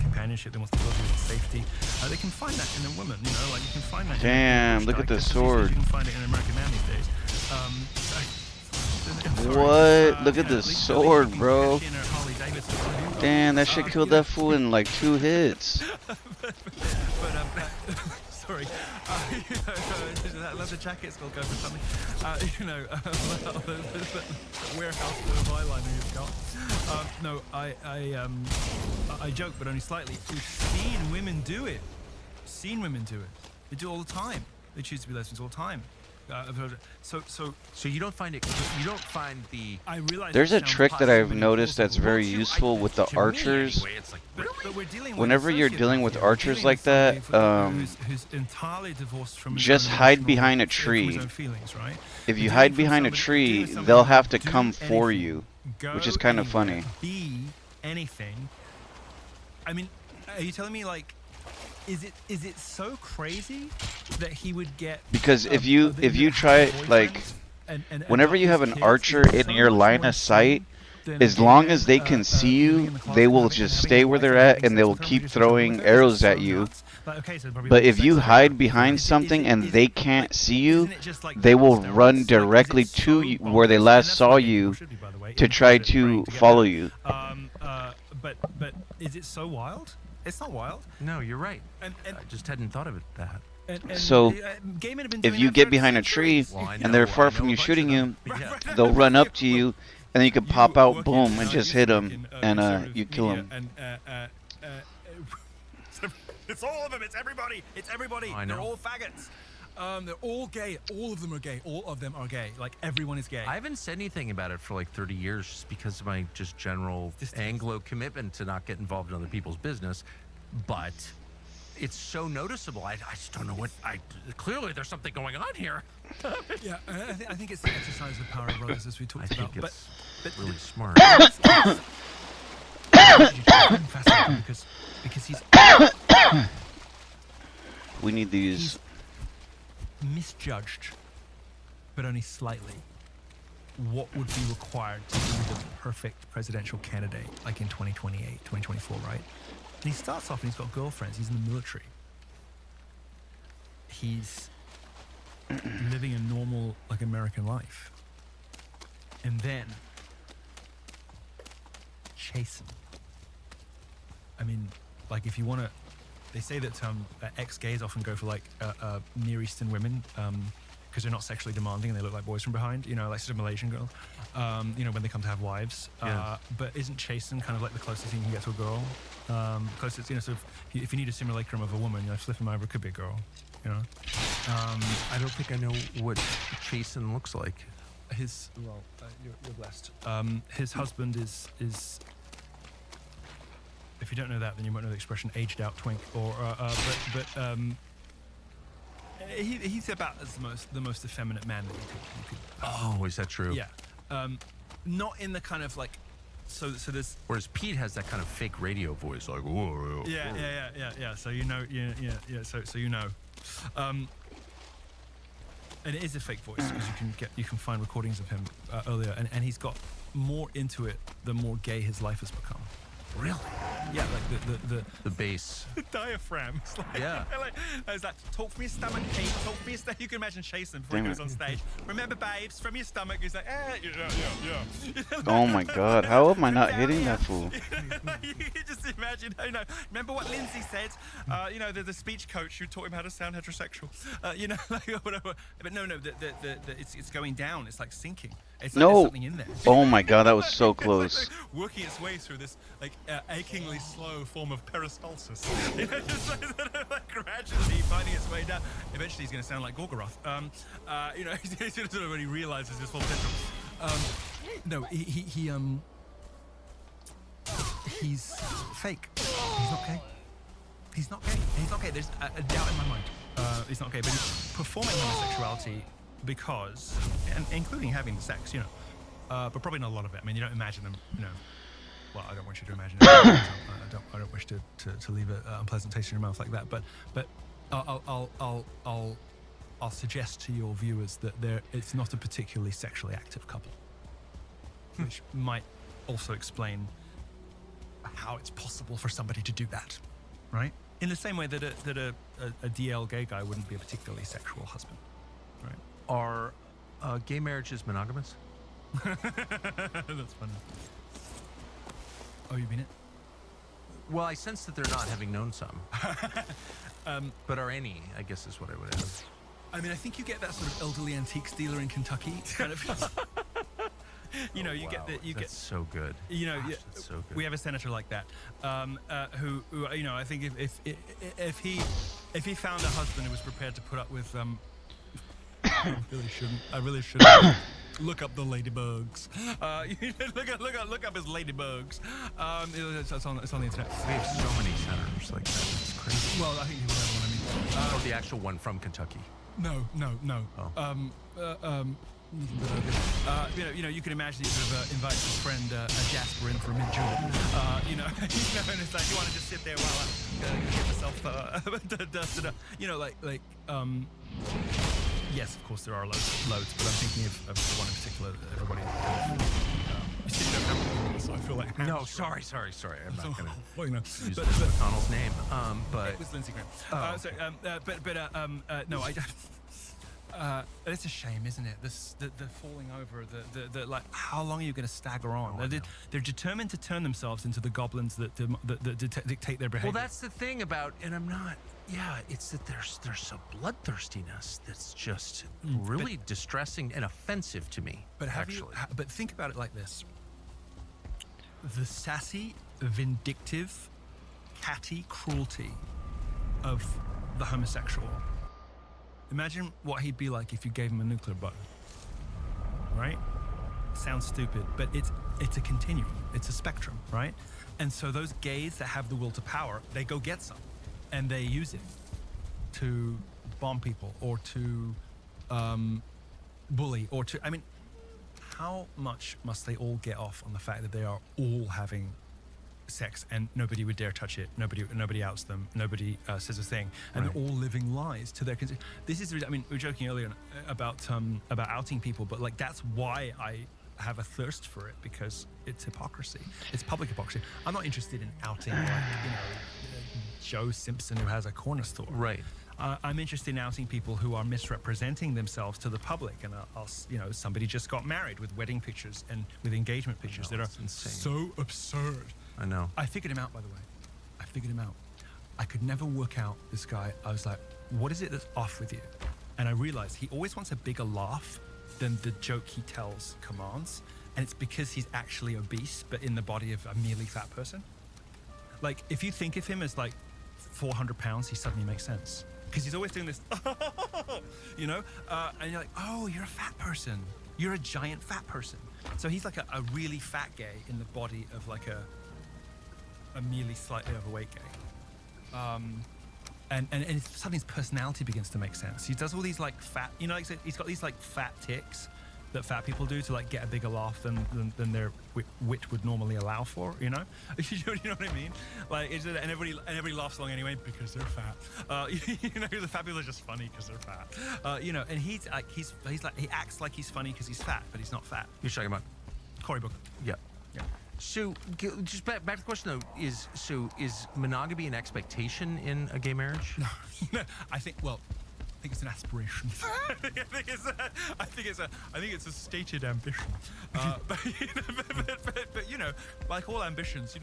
companionship, they want stability, they want safety. They can find that in a woman, you know, like you can find that. Damn, look at the sword. You can find it in an American man these days. What? Look at the sword, bro. Damn, that shit killed that fool in like 2 hits. Sorry. That leather jacket's got to go for something. You know, the warehouse bit of eyeliner you've got. No, I joke, but only slightly. We've seen women do it. They do it all the time. They choose to be lesbians all the time. So you don't find it. You don't find the. I realize there's a trick that I've noticed that's very useful with the archers. Whenever you're dealing with archers like that, just hide behind a tree. If you hide behind a tree, they'll have to come for you, which is kind of funny. Be anything. I mean, are you telling me like? Is it so crazy that he would get? Because if you try like, whenever you have an archer in your line of sight, as long as they can see you, they will just stay where they're at and they will keep throwing arrows at you. But if you hide behind something and they can't see you, they will run directly to you where they last saw you to try to follow you. But is it so wild? It's not wild. No, you're right. I just hadn't thought of it that. So, if you get behind a tree and they're far from you shooting you, they'll run up to you, and then you can pop out, boom, and just hit them, and you kill them. It's all of them. It's everybody. It's everybody. I know. They're all faggots. They're all gay. All of them are gay. All of them are gay. Like, everyone is gay. I haven't said anything about it for like 30 years just because of my just general Anglo commitment to not get involved in other people's business. But it's so noticeable. I just don't know what. Clearly, there's something going on here. Yeah, I think it's the exercise of power of brothers, as we talked about. But really smart. Because he's. We need these. Misjudged, but only slightly, what would be required to be the perfect presidential candidate, like in 2028, 2024, right? And he starts off and he's got girlfriends, he's in the military. He's living a normal, like, American life. And then, chase him. I mean, like, if you want to, they say that ex-gays often go for like Near Eastern women because they're not sexually demanding and they look like boys from behind, you know, like sort of Malaysian girls, you know, when they come to have wives. But isn't chasing kind of like the closest thing you can get to a girl? Closest, you know, sort of, if you need a simulacrum of a woman, you know, flip him over, it could be a girl, you know. I don't think I know what chasing looks like. You're blessed. His husband is. If you don't know that, then you might know the expression "aged out twink." Or, he's about as the most effeminate man that you could. Oh, is that true? Yeah, not in the kind of like. So there's. Whereas Pete has that kind of fake radio voice, like whoa. Yeah. So you know, yeah. So you know, and it is a fake voice because you can find recordings of him earlier, and he's got more into it the more gay his life has become. Really? Yeah, like the bass. The diaphragm. It's like, yeah. It's like, talk from your stomach, Pete. Talk from your stomach. You can imagine Chasen before he goes on stage. Remember, babes, from your stomach. He's like, yeah. Oh my God! How am I not hitting that fool? You can just imagine Remember what Lindsay said? The speech coach who taught him how to sound heterosexual. Whatever. But no, it's going down. It's like sinking. It's like there's something in there. Oh my god, that was so close. Working its way through this achingly slow form of peristalsis. Just gradually finding its way down. Eventually, he's going to sound like Gorgoroth. He's sort of when he realizes his full potential. He's fake. He's not gay. He's not gay. He's not gay. There's a doubt in my mind. He's not gay, but he's performing homosexuality because, and including having sex, but probably not a lot of it. I mean, you don't imagine them, Well, I don't want you to imagine it. I don't wish to leave an unpleasant taste in your mouth like that. But I'll suggest to your viewers that it's not a particularly sexually active couple, which might also explain how it's possible for somebody to do that, right? In the same way that a DL gay guy wouldn't be a particularly sexual husband, right? Are gay marriages monogamous? That's funny. Oh, you mean it? Well, I sense that they're not, having known some. But are any, I guess is what I would ask. I mean, I think you get that sort of elderly antiques dealer in Kentucky kind of. That's so good. Gosh, that's so good. We have a senator like that, who I think if he found a husband who was prepared to put up with I really shouldn't look up the ladybugs. Look up his ladybugs. It's on the internet. We have so many senators like that. It's crazy. Well, I think you know what I mean. Or the actual one from Kentucky. No. Oh. You can imagine he sort of invites his friend Jasper in for a mid-jewel. And it's like, you want to just sit there while I get myself dusted up. Yes, of course there are loads, but I'm thinking of the one in particular that everybody you see, you don't have to, so I feel like no, sorry. I'm not going to use but McConnell's name. But it was Lindsey Graham. No, I don't. It's a shame, isn't it? The falling over, the like, how long are you going to stagger on? They're determined to turn themselves into the goblins that dictate their behavior. Well, that's the thing about, and I'm not. Yeah, it's that there's a bloodthirstiness that's just really distressing and offensive to me. But but think about it like this: the sassy, vindictive, catty cruelty of the homosexual. Imagine what he'd be like if you gave him a nuclear button. Right? Sounds stupid, but it's a continuum. It's a spectrum, right? And so those gays that have the will to power, they go get some. And they use it to bomb people or to bully or to, how much must they all get off on the fact that they are all having sex and nobody would dare touch it, nobody outs them, nobody says a thing, and they're all living lies to their this is, we were joking earlier about outing people, but like that's why I have a thirst for it, because it's hypocrisy. It's public hypocrisy. I'm not interested in outing Joe Simpson who has a corner store. Right. I'm interested in outing people who are misrepresenting themselves to the public, and somebody just got married with wedding pictures and with engagement pictures that are so absurd. I know. I figured him out, by the way. I figured him out. I could never work out this guy. I was like, what is it that's off with you? And I realized he always wants a bigger laugh than the joke he tells commands, and it's because he's actually obese, but in the body of a merely fat person. Like, if you think of him as like 400 pounds, he suddenly makes sense. Because he's always doing this, and you're like, oh, you're a fat person. You're a giant fat person. So he's like a really fat gay in the body of like a merely slightly overweight gay. And suddenly his personality begins to make sense. He does all these like fat, he's got these like fat tics that fat people do to like get a bigger laugh than their wit would normally allow for, you know what I mean? Like, and everybody laughs along anyway because they're fat. The fat people are just funny because they're fat. And he's like he acts like he's funny because he's fat, but he's not fat. You're talking about Cory Booker. Yeah. So, just back to the question though, is monogamy an expectation in a gay marriage? No, I think it's an aspiration. I think it's a stated ambition. But like all ambitions,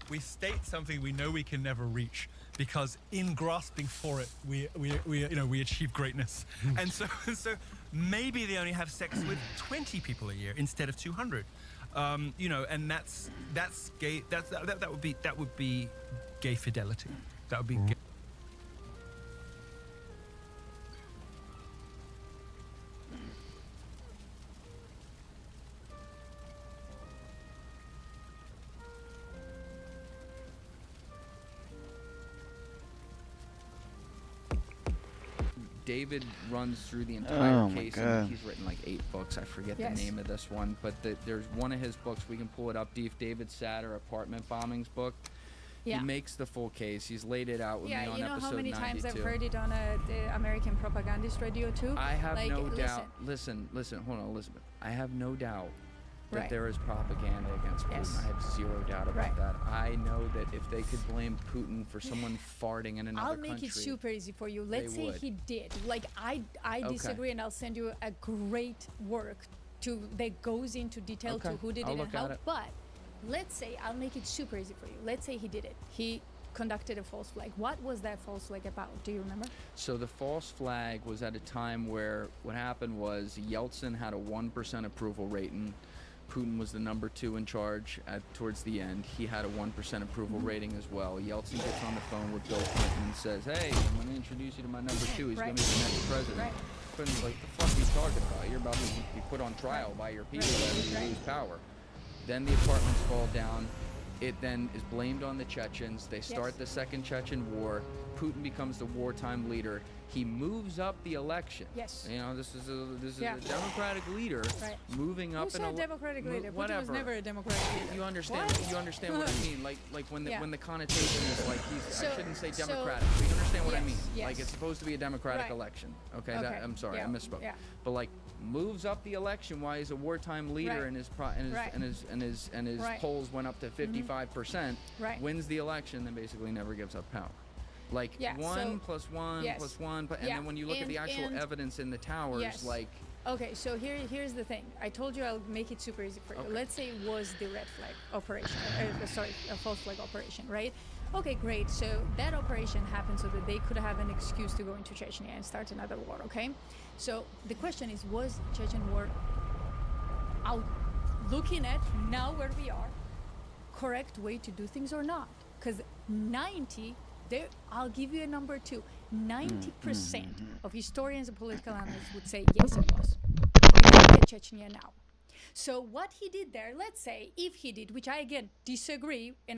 we we state something we know we can never reach, because in grasping for it, we achieve greatness. And so maybe they only have sex with 20 people a year instead of 200. And that's gay. That would be gay fidelity. That would be gay. David runs through the entire my case, God. and he's written like 8 books. I forget the name of this one, but there's one of his books. We can pull it up. David Satter, Apartment Bombings book. Yeah. He makes the full case. He's laid it out with me on you know episode how many 92. times I've heard it on the American propagandist radio too? I have like, no doubt. Listen, hold on, Elizabeth. I have no doubt that Right. there is propaganda against Putin. Yes. I have zero doubt about Right. that. I know that if they could blame Putin for someone farting in another I'll country, make it super easy for you. Let's say would. he did. Like I Okay. disagree, and I'll send you a great work that goes into detail to Okay. who did I'll it look and at how. it. But let's say I'll make it super easy for you. Let's say he did it. He conducted a false flag. What was that false flag about? Do you remember? So the false flag was at a time where what happened was Yeltsin had a 1% approval rating. Putin was the number 2 in charge towards the end. He had a 1% approval rating as well. Yeltsin gets on the phone with Bill Clinton and says, "Hey, I'm going to introduce you to my number 2. He's going to be the next president." Right. Clinton's like, "The fuck are you talking about? You're about to be put on trial by your people if you lose power." Then the apartments fall down. It then is blamed on the Chechens. They start the Second Chechen War. Putin becomes the wartime leader. He moves up the election. Yes. You know, this is Yeah. a Democratic leader Right. moving up Who in said Democratic leader? Putin was whatever. never a Democratic leader. You understand? What? You understand what I mean? Like when the Yeah. when the connotation is like I So- shouldn't say so- Democratic. But you understand what I Yes, mean? yes. Like it's supposed to be a Democratic Right. election. Okay. Okay, I'm sorry, yeah, I misspoke. yeah. But like moves up the election while he's a wartime leader Right. and his Right. Right. polls went up to 55%. Right. Wins the election, then basically never gives up power. Like Yeah, 1 so- plus 1 yes. plus 1, and Yeah, then when you look at the actual and- evidence in the towers, Yes. like Okay, so here's the thing. I told you I'll make it super easy for you. Okay. Let's say it was the red flag operation, a false flag operation, right? Okay, great. So that operation happened so that they could have an excuse to go into Chechnya and start another war, okay? So the question is, was Chechen war, out looking at now where we are, correct way to do things or not? Because 90, there, I'll give you a number too. 90% of historians and political analysts would say yes, it was. Look at Chechnya now. So what he did there, let's say if he did, which I again disagree, and